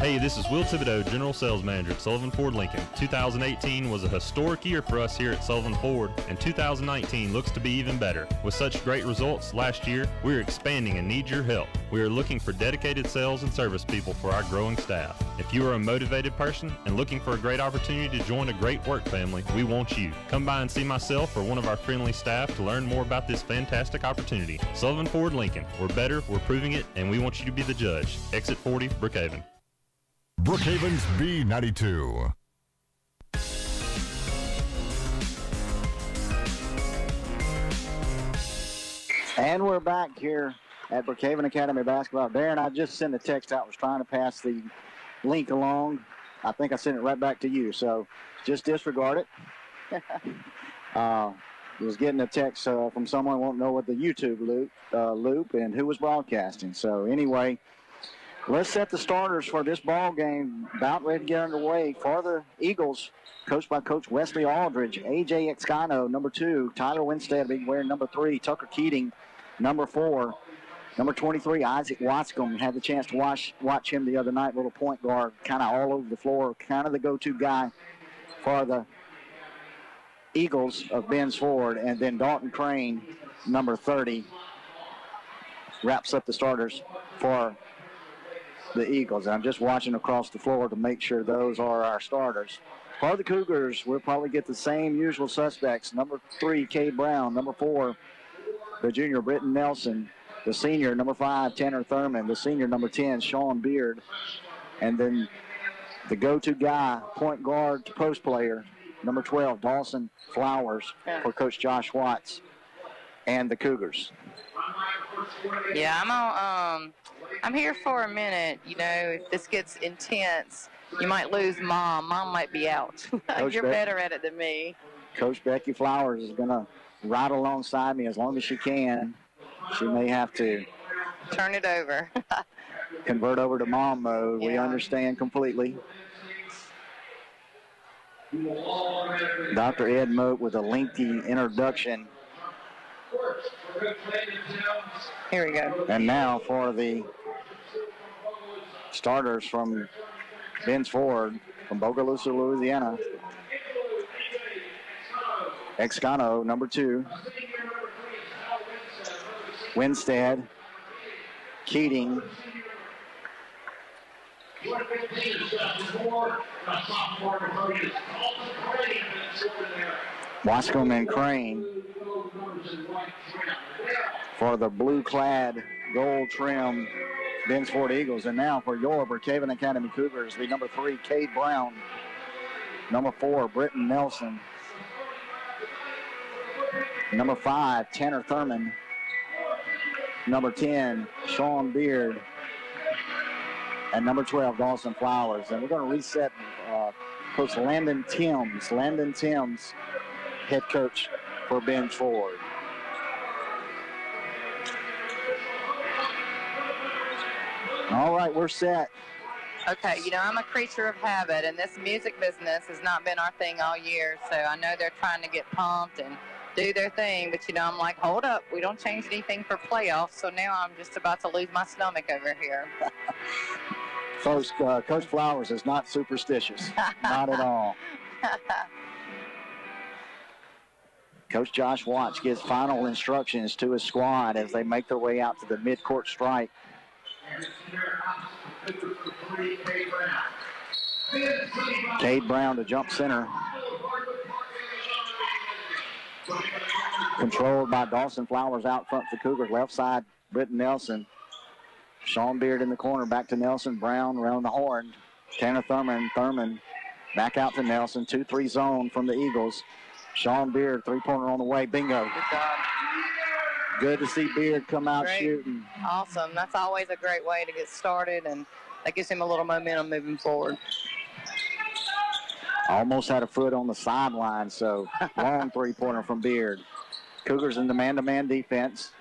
Hey, this is Will Thibodeau, General Sales Manager at Sullivan Ford Lincoln. 2018 was a historic year for us here at Sullivan Ford, and 2019 looks to be even better. With such great results last year, we are expanding and need your help. We are looking for dedicated sales and service people for our growing staff. If you are a motivated person and looking for a great opportunity to join a great work family, we want you. Come by and see myself or one of our friendly staff to learn more about this fantastic opportunity. Sullivan Ford Lincoln. We're better, we're proving it, and we want you to be the judge. Exit 40, Brookhaven. Brookhaven's B92. And we're back here at Brookhaven Academy Basketball. Darren, I just sent a text out, was trying to pass the link along. I think I sent it right back to you, so just disregard it. Was getting a text from someone who won't know what the YouTube loop and who was broadcasting. So anyway, let's set the starters for this ball game. About ready to get underway for the Eagles, coached by Coach Wesley Aldridge. A.J. Excano, number 2. Tyler Winstead will be wearing number 3. Tucker Keating, number 4. Number 23, Isaac Watscombe. Had the chance to watch him the other night. Little point guard, kind of all over the floor. Kind of the go-to guy for the Eagles of Ben's Ford. And then Dalton Crane, number 30, wraps up the starters for the Eagles. I'm just watching across the floor to make sure those are our starters. For the Cougars, we'll probably get the same usual suspects. Number 3, Cade Brown. Number 4, the junior, Britton Nelson. The senior, number 5, Tanner Thurman. The senior, number 10, Sean Beard. And then the go-to guy, point guard to post player, number 12, Dawson Flowers, for Coach Josh Watts and the Cougars. Yeah, I'm here for a minute. You know, if this gets intense, you might lose Mom. Mom might be out. You're better at it than me. Coach Becky Flowers is going to ride alongside me as long as she can. She may have to turn it over. Convert over to mom mode. Yeah. We understand completely. Dr. Ed Moat with a lengthy introduction. Here we go. And now for the starters from Ben's Ford, from Bogalusa, Louisiana. Excano, number 2. Winstead, Keating, Wascombe and Crane for the blue-clad, gold-trimmed Ben's Ford Eagles. And now for your Brookhaven Academy Cougars, the number 3, Cade Brown, number 4, Britton Nelson, number 5, Tanner Thurman, number 10, Sean Beard, and number 12, Dawson Flowers. And we're going to reset Coach Landon Timms. Landon Timms, head coach for Ben's Ford. All right, we're set. Okay, you know, I'm a creature of habit, and this music business has not been our thing all year, so I know they're trying to get pumped and do their thing, but, you know, I'm like, hold up, we don't change anything for playoffs, so now I'm just about to lose my stomach over here. Coach Flowers is not superstitious, not at all. Coach Josh Watts gives final instructions to his squad as they make their way out to the midcourt stripe. Cade Brown to jump center. Controlled by Dawson Flowers out front for the Cougars. Left side, Britton Nelson. Sean Beard in the corner, back to Nelson. Brown around the horn. Tanner Thurman back out to Nelson. 2-3 zone from the Eagles. Sean Beard, three-pointer on the way. Bingo. Good job. Good to see Beard come out shooting. Awesome. That's always a great way to get started, and that gives him a little momentum moving forward. Almost had a foot on the sideline, so long three-pointer from Beard. Cougars in the man-to-man defense.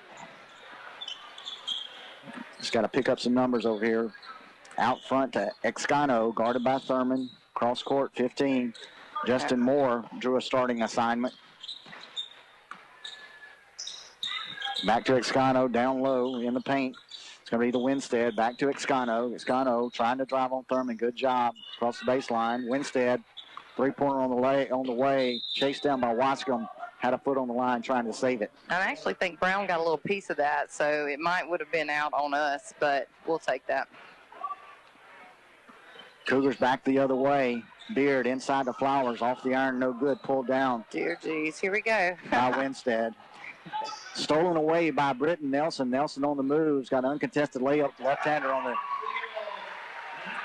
Just got to pick up some numbers over here. Out front to Excano, guarded by Thurman. Cross court, 15. Justin Moore drew a starting assignment. Back to Excano, down low in the paint. It's going to be the Winstead. Back to Excano. Excano trying to drive on Thurman. Good job. Across the baseline. Winstead, three-pointer on the way. Chased down by Wascom. Had a foot on the line trying to save it. I actually think Brown got a little piece of that, so it would have been out on us, but we'll take that. Cougars back the other way. Beard inside the Flowers. Off the iron, no good. Pulled down. Dear geez, here we go. By Winstead. Stolen away by Britton Nelson. Nelson on the moves. Got an uncontested layup. Left-hander on the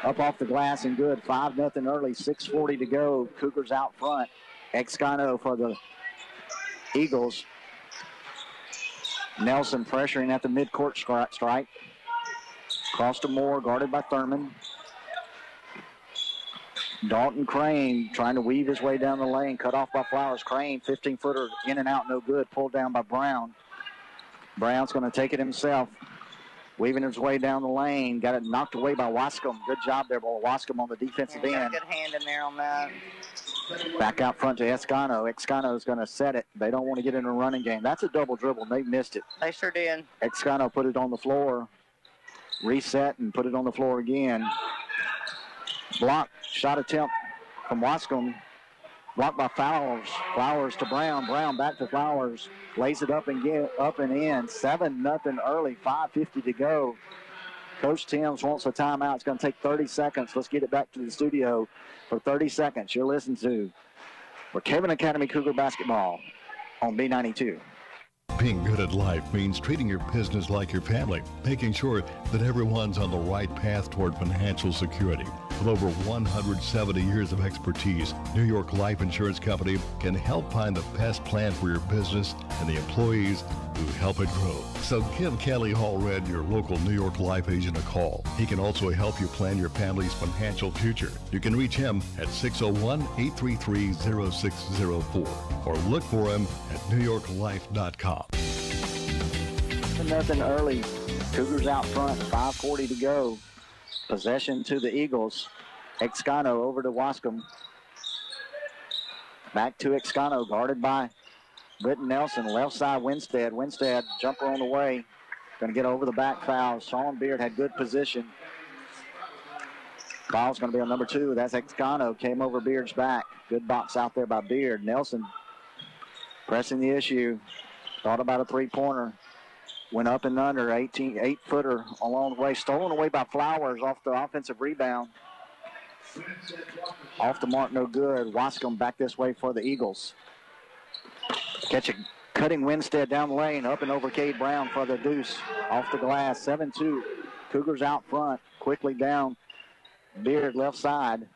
up off the glass and good. 5-0 early. 6:40 to go. Cougars out front. Excano for the Eagles. Nelson pressuring at the midcourt strike. Cross to Moore, guarded by Thurman. Dalton Crane trying to weave his way down the lane. Cut off by Flowers. Crane, 15-footer, in and out, no good. Pulled down by Brown. Brown's going to take it himself. Weaving his way down the lane. Got it knocked away by Wascom. Good job there, boy. Wascom on the defensive end. Got a good hand in there on that. Back out front to Excano. Excano's going to set it. They don't want to get in a running game. That's a double dribble. They missed it. They sure did. Excano put it on the floor. Reset and put it on the floor again. Block. Shot attempt from Wascom. Blocked by Flowers. Flowers to Brown. Brown back to Flowers. Lays it up and in. 7-0 early. 5:50 to go. Coach Timms wants a timeout. It's going to take 30 seconds. Let's get it back to the studio for 30 seconds. You're listening to Brookhaven Academy Cougar Basketball on B92. Being good at life means treating your business like your family, making sure that everyone's on the right path toward financial security. With over 170 years of expertise, New York Life Insurance Company can help find the best plan for your business and the employees who help it grow. So give Kelly Hallred, your local New York Life agent, a call. He can also help you plan your family's financial future. You can reach him at 601-833-0604 or look for him at newyorklife.com. Nothing early. Cougars out front. 5:40 to go. Possession to the Eagles. Excano over to Wascom. Back to Excano, guarded by Britton Nelson. Left side, Winstead. Winstead, jumper on the way. Going to get over the back foul. Sean Beard had good position. Foul's going to be on number 2. That's Excano. Came over Beard's back. Good box out there by Beard. Nelson pressing the issue. Thought about a three-pointer. Went up and under. 8-footer along the way. Stolen away by Flowers off the offensive rebound. Off the mark, no good. Wascom back this way for the Eagles. Cutting Winstead down the lane. Up and over Cade Brown for the deuce. Off the glass. 7-2. Cougars out front. Quickly down. Beard left side.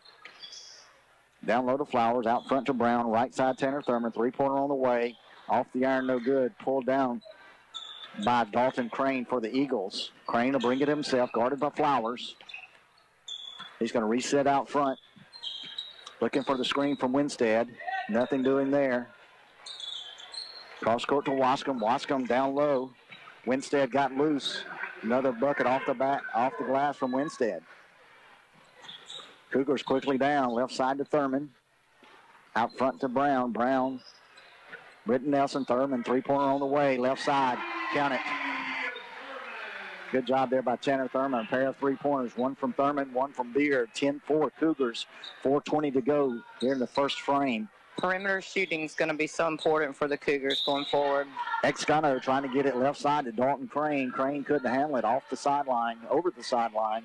Down low to Flowers. Out front to Brown. Right side Tanner Thurman. Three-pointer on the way. Off the iron, no good. Pulled down by Dalton Crane for the Eagles. Crane will bring it himself, guarded by Flowers. He's going to reset out front. Looking for the screen from Winstead. Nothing doing there. Cross court to Wascom. Wascom down low. Winstead got loose. Another bucket off the glass from Winstead. Cougars quickly down, left side to Thurman. Out front to Brown. Brown, Britton Nelson, Thurman, three-pointer on the way, left side. Count it. Good job there by Tanner Thurman. A pair of three-pointers, one from Thurman, one from Beard. 10-4 Cougars, 4:20 to go here in the first frame. Perimeter shooting is going to be so important for the Cougars going forward. Excano trying to get it left side to Dalton Crane. Crane couldn't handle it off the sideline, over the sideline,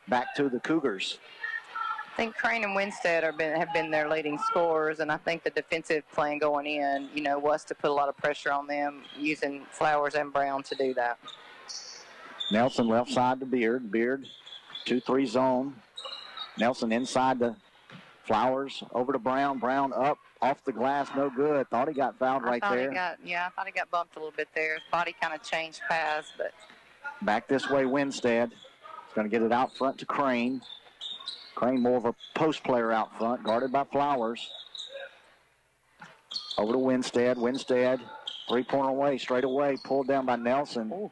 back to the Cougars. I think Crane and Winstead have been their leading scorers, and I think the defensive plan going in, was to put a lot of pressure on them, using Flowers and Brown to do that. Nelson left side to Beard. Beard, 2-3 zone. Nelson inside to Flowers, over to Brown. Brown up, off the glass, no good. Thought he got fouled right there. I thought he got bumped a little bit there. His body kind of changed paths, but. Back this way, Winstead. He's going to get it out front to Crane. Crane more of a post player out front, guarded by Flowers. Over to Winstead. Winstead, three-pointer away, straight away, pulled down by Nelson.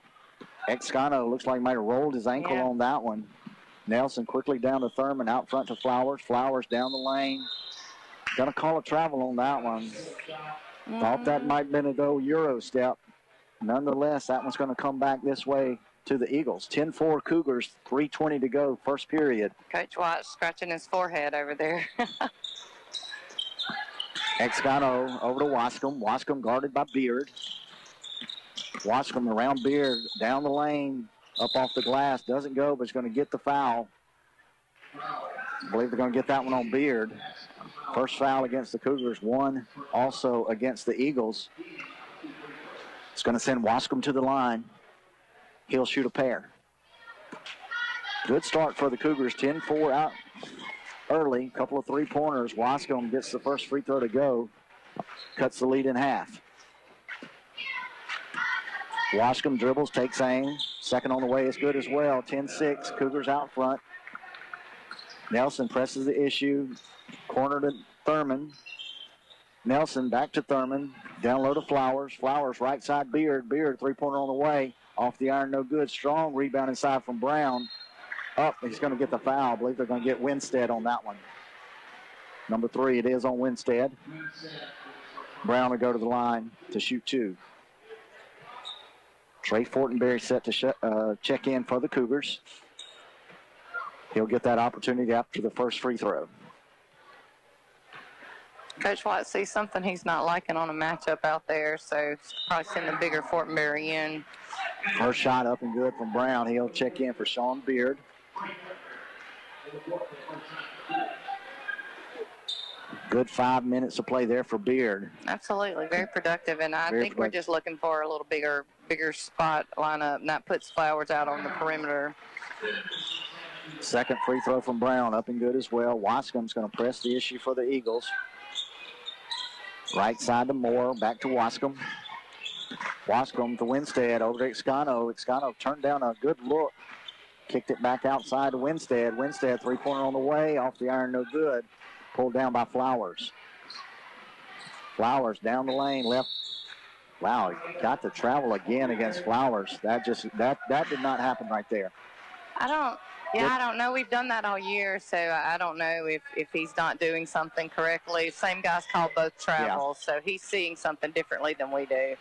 Excano looks like he might have rolled his ankle on that one. Nelson quickly down to Thurman, out front to Flowers. Flowers down the lane. Going to call a travel on that one. Thought that might have been a Euro step. Nonetheless, that one's going to come back this way to the Eagles. 10-4 Cougars, 3:20 to go, first period. Coach White scratching his forehead over there. Excano over to Wascom. Wascom guarded by Beard. Wascom around Beard, down the lane, up off the glass. Doesn't go, but it's going to get the foul. I believe they're going to get that one on Beard. First foul against the Cougars, one also against the Eagles. It's going to send Wascom to the line. He'll shoot a pair. Good start for the Cougars. 10-4 out early. Couple of three-pointers. Wascom gets the first free throw to go. Cuts the lead in half. Wascom dribbles, takes aim. Second on the way is good as well. 10-6. Cougars out front. Nelson presses the issue. Corner to Thurman. Nelson back to Thurman. Down low to Flowers. Flowers right side Beard. Beard three-pointer on the way. Off the iron, no good. Strong rebound inside from Brown. Up, he's going to get the foul. I believe they're going to get Winstead on that one. Number 3, it is on Winstead. Brown will go to the line to shoot 2. Trey Fortenberry set to check in for the Cougars. He'll get that opportunity after the first free throw. Coach White sees something he's not liking on a matchup out there, so probably send the bigger Fortenberry in. First shot up and good from Brown. He'll check in for Sean Beard. Good 5 minutes of play there for Beard. Absolutely, very productive, and I think we're just looking for a little bigger spot lineup, and that puts Flowers out on the perimeter. Second free throw from Brown, up and good as well. Wascom's going to press the issue for the Eagles. Right side to Moore, back to Wascom. Wascom to Winstead, over to Excano. Excano turned down a good look. Kicked it back outside to Winstead. Winstead, three-pointer on the way, off the iron, no good. Pulled down by Flowers. Flowers down the lane, left. Wow, he got to travel again against Flowers. That did not happen right there. I don't know. We've done that all year, so I don't know if he's not doing something correctly. Same guy's called both travels, so he's seeing something differently than we do.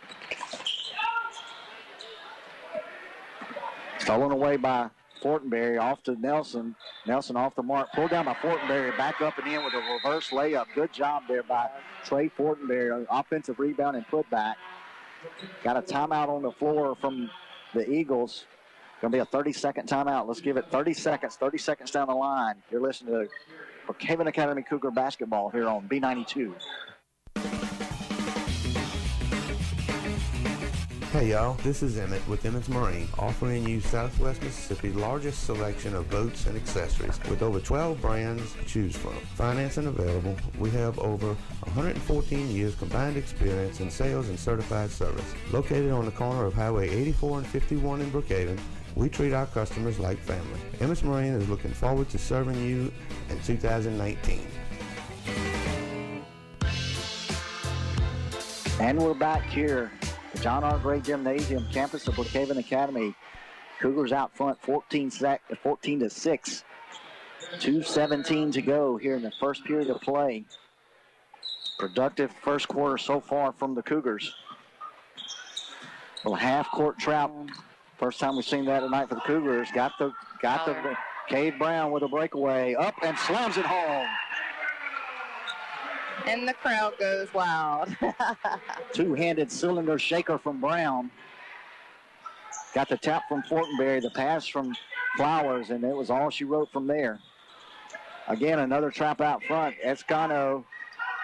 Stolen away by Fortenberry, off to Nelson. Nelson off the mark, pulled down by Fortenberry, back up and in with a reverse layup. Good job there by Trey Fortenberry. Offensive rebound and putback. Got a timeout on the floor from the Eagles. Going to be a 30-second timeout. Let's give it 30 seconds. 30 seconds down the line. You're listening to Brookhaven Academy Cougar basketball here on B92. Hey y'all, this is Emmett with Emmett's Marine, offering you Southwest Mississippi's largest selection of boats and accessories with over 12 brands to choose from. Financing available. We have over 114 years combined experience in sales and certified service. Located on the corner of Highway 84 and 51 in Brookhaven, we treat our customers like family. Emmett's Marine is looking forward to serving you in 2019. And we're back here. The John R. Gray Gymnasium, campus of Brookhaven Academy. Cougars out front, 14-6. 2:17 to go here in the first period of play. Productive first quarter so far from the Cougars. Well, half-court trap. First time we've seen that tonight for the Cougars. Got the Cade Brown with a breakaway. Up and slams it home. And the crowd goes wild. Two-handed cylinder shaker from Brown. Got the tap from Fortenberry, the pass from Flowers, and it was all she wrote from there. Again, another trap out front. Escano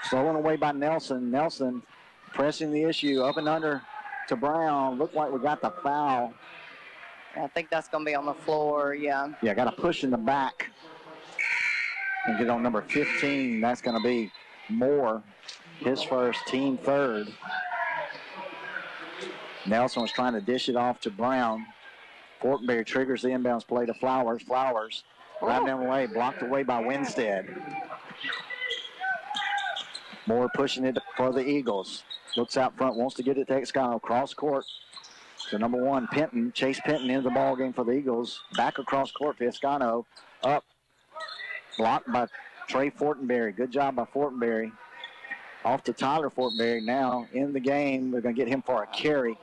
stolen away by Nelson. Nelson pressing the issue up and under to Brown. Looked like we got the foul. I think that's going to be on the floor, yeah. Yeah, got a push in the back. And get on number 15. That's going to be Moore, his first, team third. Nelson was trying to dish it off to Brown. Fortenberry triggers the inbounds play to Flowers. Flowers driving down the way, blocked away by Winstead. Moore pushing it for the Eagles. Looks out front, wants to get it to Escano. Cross court to number 1, Penton. Chase Penton into the ball game for the Eagles. Back across court to Escano. Up. Blocked by Trey Fortenberry. Good job by Fortenberry. Off to Tyler Fortenberry now in the game. They're going to get him for a carry.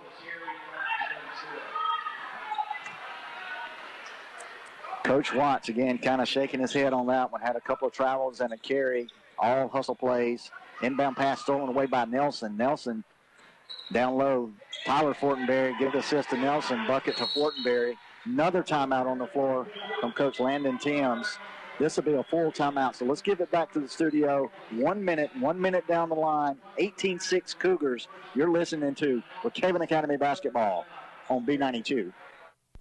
Coach Watts, again, kind of shaking his head on that one. Had a couple of travels and a carry. All hustle plays. Inbound pass stolen away by Nelson. Nelson down low. Tyler Fortenberry, give the assist to Nelson. Bucket to Fortenberry. Another timeout on the floor from Coach Landon Timms. This will be a full timeout, so let's give it back to the studio. 1 minute down the line. 18-6 Cougars. You're listening to Brookhaven Academy basketball on B92.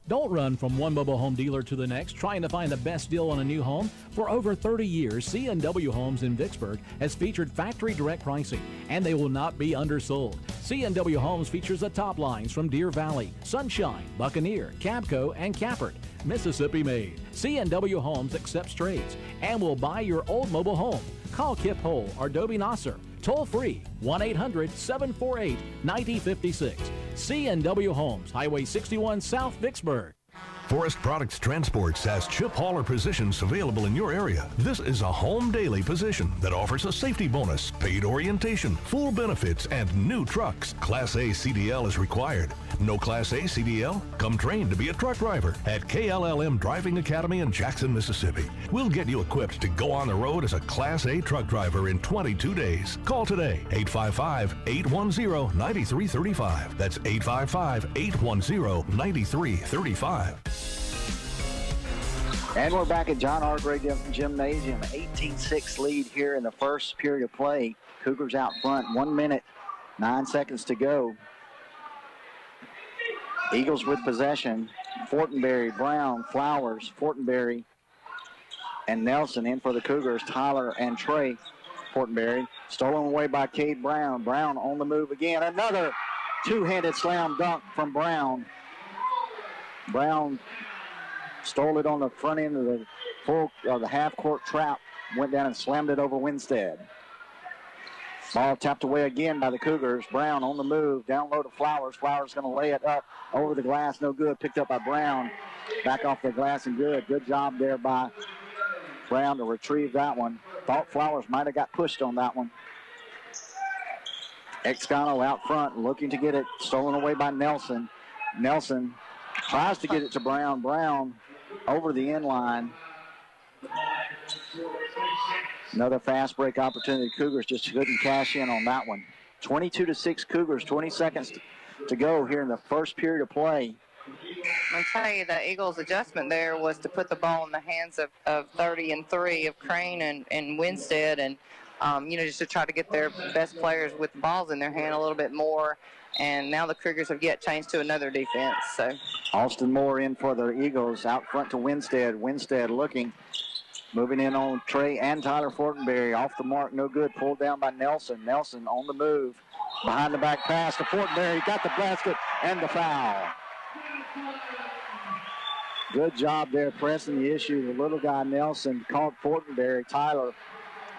Don't run from one mobile home dealer to the next trying to find the best deal on a new home. For over 30 years, C&W Homes in Vicksburg has featured factory direct pricing, and they will not be undersold. C&W Homes features the top lines from Deer Valley, Sunshine, Buccaneer, Cabco, and Cappert. Mississippi made. C&W Homes accepts trades and will buy your old mobile home. Call Kip Hole or Dobie Nasser. Toll free 1-800-748-9056. C&W Homes, Highway 61 South Vicksburg. Forest Products Transports has chip hauler positions available in your area. This is a home daily position that offers a safety bonus, paid orientation, full benefits, and new trucks. Class A CDL is required. No Class A CDL? Come train to be a truck driver at KLLM Driving Academy in Jackson, Mississippi. We'll get you equipped to go on the road as a Class A truck driver in 22 days. Call today, 855-810-9335. That's 855-810-9335. And we're back at John R. Gray Gymnasium. 18-6 lead here in the first period of play. Cougars out front. 1 minute, 9 seconds to go. Eagles with possession. Fortenberry, Brown, Flowers, Fortenberry, and Nelson in for the Cougars. Tyler and Trey Fortenberry. Stolen away by Cade Brown. Brown on the move again. Another two-handed slam dunk from Brown. Brown stole it on the front end of the half-court trap. Went down and slammed it over Winstead. Ball tapped away again by the Cougars. Brown on the move. Down low to Flowers. Flowers going to lay it up over the glass. No good. Picked up by Brown. Back off the glass and good. Good job there by Brown to retrieve that one. Thought Flowers might have got pushed on that one. Escano out front looking to get it. Stolen away by Nelson. Nelson tries to get it to Brown. Brown over the end line. Another fast break opportunity. Cougars just couldn't cash in on that one. 22-6 Cougars. 20 seconds to go here in the first period of play. I'll tell you, the Eagles' adjustment there was to put the ball in the hands of 30 and 3 of Crane and Winstead, and just to try to get their best players with the balls in their hand a little bit more. And now the Cougars have yet changed to another defense. So Austin Moore in for the Eagles. Out front to Winstead. Winstead looking. Moving in on Trey and Tyler Fortenberry. Off the mark, no good. Pulled down by Nelson. Nelson on the move. Behind the back pass to Fortenberry. Got the basket and the foul. Good job there pressing the issue. The little guy Nelson caught Fortenberry. Tyler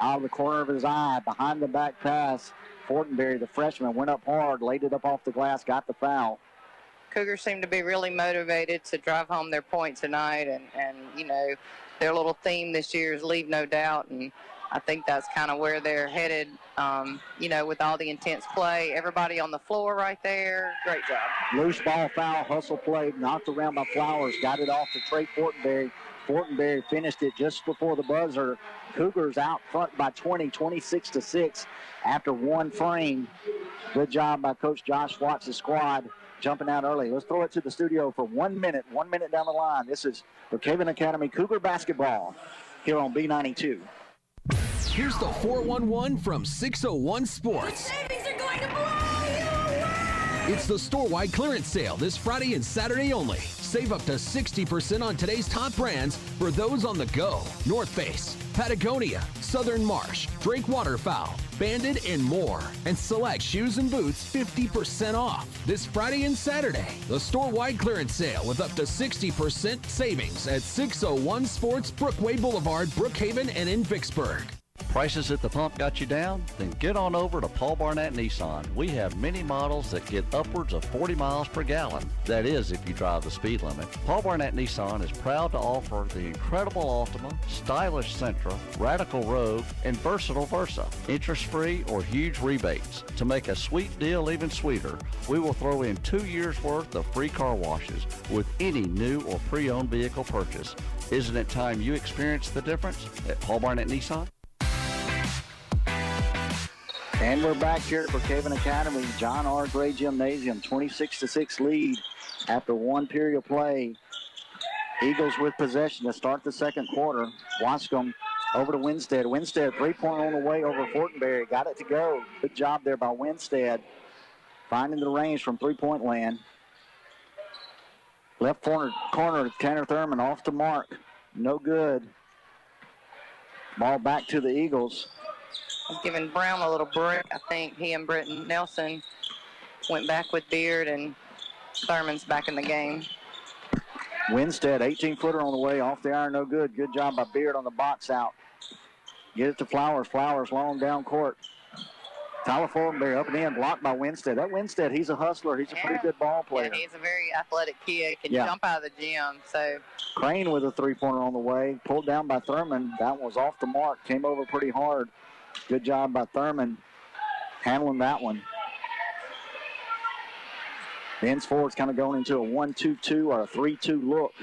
out of the corner of his eye. Behind the back pass. Fortenberry, the freshman, went up hard, laid it up off the glass, got the foul. Cougars seem to be really motivated to drive home their point tonight, and their little theme this year is leave no doubt, and I think that's kind of where they're headed, you know, with all the intense play. Everybody on the floor right there. Great job. Loose ball foul, hustle play, knocked around by Flowers, got it off to Trey Fortenberry. Fortenberry finished it just before the buzzer. Cougars out front by 20, 26-6 after one frame. Good job by Coach Josh Watts' squad jumping out early. Let's throw it to the studio for 1 minute. 1 minute down the line. This is Brookhaven Academy Cougar basketball here on B92. Here's the 411 from 601 Sports. It's the store-wide clearance sale this Friday and Saturday only. Save up to 60% on today's top brands for those on the go. North Face, Patagonia, Southern Marsh, Drake Waterfowl, Bandit, and more. And select shoes and boots 50% off this Friday and Saturday. The store-wide clearance sale with up to 60% savings at 601 Sports, Brookway Boulevard, Brookhaven, and in Vicksburg. Prices at the pump got you down? Then get on over to Paul Barnett Nissan. We have many models that get upwards of 40 miles per gallon. That is, if you drive the speed limit. Paul Barnett Nissan is proud to offer the incredible Altima, stylish Sentra, radical Rogue, and versatile Versa. Interest-free or huge rebates. To make a sweet deal even sweeter, we will throw in 2 years' worth of free car washes with any new or pre-owned vehicle purchase. Isn't it time you experience the difference at Paul Barnett Nissan? And we're back here at Brookhaven Academy, John R. Gray Gymnasium, 26-6 lead after one period of play. Eagles with possession to start the second quarter. Wascom over to Winstead. Winstead, three-pointer on the way over Fortenberry. Got it to go. Good job there by Winstead. Finding the range from three-point land. Left corner, Tanner Thurman off to Mark. No good. Ball back to the Eagles. He's giving Brown a little break. I think he and Britton Nelson went back with Beard, and Thurman's back in the game. Winstead, 18-footer on the way, off the iron, no good. Good job by Beard on the box out. Get it to Flowers. Flowers long down court. Tyler Fortenberry up and in, blocked by Winstead. That Winstead, he's a hustler. He's a pretty good ball player. Yeah, he's a very athletic kid. Can jump out of the gym. So Crane with a three-pointer on the way. Pulled down by Thurman. That one was off the mark. Came over pretty hard. Good job by Thurman handling that one. Henceforth, kind of going into a 1-2-2 or a 3-2 look.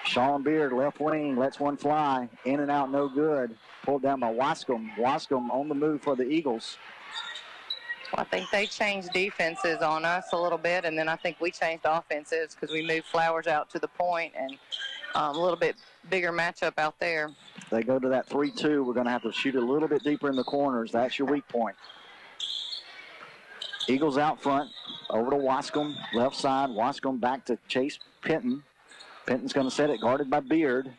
Sean Beard, left wing, lets one fly. In and out, no good. Pulled down by Wascom. Wascom on the move for the Eagles. Well, I think they changed defenses on us a little bit, and then I think we changed offenses because we moved Flowers out to the point and a little bit bigger matchup out there. They go to that 3-2. We're going to have to shoot a little bit deeper in the corners. That's your weak point. Eagles out front. Over to Wascom, left side. Wascom back to Chase Penton. Penton's going to set it, guarded by Beard.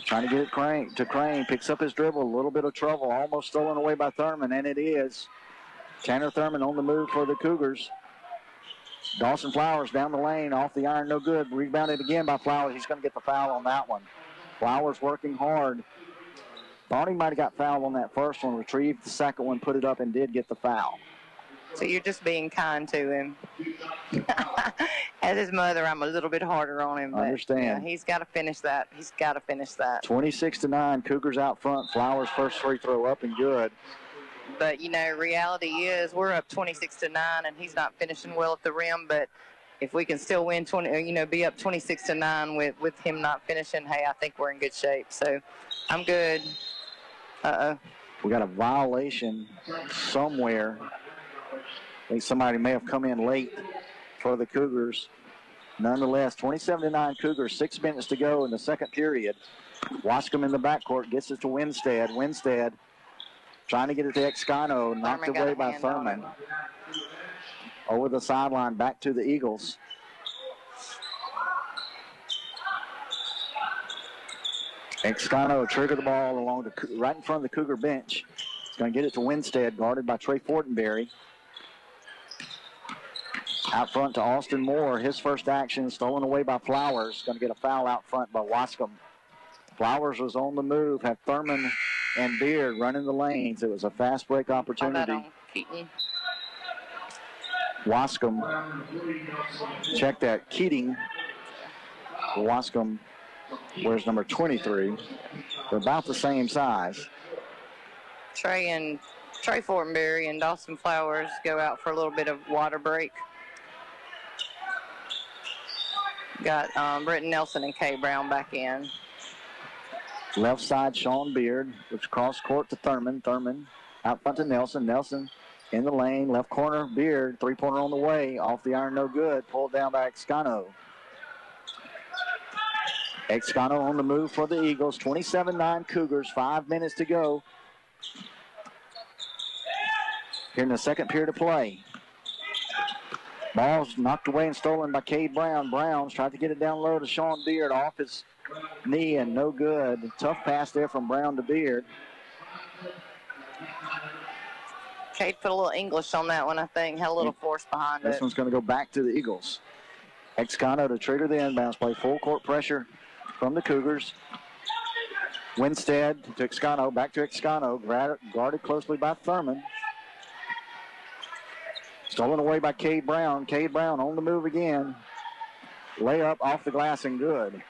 Trying to get it to Crane. Picks up his dribble. A little bit of trouble. Almost stolen away by Thurman, and it is. Tanner Thurman on the move for the Cougars. Dawson Flowers down the lane, off the iron, no good. Rebounded again by Flowers. He's going to get the foul on that one. Flowers working hard. Thought he might have got fouled on that first one. Retrieved the second one, put it up, and did get the foul. So you're just being kind to him. As his mother, I'm a little bit harder on him. I understand. Yeah, he's got to finish that. He's got to finish that. 26-9, Cougars out front. Flowers first free throw up and good. But, you know, reality is we're up 26-9, and he's not finishing well at the rim. But if we can still win, be up 26-9 with him not finishing, hey, I think we're in good shape. So I'm good. We got a violation somewhere. I think somebody may have come in late for the Cougars. Nonetheless, 27-9 Cougars, 6 minutes to go in the second period. Wascom in the backcourt gets it to Winstead. Winstead trying to get it to Excano, knocked away by Thurman. Over the sideline, back to the Eagles. Excano triggered the ball along right in front of the Cougar bench. He's going to get it to Winstead, guarded by Trey Fortenberry. Out front to Austin Moore. His first action stolen away by Flowers. Going to get a foul out front by Wascom. Flowers was on the move. Had Thurman and Beard running the lanes. It was a fast break opportunity. Wascom. Check that. Keating Wascom wears number 23. They're about the same size. Trey Fortenberry and Dawson Flowers go out for a little bit of water break. Got Britton Nelson and Kay Brown back in. Left side, Sean Beard, which cross court to Thurman. Thurman out front to Nelson. Nelson in the lane, left corner, Beard, three-pointer on the way, off the iron, no good, pulled down by Excano. Excano on the move for the Eagles, 27-9 Cougars, 5 minutes to go. Here in the second period of play. Ball's knocked away and stolen by Cade Brown. Brown's tried to get it down low to Sean Beard, off his knee and no good. Tough pass there from Brown to Beard. Cade put a little English on that one, I think. Had a little force behind it. This one's going to go back to the Eagles. Excano to trigger the inbounds play. Full court pressure from the Cougars. Winstead to Excano. Back to Excano. Guarded closely by Thurman. Stolen away by Cade Brown. Cade Brown on the move again. Layup off the glass and good.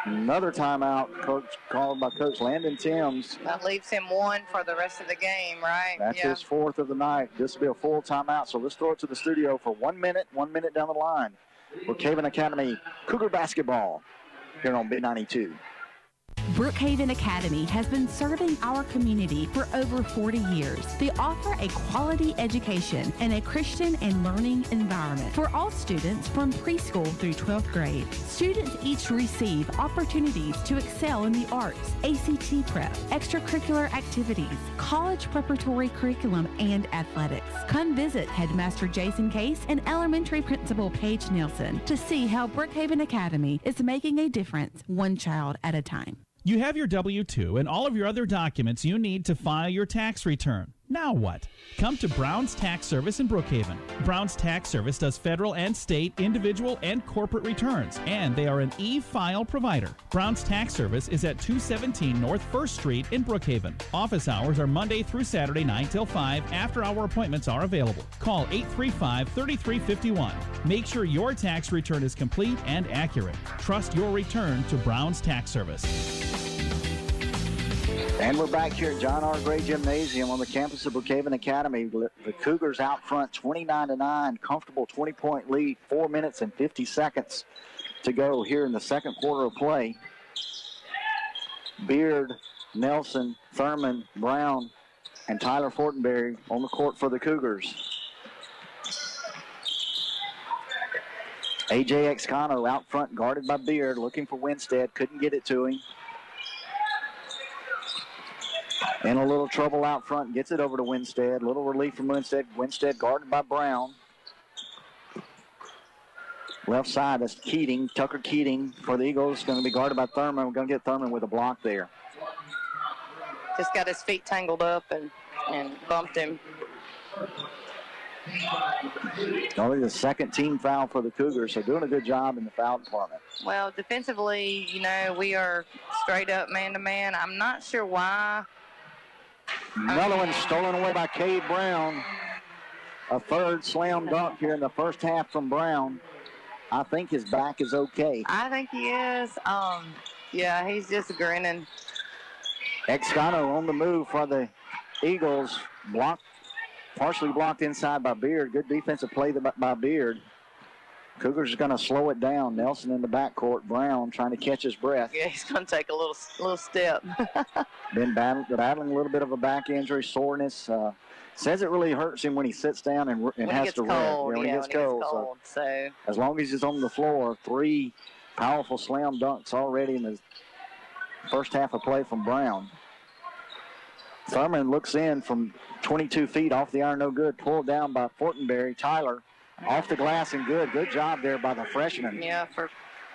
Another timeout called by Coach Landon Timms. That leaves him one for the rest of the game, right? That's his fourth of the night. This will be a full timeout, so let's throw it to the studio for 1 minute down the line. Brookhaven Academy Cougar basketball here on B92. Brookhaven Academy has been serving our community for over 40 years. They offer a quality education and a Christian and learning environment for all students from preschool through 12th grade. Students each receive opportunities to excel in the arts, ACT prep, extracurricular activities, college preparatory curriculum, and athletics. Come visit Headmaster Jason Case and Elementary Principal Paige Nielsen to see how Brookhaven Academy is making a difference one child at a time. You have your W-2 and all of your other documents you need to file your tax return. Now what? Come to Brown's Tax Service in Brookhaven. Brown's Tax Service does federal and state, individual, and corporate returns, and they are an e-file provider. Brown's Tax Service is at 217 North 1st Street in Brookhaven. Office hours are Monday through Saturday 9 till 5. After-hour appointments are available. Call 835-3351. Make sure your tax return is complete and accurate. Trust your return to Brown's Tax Service. And we're back here at John R. Gray Gymnasium on the campus of Brookhaven Academy. The Cougars out front 29-9, comfortable 20-point lead, 4 minutes and 50 seconds to go here in the second quarter of play. Beard, Nelson, Thurman, Brown, and Tyler Fortenberry on the court for the Cougars. A.J. Excano out front, guarded by Beard, looking for Winstead, couldn't get it to him. In a little trouble out front, gets it over to Winstead. Little relief from Winstead. Winstead guarded by Brown. Left side, that's Keating. Tucker Keating for the Eagles. Going to be guarded by Thurman. We're going to get Thurman with a block there. Just got his feet tangled up and bumped him. Only the second team foul for the Cougars, so doing a good job in the foul department. Well, defensively, you know, we are straight up man-to-man. I'm not sure why. Another one stolen away by Cade Brown. A third slam dunk here in the first half from Brown. I think his back is okay. I think he is. Yeah, he's just grinning. Excano on the move for the Eagles. Partially blocked inside by Beard. Good defensive play by Beard. Cougars are going to slow it down. Nelson in the backcourt. Brown trying to catch his breath. Yeah, he's going to take a little step. Been battling a little bit of a back injury, soreness. Says it really hurts him when he sits down and has to rest. When he gets cold. So as long as he's on the floor, 3 powerful slam dunks already in the first half of play from Brown. Thurman looks in from 22 feet off the iron, no good. Pulled down by Fortenberry. Tyler off the glass and good. Good job there by the freshman. Yeah, for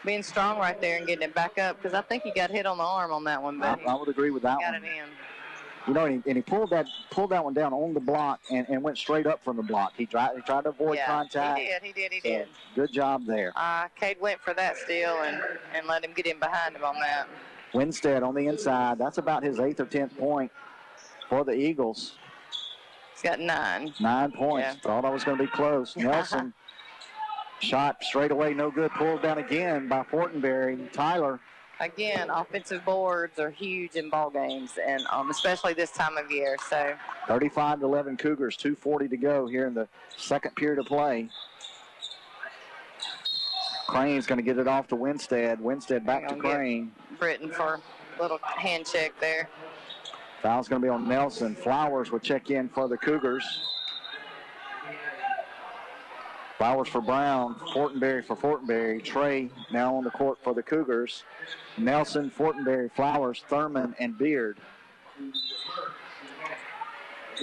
being strong right there and getting it back up, because I think he got hit on the arm on that one. But I would agree with that one. Got it in. You know, and he pulled that one down on the block and went straight up from the block. He tried to avoid contact. He did. Good job there. Cade went for that steal and let him get in behind him on that. Winstead on the inside. That's about his 8th or 10th point for the Eagles. He's got 9. 9 points. Yeah. Thought I was going to be close. Nelson Shot straight away, no good. Pulled down again by Fortenberry. Tyler. Again, offensive boards are huge in ball games, and especially this time of year. So 35-11 Cougars, 2:40 to go here in the second period of play. Crane's going to get it off to Winstead. Winstead back to Crane. Britton for a little hand check there. Foul's going to be on Nelson. Flowers will check in for the Cougars. Flowers for Brown, Fortenberry for Fortenberry. Trey now on the court for the Cougars. Nelson, Fortenberry, Flowers, Thurman, and Beard.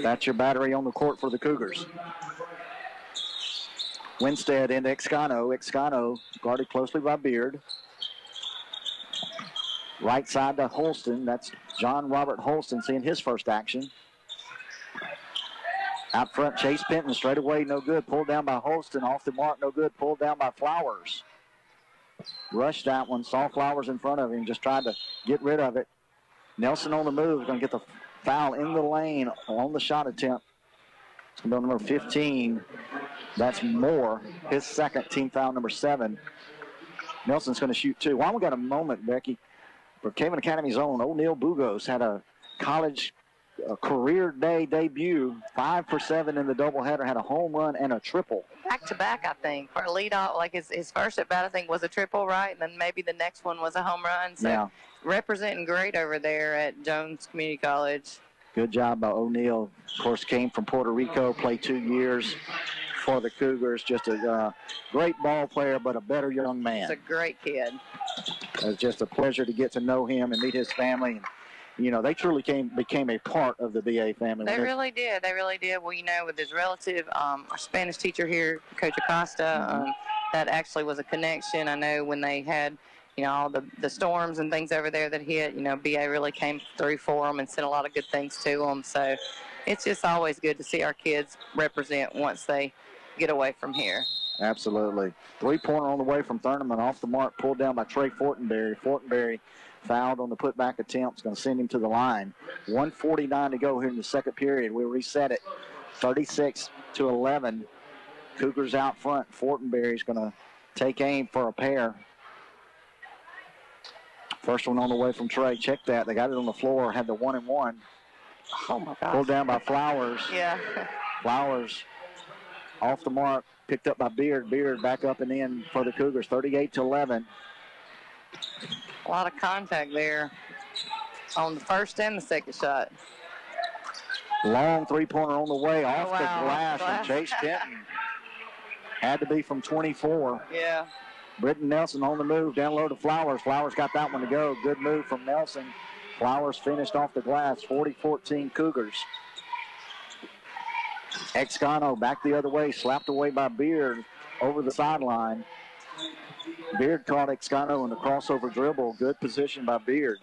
That's your battery on the court for the Cougars. Winstead into Excano. Excano guarded closely by Beard. Right side to Holston. That's John Robert Holston seeing his first action. Out front, Chase Penton, straight away, no good. Pulled down by Holston, off the mark, no good. Pulled down by Flowers. Rushed that one, saw Flowers in front of him, just tried to get rid of it. Nelson on the move, going to get the foul in the lane on the shot attempt. It's going to be number 15. That's Moore, his second, team foul number 7. Nelson's going to shoot 2. While we got a moment, Becky, Brookhaven Academy's own O'Neal Bugos had a college career day debut, 5 for 7 in the doubleheader, had a home run and a triple. Back-to-back, I think. For a leadoff, like his first at bat, I think, was a triple, right? And then maybe the next one was a home run. So yeah. Representing great over there at Jones Community College. Good job by O'Neal. Of course, came from Puerto Rico, played 2 years for the Cougars. Just a great ball player, but a better young man. He's a great kid. It was just a pleasure to get to know him and meet his family. You know, they truly became a part of the BA family. They really did. They really did. Well, you know, with his relative, our Spanish teacher here, Coach Acosta, that actually was a connection. I know when they had, you know, all the storms and things over there that hit, you know, BA really came through for them and sent a lot of good things to them. So it's just always good to see our kids represent once they get away from here. Absolutely. 3-pointer on the way from Thurman, off the mark, pulled down by Trey Fortenberry. Fortenberry fouled on the putback attempt. It's going to send him to the line. 1:49 to go here in the second period. We'll reset it. 36-11. Cougars out front. Fortenberry's going to take aim for a pair. First one on the way from Trey. Check that. They got it on the floor. Had the 1-and-1. Oh, my God. Pulled down by Flowers. Yeah. Flowers off the mark. Picked up by Beard. Beard back up and in for the Cougars. 38-11. A lot of contact there on the first and the second shot. Long 3-pointer on the way off the glass from Chase Penton. Had to be from 24. Yeah. Britton Nelson on the move, down low to Flowers. Flowers got that one to go. Good move from Nelson. Flowers finished off the glass. 40-14 Cougars. Excano back the other way, slapped away by Beard over the sideline. Beard caught Excano in the crossover dribble. Good position by Beard.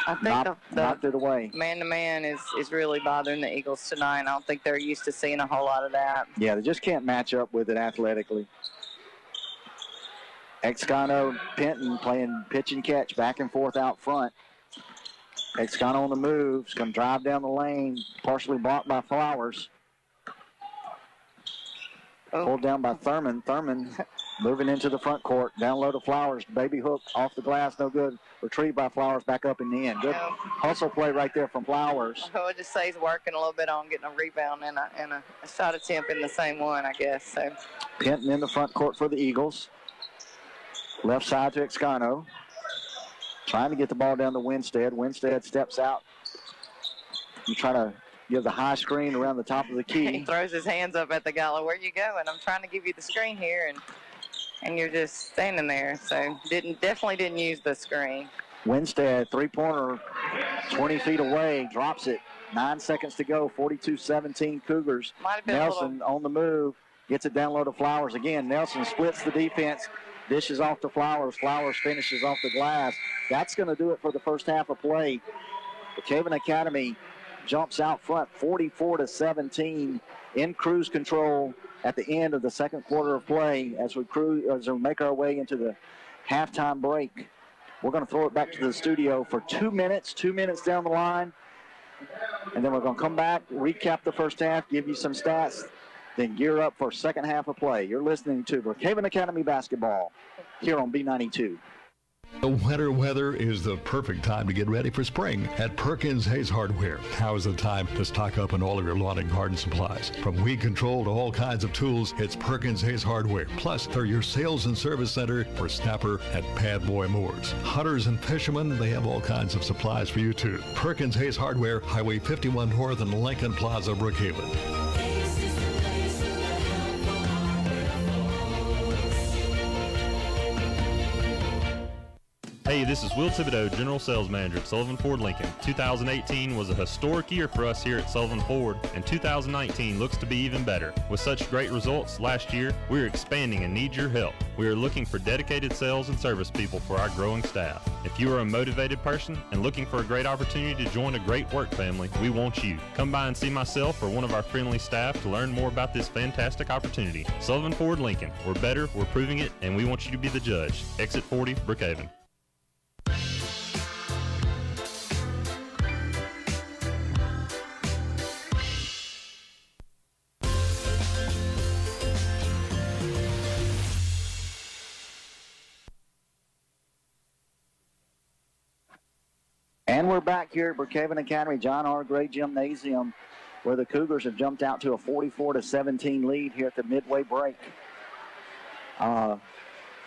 I think knocked it away. Man-to-man is really bothering the Eagles tonight. I don't think they're used to seeing a whole lot of that. Yeah, they just can't match up with it athletically. Excano, Penton playing pitch and catch back and forth out front. Excano on the move. He's going to drive down the lane. Partially blocked by Flowers. Pulled down by Thurman. Thurman moving into the front court. Down low to Flowers. Baby hook off the glass. No good. Retrieved by Flowers back up in the end. Good hustle play right there from Flowers. I would just say he's working a little bit on getting a rebound and a shot attempt in the same one, I guess. So Penton in the front court for the Eagles. Left side to Excano. Trying to get the ball down to Winstead. Winstead steps out. You try to give the high screen around the top of the key. He throws his hands up at the guy, like, where you going? I'm trying to give you the screen here, and you're just standing there. So definitely didn't use the screen. Winstead, 3-pointer, 20 feet away, drops it. 9 seconds to go, 42-17 Cougars. Nelson on the move, gets it down low to Flowers again. Nelson splits the defense, dishes off to Flowers. Flowers finishes off the glass. That's going to do it for the first half of play. Brookhaven Academy jumps out front 44-17 in cruise control at the end of the second quarter of play as we make our way into the halftime break. We're going to throw it back to the studio for 2 minutes down the line. And then we're going to come back, recap the first half, give you some stats, then gear up for second half of play. You're listening to Brookhaven Academy basketball here on B92. The winter weather is the perfect time to get ready for spring at Perkins Hayes Hardware. Now is the time to stock up on all of your lawn and garden supplies. From weed control to all kinds of tools, it's Perkins Hayes Hardware. Plus, they're your sales and service center for snapper and pad boy mowers. Hunters and fishermen, they have all kinds of supplies for you too. Perkins Hayes Hardware, Highway 51 North and Lincoln Plaza, Brookhaven. Hey, this is Will Thibodeau, General Sales Manager at Sullivan Ford Lincoln. 2018 was a historic year for us here at Sullivan Ford, and 2019 looks to be even better. With such great results last year, we are expanding and need your help. We are looking for dedicated sales and service people for our growing staff. If you are a motivated person and looking for a great opportunity to join a great work family, we want you. Come by and see myself or one of our friendly staff to learn more about this fantastic opportunity. Sullivan Ford Lincoln. We're better, we're proving it, and we want you to be the judge. Exit 40, Brookhaven. And we're back here at Brookhaven Academy, John R. Gray Gymnasium, where the Cougars have jumped out to a 44-17 lead here at the midway break.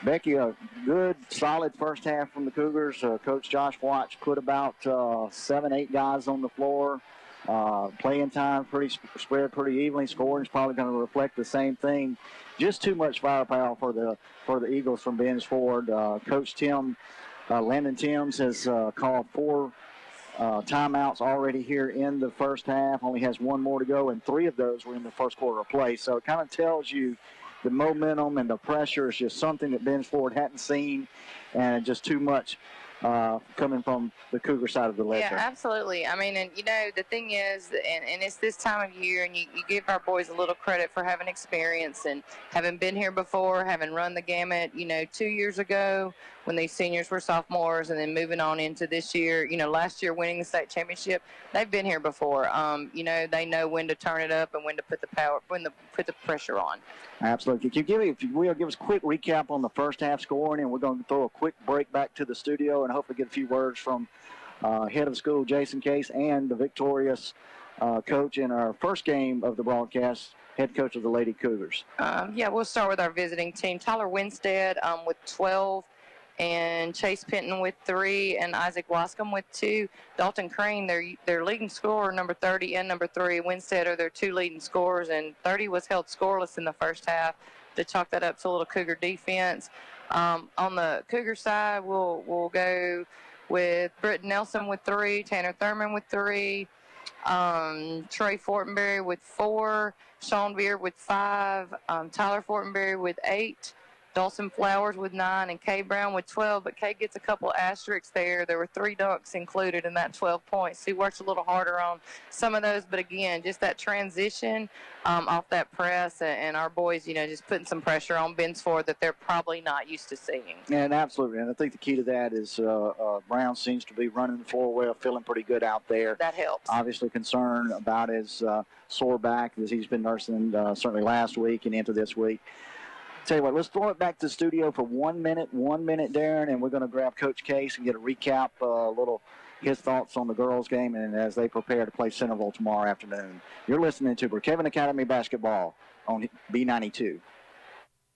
Becky, a good, solid first half from the Cougars. Coach Josh Watch put about 7-8 guys on the floor. Playing time spread pretty evenly. Scoring is probably going to reflect the same thing. Just too much firepower for the Eagles from Ben's Ford. Coach Landon Timms has called 4 timeouts already here in the first half. Only has 1 more to go, and 3 of those were in the first quarter of play. So it kind of tells you the momentum and the pressure is just something that Ben's Ford hadn't seen, and just too much coming from the Cougar side of the ledger. Yeah, absolutely. I mean, and, you know, the thing is, and it's this time of year, and you give our boys a little credit for having experience and having been here before, having run the gamut, 2 years ago when these seniors were sophomores, and then moving on into this year, last year winning the state championship. They've been here before. They know when to turn it up and when to put the pressure on. Absolutely. If you will, give us a quick recap on the first half scoring, and we're going to throw a quick break back to the studio and hopefully get a few words from head of school Jason Case and the victorious coach in our first game of the broadcast, head coach of the Lady Cougars. We'll start with our visiting team. Tyler Winstead with 12, and Chase Penton with 3, and Isaac Wascom with 2. Dalton Crane, their leading scorer, number 30 and number 3. Winstead are their 2 leading scorers, and 30 was held scoreless in the first half to chalk that up to a little Cougar defense. On the Cougar side, we'll go with Britton Nelson with 3, Tanner Thurman with 3, Trey Fortenberry with 4, Sean Beard with 5, Tyler Fortenberry with 8, Dawson Flowers with 9, and Kay Brown with 12, but Kay gets a couple asterisks there. There were 3 dunks included in that 12 points. He works a little harder on some of those, but again, just that transition off that press, and our boys, just putting some pressure on Ben's Ford that they're probably not used to seeing. And absolutely, and I think the key to that is Brown seems to be running the floor well, feeling pretty good out there. That helps. Obviously concerned about his sore back as he's been nursing certainly last week and into this week. Tell you what, let's throw it back to the studio for 1 minute, Darren, and we're going to grab Coach Case and get a recap, his thoughts on the girls' game, and as they prepare to play Centerville tomorrow afternoon. You're listening to Brookhaven Academy basketball on B92.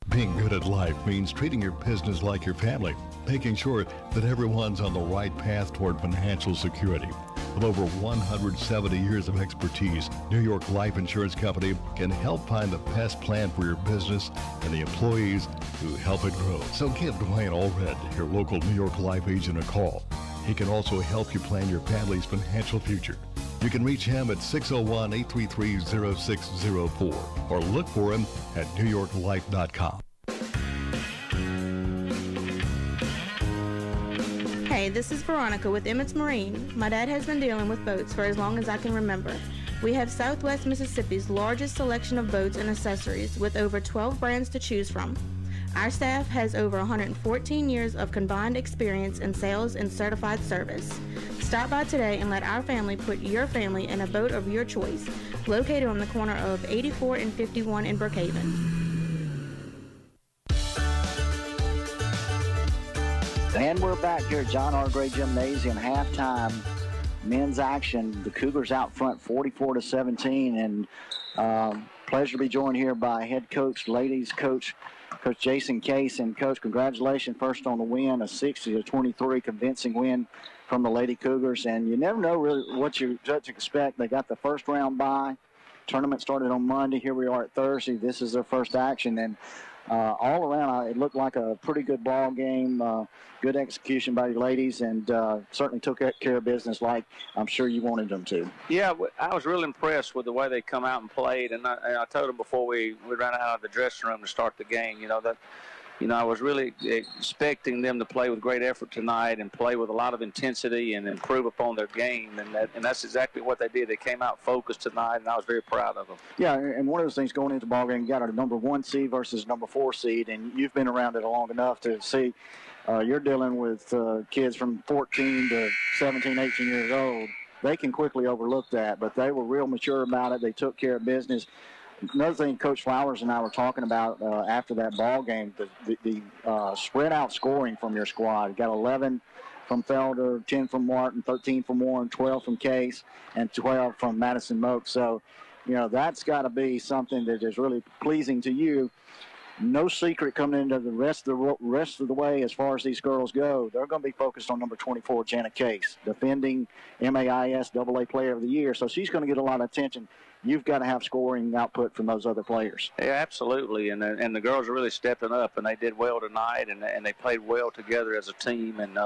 Being good at life means treating your business like your family, making sure that everyone's on the right path toward financial security. With over 170 years of expertise, New York Life Insurance Company can help find the best plan for your business and the employees who help it grow. So give Dwayne Allred, your local New York Life agent, a call. He can also help you plan your family's financial future. You can reach him at 601-833-0604 or look for him at newyorklife.com. Hey, this is Veronica with Emmett's Marine. My dad has been dealing with boats for as long as I can remember. We have Southwest Mississippi's largest selection of boats and accessories with over 12 brands to choose from. Our staff has over 114 years of combined experience in sales and certified service. Stop by today and let our family put your family in a boat of your choice, located on the corner of 84 and 51 in Brookhaven. And we're back here at John R. Gray Gymnasium, halftime men's action. The Cougars out front 44-17, and pleasure to be joined here by head coach, ladies coach, Coach Jason Case. And Coach, congratulations first on the win, a 60-23 convincing win from the Lady Cougars. And you never know really what you expect. They got the first round bye. Tournament started on Monday. Here we are at Thursday. This is their first action, and all around, it looked like a pretty good ball game. Good execution by your ladies, and certainly took care of business like I'm sure you wanted them to. Yeah, I was really impressed with the way they come out and played. And I told them before we ran out of the dressing room to start the game, I was really expecting them to play with great effort tonight and play with a lot of intensity and improve upon their game. And that's exactly what they did. They came out focused tonight, and I was very proud of them. Yeah, and one of those things going into the ball game, you got a number 1 seed versus number 4 seed, and you've been around it long enough to see you're dealing with kids from 14 to 17, 18 years old. They can quickly overlook that, but they were real mature about it. They took care of business. Another thing Coach Flowers and I were talking about after that ball game, the spread out scoring from your squad. You got 11 from Felder, 10 from Martin, 13 from Warren, 12 from Case, and 12 from Madison Moak. So, that's got to be something that is really pleasing to you. No secret coming into the rest of the way as far as these girls go. They're going to be focused on number 24, Janet Case, defending MAIS AA Player of the Year. So she's going to get a lot of attention. You've got to have scoring output from those other players. Yeah, absolutely. And the girls are really stepping up, and they did well tonight, and they played well together as a team. And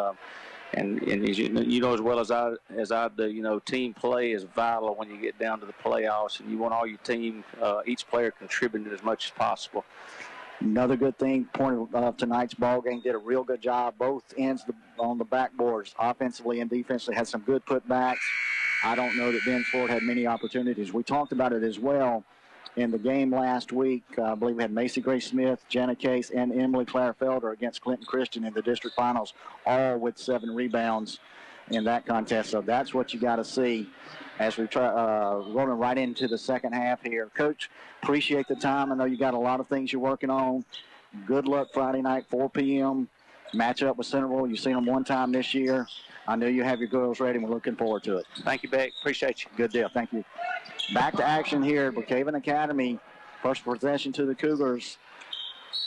as you know as well as I do, team play is vital when you get down to the playoffs, and you want all your team, each player contributing as much as possible. Another good thing, point of tonight's ball game, did a real good job. Both ends on the backboards, offensively and defensively, had some good putbacks. I don't know that Ben Ford had many opportunities. We talked about it as well in the game last week. I believe we had Macy Grace Smith, Janet Case, and Emily Claire Felder against Clinton Christian in the district finals, all with 7 rebounds in that contest. So that's what you got to see as we try rolling right into the second half here. Coach, appreciate the time. I know you got a lot of things you're working on. Good luck Friday night, 4 p.m. Match up with Centerville. You've seen them one time this year. I know you have your girls ready, and we're looking forward to it. Thank you, Beck. Appreciate you. Good deal. Thank you. Back to action here at Brookhaven Academy. First possession to the Cougars.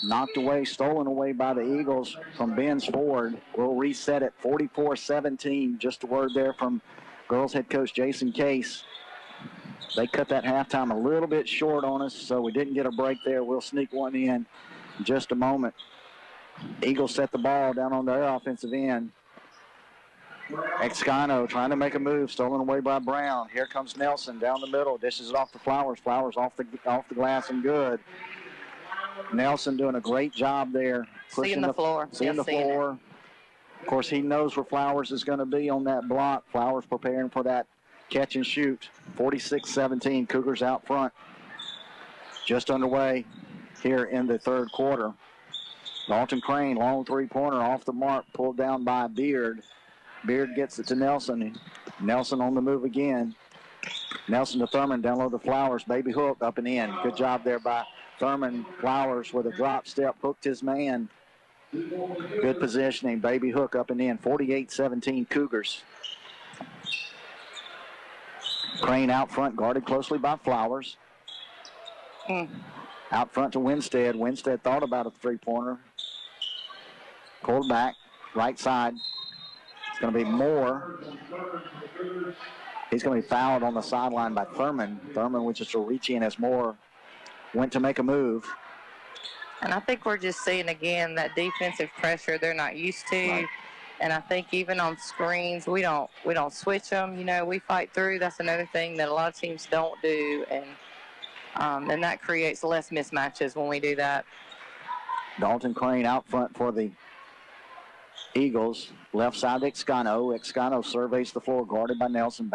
Knocked away, stolen away by the Eagles from Ben's Ford. We'll reset it 44-17. Just a word there from girls head coach Jason Case. They cut that halftime a little bit short on us, so we didn't get a break there. We'll sneak one in just a moment. Eagles set the ball down on their offensive end. Excano trying to make a move, stolen away by Brown. Here comes Nelson down the middle, dishes it off to Flowers. Flowers off the glass and good. Nelson doing a great job there. Seeing the floor. Seeing the floor. Of course, he knows where Flowers is going to be on that block. Flowers preparing for that catch and shoot. 46-17, Cougars out front. Just underway here in the third quarter. Dalton Crane, long three-pointer off the mark, pulled down by Beard. Beard gets it to Nelson. Nelson on the move again. Nelson to Thurman, down low to Flowers. Baby hook up and in. Good job there by Thurman. Flowers with a drop step, hooked his man. Good positioning. Baby hook up and in. 48-17 Cougars. Crane out front, guarded closely by Flowers. Out front to Winstead. Winstead thought about a three-pointer. Pulled back, right side. It's going to be Moore. He's going to be fouled on the sideline by Thurman. Thurman was just to reach in as Moore went to make a move. And I think we're just seeing again that defensive pressure they're not used to. Right. And I think even on screens, we don't switch them. We fight through. That's another thing that a lot of teams don't do, and that creates less mismatches when we do that. Dalton Crane out front for the Eagles. Left side to Excano. Excano surveys the floor, guarded by Nelson.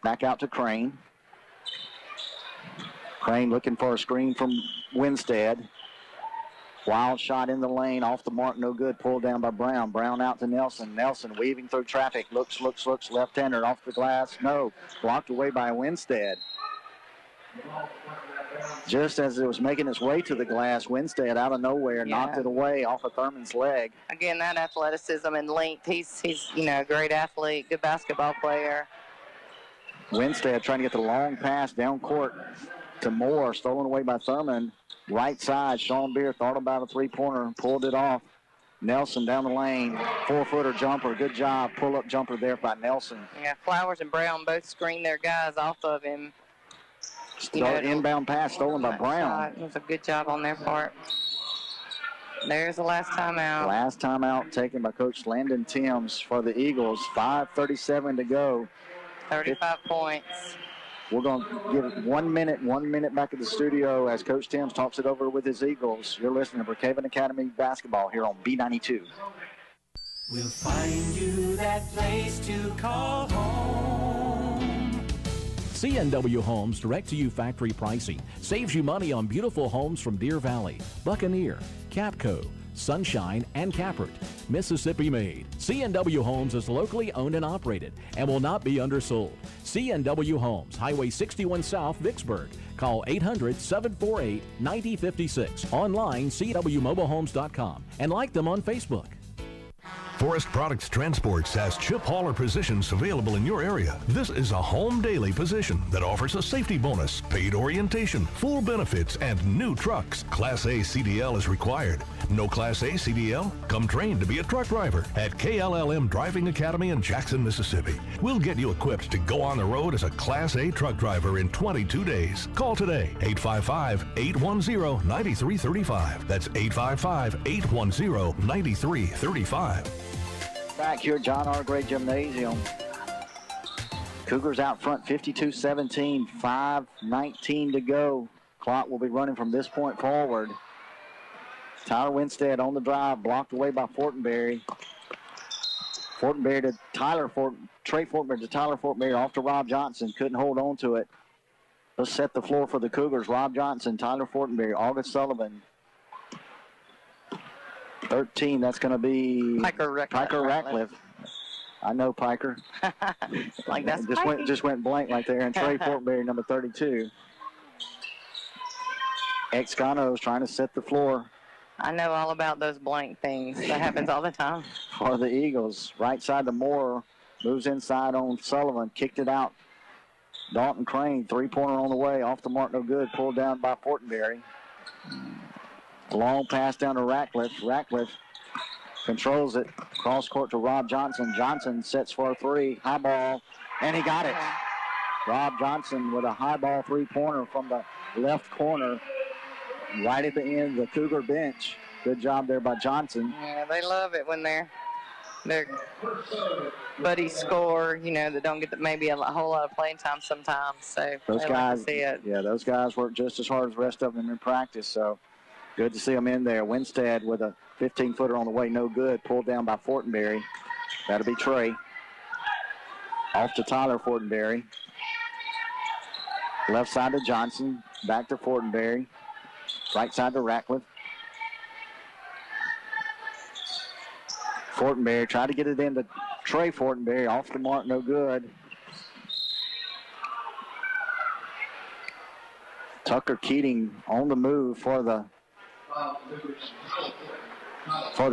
Back out to Crane. Crane looking for a screen from Winstead. Wild shot in the lane, off the mark, no good. Pulled down by Brown. Brown out to Nelson. Nelson weaving through traffic. Looks. Left-hander off the glass. No. Blocked away by Winstead. Just as it was making its way to the glass, Winstead out of nowhere knocked it away off of Thurman's leg. Again, that athleticism and length. He's a great athlete, good basketball player. Winstead trying to get the long pass down court to Moore. Stolen away by Thurman. Right side, Sean Beer thought about a three-pointer, pulled it off. Nelson down the lane, 4-footer jumper. Good job, pull-up jumper there by Nelson. Yeah, Flowers and Brown both screened their guys off of him. Inbound pass stolen by Brown. It was a good job on their part. There's the last timeout. Last timeout taken by Coach Landon Timms for the Eagles. 5:37 to go. 35 points. We're going to give it 1 minute back at the studio as Coach Timms talks it over with his Eagles. You're listening to Brookhaven Academy basketball here on B92. We'll find you that place to call home. C&W Homes direct-to-you factory pricing saves you money on beautiful homes from Deer Valley, Buccaneer, Capco, Sunshine, and Cappert. Mississippi made. C&W Homes is locally owned and operated and will not be undersold. C&W Homes, Highway 61 South, Vicksburg. Call 800-748-9056. Online, cwmobilehomes.com, and like them on Facebook. Forest Products Transports has chip hauler positions available in your area. This is a home daily position that offers a safety bonus, paid orientation, full benefits, and new trucks. Class A CDL is required. No Class A CDL? Come train to be a truck driver at KLLM Driving Academy in Jackson, Mississippi. We'll get you equipped to go on the road as a Class A truck driver in 22 days. Call today, 855-810-9335. That's 855-810-9335. Back here at John R. Gray Gymnasium. Cougars out front 52-17, 5:19 to go. Clock will be running from this point forward. Tyler Winstead on the drive, blocked away by Fortenberry. Fortenberry to Trey Fortenberry to Tyler Fortenberry, off to Rob Johnson. Couldn't hold on to it. Let's set the floor for the Cougars. Rob Johnson, Tyler Fortenberry, August Sullivan. 13, that's going to be Piker Ratcliffe. I know Piker. Like that's just went blank right there. And Trey Fortenberry, number 32. Excano's trying to set the floor. I know all about those blank things. That happens all the time. For the Eagles, right side to Moore, moves inside on Sullivan, kicked it out. Dalton Crane, three-pointer on the way, off the mark, no good, pulled down by Fortenberry. Long pass down to Ratcliffe. Ratcliffe controls it. Cross court to Rob Johnson. Johnson sets for a three. High ball, and he got it. Rob Johnson with a high ball three-pointer from the left corner, right at the end of the Cougar bench. Good job there by Johnson. Yeah, they love it when their buddies score, that don't get maybe a whole lot of playing time sometimes. So those guys, like to see it. Yeah, those guys work just as hard as the rest of them in practice. So good to see them in there. Winstead with a 15-footer on the way, no good. Pulled down by Fortenberry. That'll be Trey. Off to Tyler Fortenberry. Left side to Johnson. Back to Fortenberry. Right side to Ratcliffe. Fortenberry tried to get it into Trey Fortenberry. Off the mark, no good. Tucker Keating on the move for the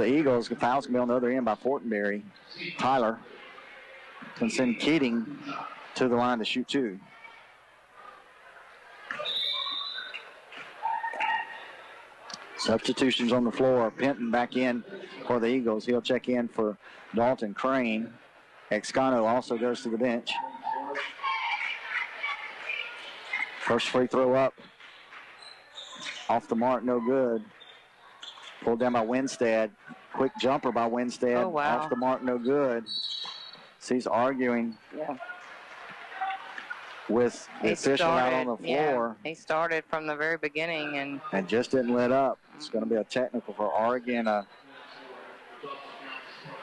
Eagles. The foul's going to be on the other end by Fortenberry. Tyler can send Keating to the line to shoot two. Substitutions on the floor. Penton back in for the Eagles. He'll check in for Dalton Crane. Excano also goes to the bench. First free throw up. Off the mark, no good. Pulled down by Winstead. Quick jumper by Winstead. Oh, wow. Off the mark, no good. So he's arguing with the official out on the floor. Yeah, he started from the very beginning and just didn't let up. It's going to be a technical for Oregon.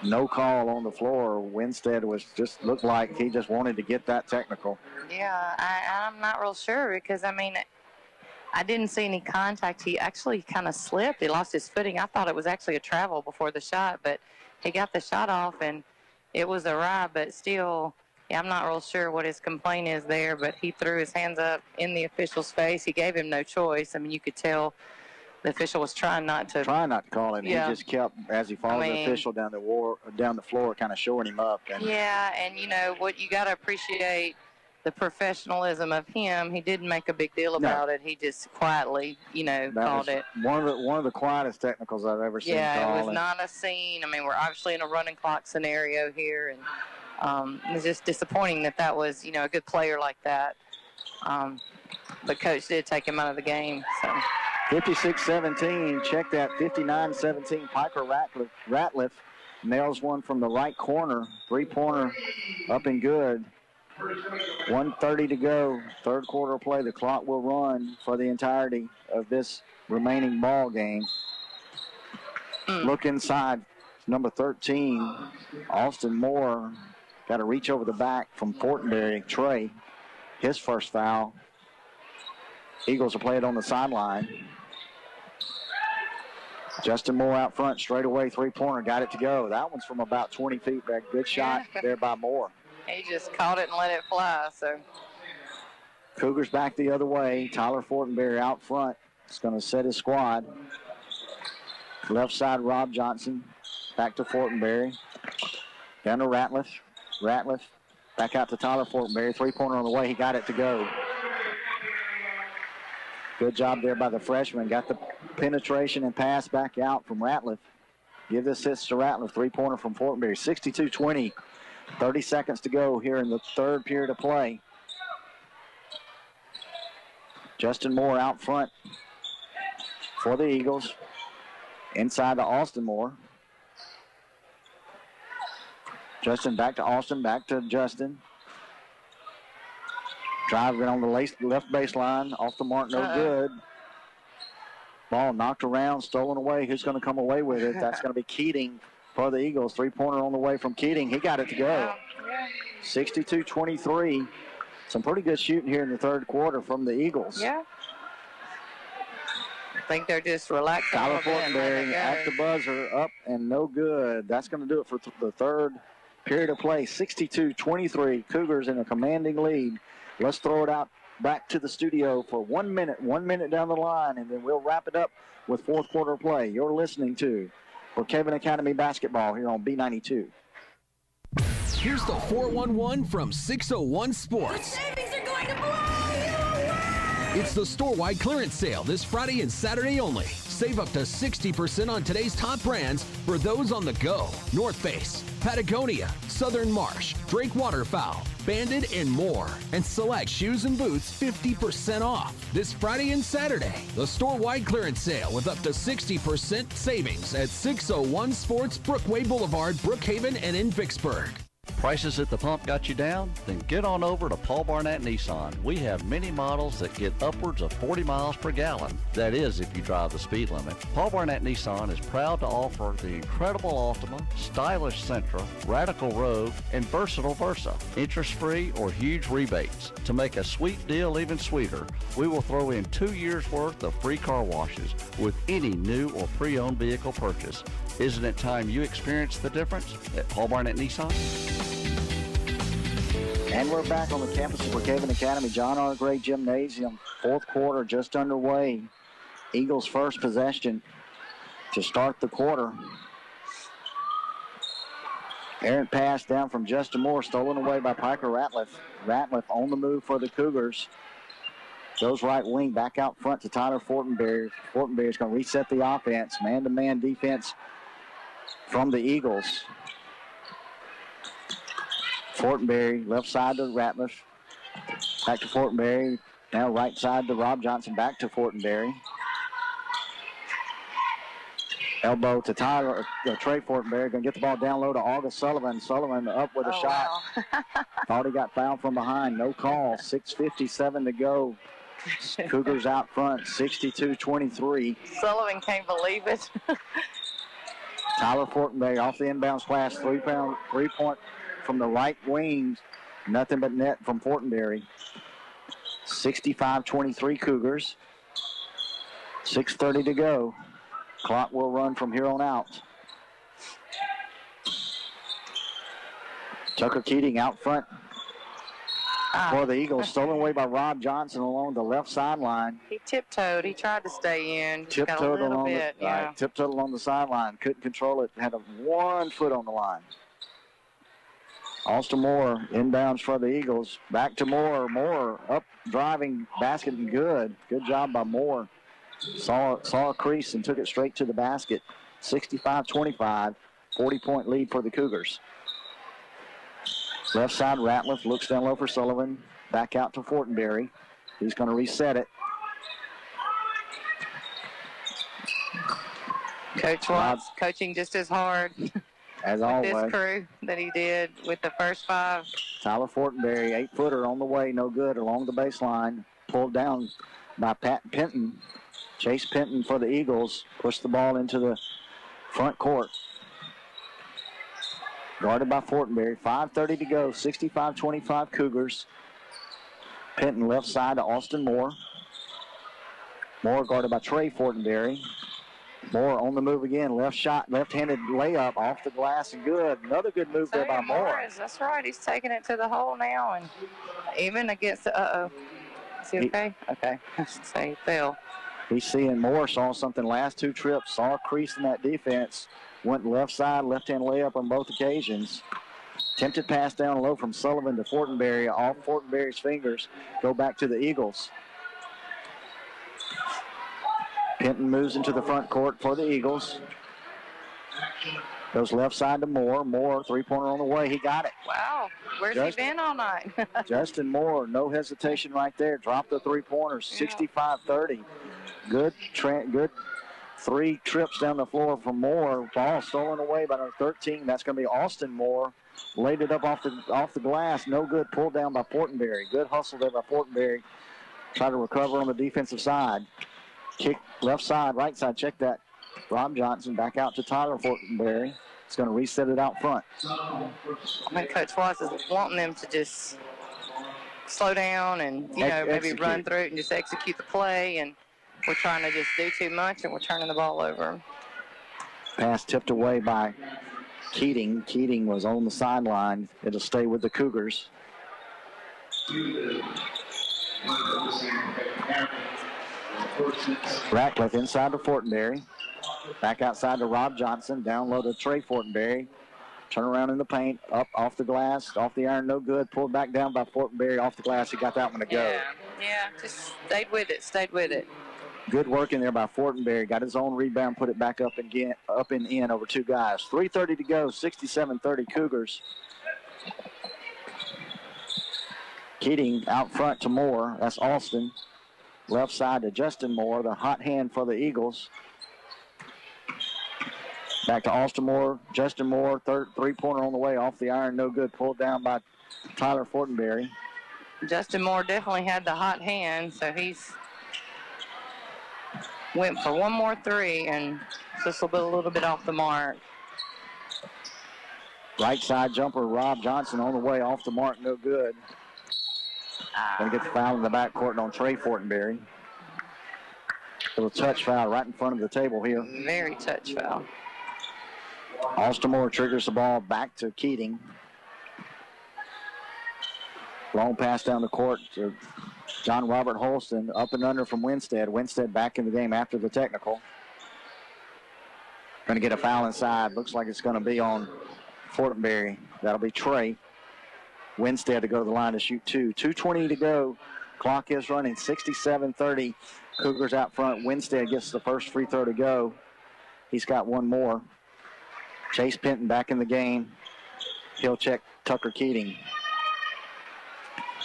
No call on the floor. Winstead looked like he just wanted to get that technical. Yeah, I'm not real sure because, I didn't see any contact. He actually kind of slipped. He lost his footing. I thought it was actually a travel before the shot, but he got the shot off, and it was a ride, but still, yeah, I'm not real sure what his complaint is there, but he threw his hands up in the official's face. He gave him no choice. I mean, you could tell the official was trying not to call him. Yeah. He just kept, as he followed the official down the floor, kind of showing him up. And yeah, and you know what, you got to appreciate the professionalism of him. He didn't make a big deal about it. He just quietly, called it. One of the quietest technicals I've ever seen. Yeah, it was not a scene. I mean, we're obviously in a running clock scenario here, and it's just disappointing that was, a good player like that. But coach did take him out of the game. So 56-17. Check that. 59-17. Piper Ratliff nails one from the right corner. Three-pointer up and good. 1:30 to go. Third quarter play. The clock will run for the entirety of this remaining ball game. Look inside. Number 13, Austin Moore. Got to reach over the back from Fortenberry. Trey, his first foul. Eagles will play it on the sideline. Justin Moore out front, straight away, three-pointer, got it to go. That one's from about 20 feet back. Good shot there by Moore. He just caught it and let it fly. So Cougars back the other way. Tyler Fortenberry out front. He's going to set his squad. Left side, Rob Johnson. Back to Fortenberry. Down to Ratliff. Ratliff back out to Tyler Fortenberry. Three-pointer on the way. He got it to go. Good job there by the freshman. Got the penetration and pass back out from Ratliff. Give this assist to Ratliff. Three-pointer from Fortenberry. 62-20. 30 seconds to go here in the third period of play. Justin Moore out front for the Eagles. Inside to Austin Moore. Justin back to Austin, back to Justin. Driving on the left baseline, off the mark, no good. Ball knocked around, stolen away. Who's going to come away with it? That's going to be Keating for the Eagles. Three-pointer on the way from Keating. He got it to go. 62-23. Some pretty good shooting here in the third quarter from the Eagles. Yeah. I think they're just relaxing. Tyler Fortenberry at the buzzer, up and no good. That's going to do it for the third period of play. 62-23. Cougars in a commanding lead. Let's throw it out back to the studio for 1 minute. 1 minute down the line, and then we'll wrap it up with fourth quarter play. You're listening to Brookhaven Academy basketball here on B92. Here's the 411 from 601 Sports. It's the store-wide clearance sale this Friday and Saturday only. Save up to 60% on today's top brands for those on the go. North Face, Patagonia, Southern Marsh, Drake Waterfowl, Bandit, and more. And select shoes and boots 50% off. This Friday and Saturday, the store-wide clearance sale with up to 60% savings at 601 Sports, Brookway Boulevard, Brookhaven, and in Vicksburg. Prices at the pump got you down? Then get on over to Paul Barnett Nissan. We have many models that get upwards of 40 miles per gallon. That is, if you drive the speed limit. Paul Barnett Nissan is proud to offer the incredible Altima, stylish Sentra, radical Rogue, and versatile Versa. Interest-free or huge rebates. To make a sweet deal even sweeter, we will throw in 2 years' worth of free car washes with any new or pre-owned vehicle purchase. Isn't it time you experience the difference at Paul Barnett Nissan? And we're back on the campus of Brookhaven Academy. John R. Gray Gymnasium. Fourth quarter just underway. Eagles' first possession to start the quarter. Errant pass down from Justin Moore, stolen away by Piper Ratliff. Ratliff on the move for the Cougars. Goes right wing, back out front to Tyler Fortenberry. Fortenberry is going to reset the offense. Man-to-man defense from the Eagles. Fortenberry, left side to Ratliff. Back to Fortenberry. Now right side to Rob Johnson. Back to Fortenberry. Elbow to Trey Fortenberry. Going to get the ball down low to August Sullivan. Sullivan up with a shot. Wow. Thought he got fouled from behind. No call. 6:57 to go. Cougars out front, 62-23. Sullivan can't believe it. Tyler Fortenberry off the inbounds pass. Three-point from the right wing. Nothing but net from Fortenberry. 65-23 Cougars. 6:30 to go. Clock will run from here on out. Tucker Keating out front for the Eagles. Stolen away by Rob Johnson along the left sideline. He tiptoed. He tried to stay in. Just got a Tiptoed little along bit. Yeah. right, tiptoed along the sideline. Couldn't control it. Had 1 foot on the line. Austin Moore inbounds for the Eagles. Back to Moore. Moore up driving basket and good. Good job by Moore. Saw a crease and took it straight to the basket. 65-25. 40-point lead for the Cougars. Left side, Ratliff looks down low for Sullivan. Back out to Fortenberry. He's going to reset it. Coach Watts coaching just as hard as with always. This crew that he did with the first 5. Tyler Fortenberry, 8-footer on the way, no good along the baseline. Pulled down by Pat Penton. Chase Penton for the Eagles. Pushed the ball into the front court. Guarded by Fortenberry. 5:30 to go. 65-25 Cougars. Penton left side to Austin Moore. Moore guarded by Trey Fortenberry. Moore on the move again. Left-handed layup off the glass and good. Another good move there by Moore. That's right. He's taking it to the hole now, and even against the Is he okay? Okay. So he fell. He's seeing Moore. Saw something last 2 trips. Saw a crease in that defense. Went left side, left-hand layup on both occasions. Tempted pass down low from Sullivan to Fortenberry. Off Fortenberry's fingers. Go back to the Eagles. Penton moves into the front court for the Eagles. Goes left side to Moore. Moore, 3-pointer on the way. He got it. Wow. Where's he been all night? Justin Moore, no hesitation right there. Dropped the 3-pointers, 65-30. Good 3 trips down the floor from Moore. Ball stolen away by number 13. That's going to be Austin Moore. Laid it up off the glass. No good. Pulled down by Fortenberry. Good hustle there by Fortenberry. Try to recover on the defensive side. Kick left side, right side. Check that. Rob Johnson back out to Tyler Fortenberry. It's going to reset it out front. I think Coach Watts is wanting them to just slow down and, maybe run through it and just execute the play. And we're trying to just do too much, and we're turning the ball over. Pass tipped away by Keating. Keating was on the sideline. It'll stay with the Cougars. Ratcliffe inside to Fortenberry. Back outside to Rob Johnson. Down low to Trey Fortenberry. Turn around in the paint. Up off the glass. Off the iron. No good. Pulled back down by Fortenberry. Off the glass. He got that one to go. Yeah. Just stayed with it. Good work in there by Fortenberry. Got his own rebound. Put it back up and in over 2 guys. 3:30 to go. 67-30 Cougars. Keating out front to Moore. That's Austin. Left side to Justin Moore. The hot hand for the Eagles. Back to Austin Moore. Justin Moore. 3-pointer on the way. Off the iron. No good. Pulled down by Tyler Fortenberry. Justin Moore definitely had the hot hand, so he's went for one more 3, and this will be a little bit off the mark. Right side jumper, Rob Johnson on the way, off the mark, no good. Going to get the foul in the backcourt on Trey Fortenberry. Little touch foul right in front of the table here. Very touch foul. Austin Moore triggers the ball back to Keating. Long pass down the court to John Robert Holston, up and under from Winstead. Winstead back in the game after the technical. Going to get a foul inside. Looks like it's going to be on Fortenberry. That'll be Trey. Winstead to go to the line to shoot 2. 2:20 to go. Clock is running. 67-30. Cougars out front. Winstead gets the first free throw to go. He's got one more. Chase Penton back in the game. He'll check Tucker Keating.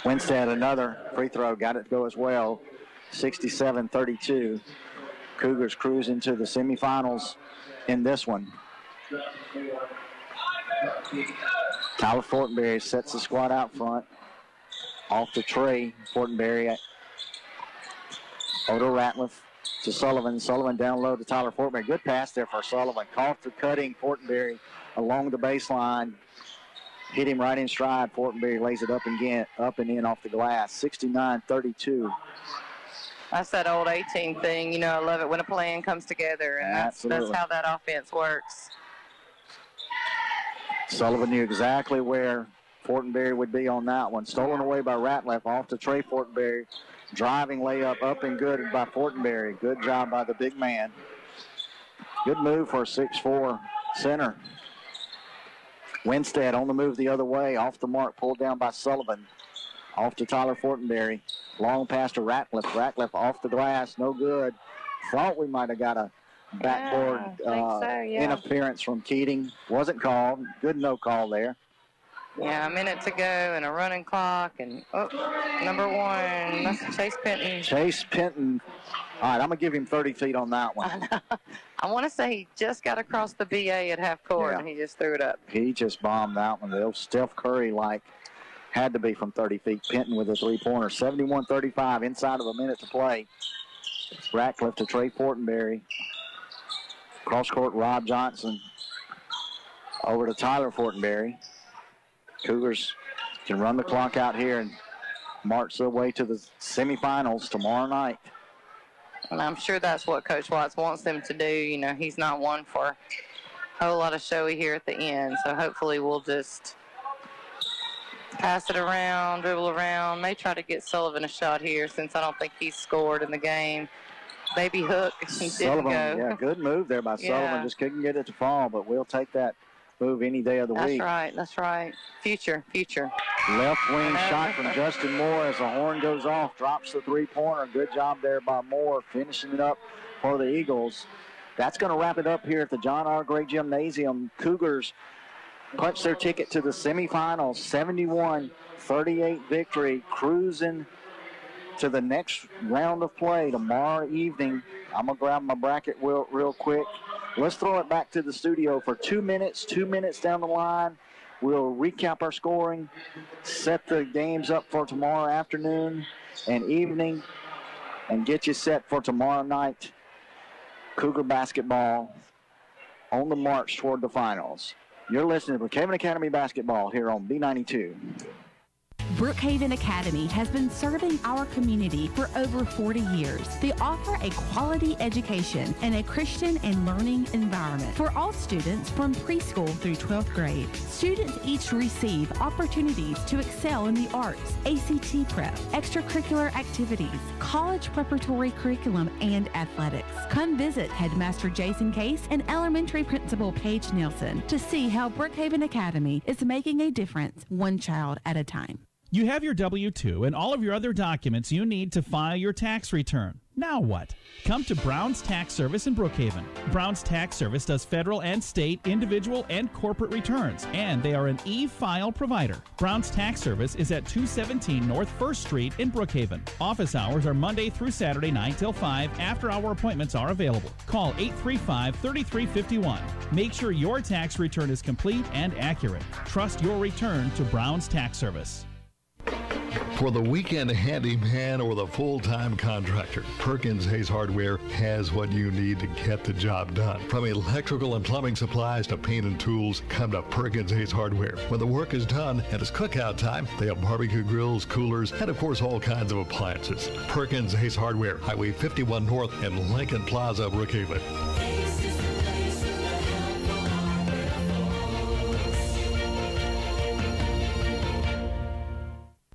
Winstead, another free throw, got it to go as well. 67-32. Cougars cruise into the semifinals in this one. Tyler Fortenberry sets the squad out front. Off to Trey Fortenberry. Odo Ratliff to Sullivan. Sullivan down low to Tyler Fortenberry. Good pass there for Sullivan. Caught for cutting Fortenberry along the baseline. Hit him right in stride. Fortenberry lays it up and in off the glass. 69-32. That's that old 18 thing. You know, I love it when a plan comes together, and that's how that offense works. Sullivan knew exactly where Fortenberry would be on that one. Stolen away by Ratliff, off to Trey Fortenberry. Driving layup up and good by Fortenberry. Good job by the big man. Good move for a 6'4" center. Winstead on the move the other way. Off the mark, pulled down by Sullivan. Off to Tyler Fortenberry. Long pass to Ratliff. Ratliff off the glass, no good. Thought we might have got a backboard interference from Keating. Wasn't called. Good no call there. Yeah, a minute to go and a running clock. And, number 1, that's Chase Penton. Chase Penton. All right, I'm going to give him 30 feet on that one. I want to say he just got across the BA at half court, and he just threw it up. He just bombed that one. The Steph Curry-like had to be from 30 feet. Penton with a three-pointer. 71-35, inside of a minute to play. Ratcliffe to Trey Fortenberry. Cross-court, Rob Johnson. Over to Tyler Fortenberry. Cougars can run the clock out here and march their way to the semifinals tomorrow night. And I'm sure that's what Coach Watts wants them to do. You know, he's not one for a whole lot of showy here at the end. So hopefully we'll just pass it around, dribble around. May try to get Sullivan a shot here since I don't think he's scored in the game. Baby hook didn't go. Yeah, good move there by Sullivan. Just couldn't get it to fall, but we'll take that move any day of the week. That's right. Future. Left wing shot from Justin Moore as the horn goes off. Drops the three-pointer. Good job there by Moore, finishing it up for the Eagles. That's going to wrap it up here at the John R. Gray Gymnasium. Cougars punch their ticket to the semifinals. 71-38 victory. Cruising to the next round of play tomorrow evening. I'm going to grab my bracket real quick. Let's throw it back to the studio for 2 minutes. 2 minutes down the line, we'll recap our scoring, set the games up for tomorrow afternoon and evening, and get you set for tomorrow night. Cougar basketball on the march toward the finals. You're listening to Brookhaven Academy basketball here on B92. Brookhaven Academy has been serving our community for over 40 years. They offer a quality education and a Christian and learning environment for all students from preschool through 12th grade. Students each receive opportunities to excel in the arts, ACT prep, extracurricular activities, college preparatory curriculum, and athletics. Come visit Headmaster Jason Case and Elementary Principal Paige Nelson to see how Brookhaven Academy is making a difference one child at a time. You have your W-2 and all of your other documents you need to file your tax return. Now what? Come to Brown's Tax Service in Brookhaven. Brown's Tax Service does federal and state, individual, and corporate returns, and they are an e-file provider. Brown's Tax Service is at 217 North 1st Street in Brookhaven. Office hours are Monday through Saturday 9 till 5. After-hour appointments are available. Call 835-3351. Make sure your tax return is complete and accurate. Trust your return to Brown's Tax Service. For the weekend handyman or the full-time contractor, Perkins Hayes Hardware has what you need to get the job done. From electrical and plumbing supplies to paint and tools, come to Perkins Hayes Hardware. When the work is done and it's cookout time, they have barbecue grills, coolers, and of course all kinds of appliances. Perkins Hayes Hardware, Highway 51 North and Lincoln Plaza, Brookhaven.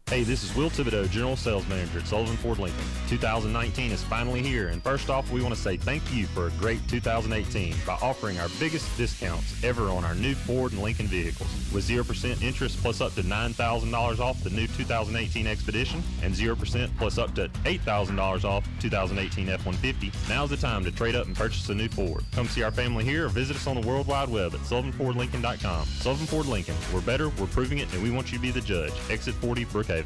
Hey, this is Will Thibodeau, General Sales Manager at Sullivan Ford Lincoln. 2019 is finally here, and first off, we want to say thank you for a great 2018 by offering our biggest discounts ever on our new Ford and Lincoln vehicles. With 0% interest plus up to $9,000 off the new 2018 Expedition and 0% plus up to $8,000 off 2018 F-150, now's the time to trade up and purchase a new Ford. Come see our family here or visit us on the World Wide Web at SullivanFordLincoln.com. Sullivan Ford Lincoln. We're better, we're proving it, and we want you to be the judge. Exit 40, Brookhaven.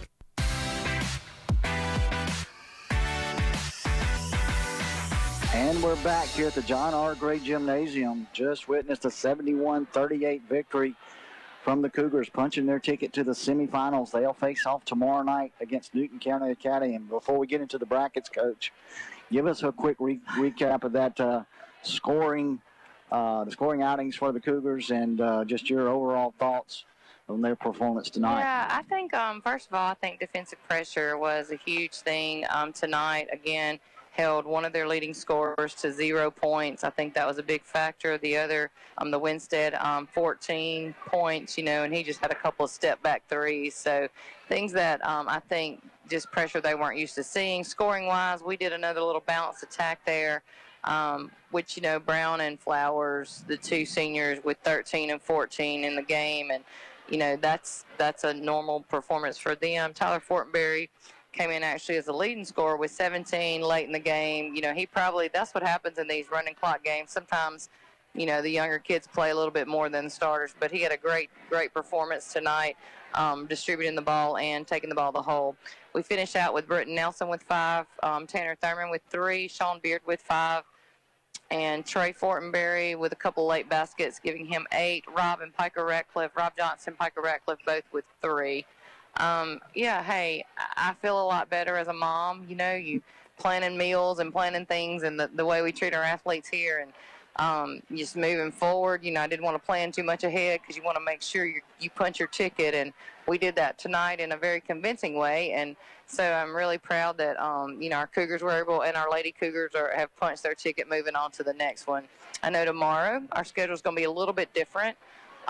And we're back here at the John R. Gray Gymnasium. Just witnessed a 71-38 victory from the Cougars, punching their ticket to the semifinals. They'll face off tomorrow night against Newton County Academy. And before we get into the brackets, Coach, give us a quick recap of that the scoring outings for the Cougars and just your overall thoughts on their performance tonight? Yeah, I think, first of all, I think defensive pressure was a huge thing tonight. Again, held one of their leading scorers to 0 points. I think that was a big factor. The other, the Winstead, 14 points, and he just had a couple of step-back threes. So things that I think just pressure they weren't used to seeing. Scoring-wise, we did another little balanced attack there, which, Brown and Flowers, the two seniors with 13 and 14 in the game, and that's a normal performance for them. Tyler Fortenberry came in actually as a leading scorer with 17 late in the game. That's what happens in these running clock games. Sometimes, the younger kids play a little bit more than the starters, but he had a great performance tonight, distributing the ball and taking the ball to the hole. We finished out with Britton Nelson with 5, Tanner Thurman with 3, Sean Beard with 5, and Trey Fortenberry with a couple late baskets, giving him 8. Rob Johnson, Piker Ratcliffe, both with 3. Hey, I feel a lot better as a mom. You planning meals and planning things, and the way we treat our athletes here, and just moving forward. I didn't want to plan too much ahead because you want to make sure you punch your ticket, and we did that tonight in a very convincing way. And so I'm really proud that, our Cougars were able, and our Lady Cougars have punched their ticket moving on to the next one. I know tomorrow our schedule is going to be a little bit different.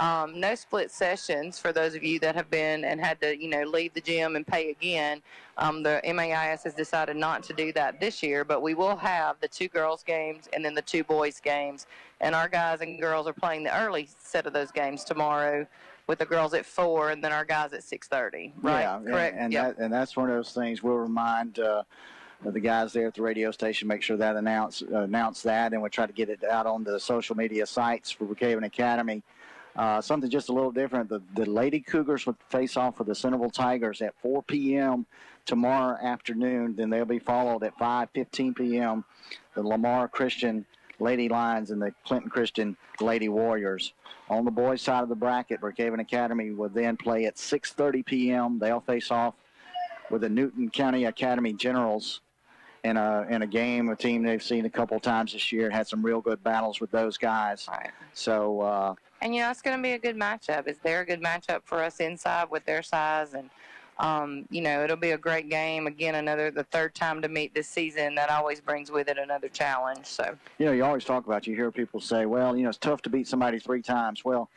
No split sessions for those of you that have been and had to, leave the gym and pay again. The MAIS has decided not to do that this year, but we will have the 2 girls games and then the 2 boys games. And our guys and girls are playing the early set of those games tomorrow, with the girls at 4 and then our guys at 6:30. Right? Yeah, correct. And that's one of those things we'll remind the guys there at the radio station, make sure that announce that, and we'll try to get it out on the social media sites for Brookhaven Academy. Something just a little different. The Lady Cougars would face off with the Centerville Tigers at 4 p.m. tomorrow afternoon. Then they'll be followed at 5:15 p.m. the Lamar Christian Lady Lions and the Clinton Christian Lady Warriors. On the boys' side of the bracket, Brookhaven Academy will then play at 6:30 p.m. They'll face off with the Newton County Academy Generals in a game, a team they've seen a couple times this year. Had some real good battles with those guys. Right. So. And, it's going to be a good matchup. Is there a good matchup for us inside with their size? And, it'll be a great game. Again, the third time to meet this season. That always brings with it another challenge. So, you always talk about, you hear people say, well, it's tough to beat somebody 3 times. Well,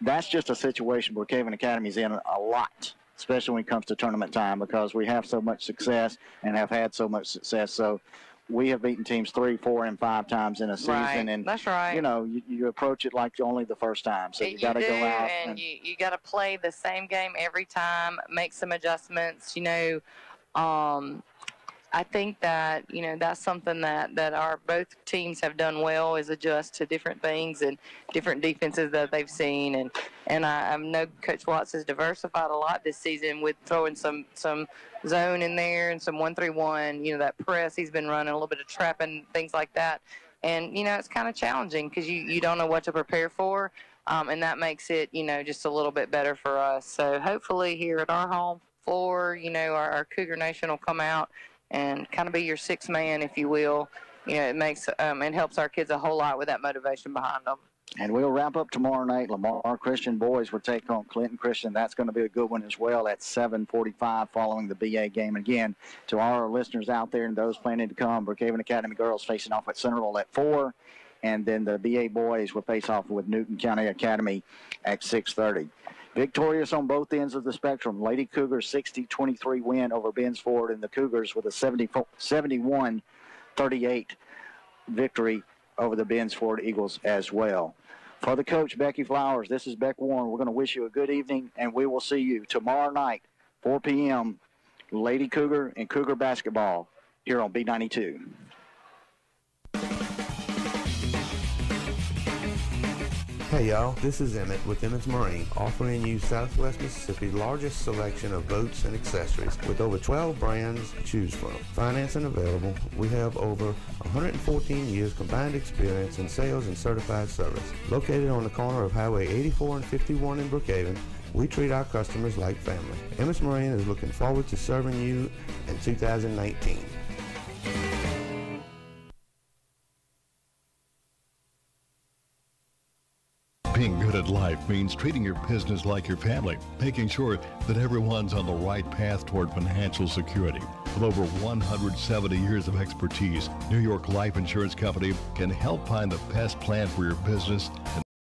that's just a situation Brookhaven Academy's in a lot, especially when it comes to tournament time, because we have so much success and have had so much success. So, we have beaten teams 3, 4, and 5 times in a season, right. And that's right. You approach it like only the first time, so you got to go out and you got to play the same game every time, make some adjustments. I think that that's something that our both teams have done well, is adjust to different things and different defenses that they've seen, and I know Coach Watts has diversified a lot this season with throwing some zone in there and some 1-3-1. That press he's been running, a little bit of trapping, things like that, and it's kind of challenging because you don't know what to prepare for, and that makes it just a little bit better for us. So hopefully here at our home floor, our Cougar Nation will come out and kind of be your 6th man, if you will. It makes it helps our kids a whole lot with that motivation behind them. And we'll wrap up tomorrow night. Lamar Christian boys will take on Clinton Christian. That's going to be a good one as well at 7:45 following the BA game. Again, to all our listeners out there and those planning to come, Brookhaven Academy girls facing off at Centerville at 4, and then the BA boys will face off with Newton County Academy at 6:30. Victorious on both ends of the spectrum. Lady Cougars 60-23 win over Ben's Ford, and the Cougars with a 71-38 victory over the Ben's Ford Eagles as well. For the coach, Becky Flowers, this is Beck Warren. We're going to wish you a good evening, and we will see you tomorrow night, 4 p.m., Lady Cougar and Cougar basketball here on B92. Hey y'all, this is Emmett with Emmett's Marine, offering you Southwest Mississippi's largest selection of boats and accessories with over 12 brands to choose from. Financing available. We have over 114 years combined experience in sales and certified service. Located on the corner of Highway 84 and 51 in Brookhaven, we treat our customers like family. Emmett's Marine is looking forward to serving you in 2019. Being good at life life means treating your business like your family, making sure that everyone's on the right path toward financial security. With over 170 years of expertise, New York Life Insurance Company can help find the best plan for your business and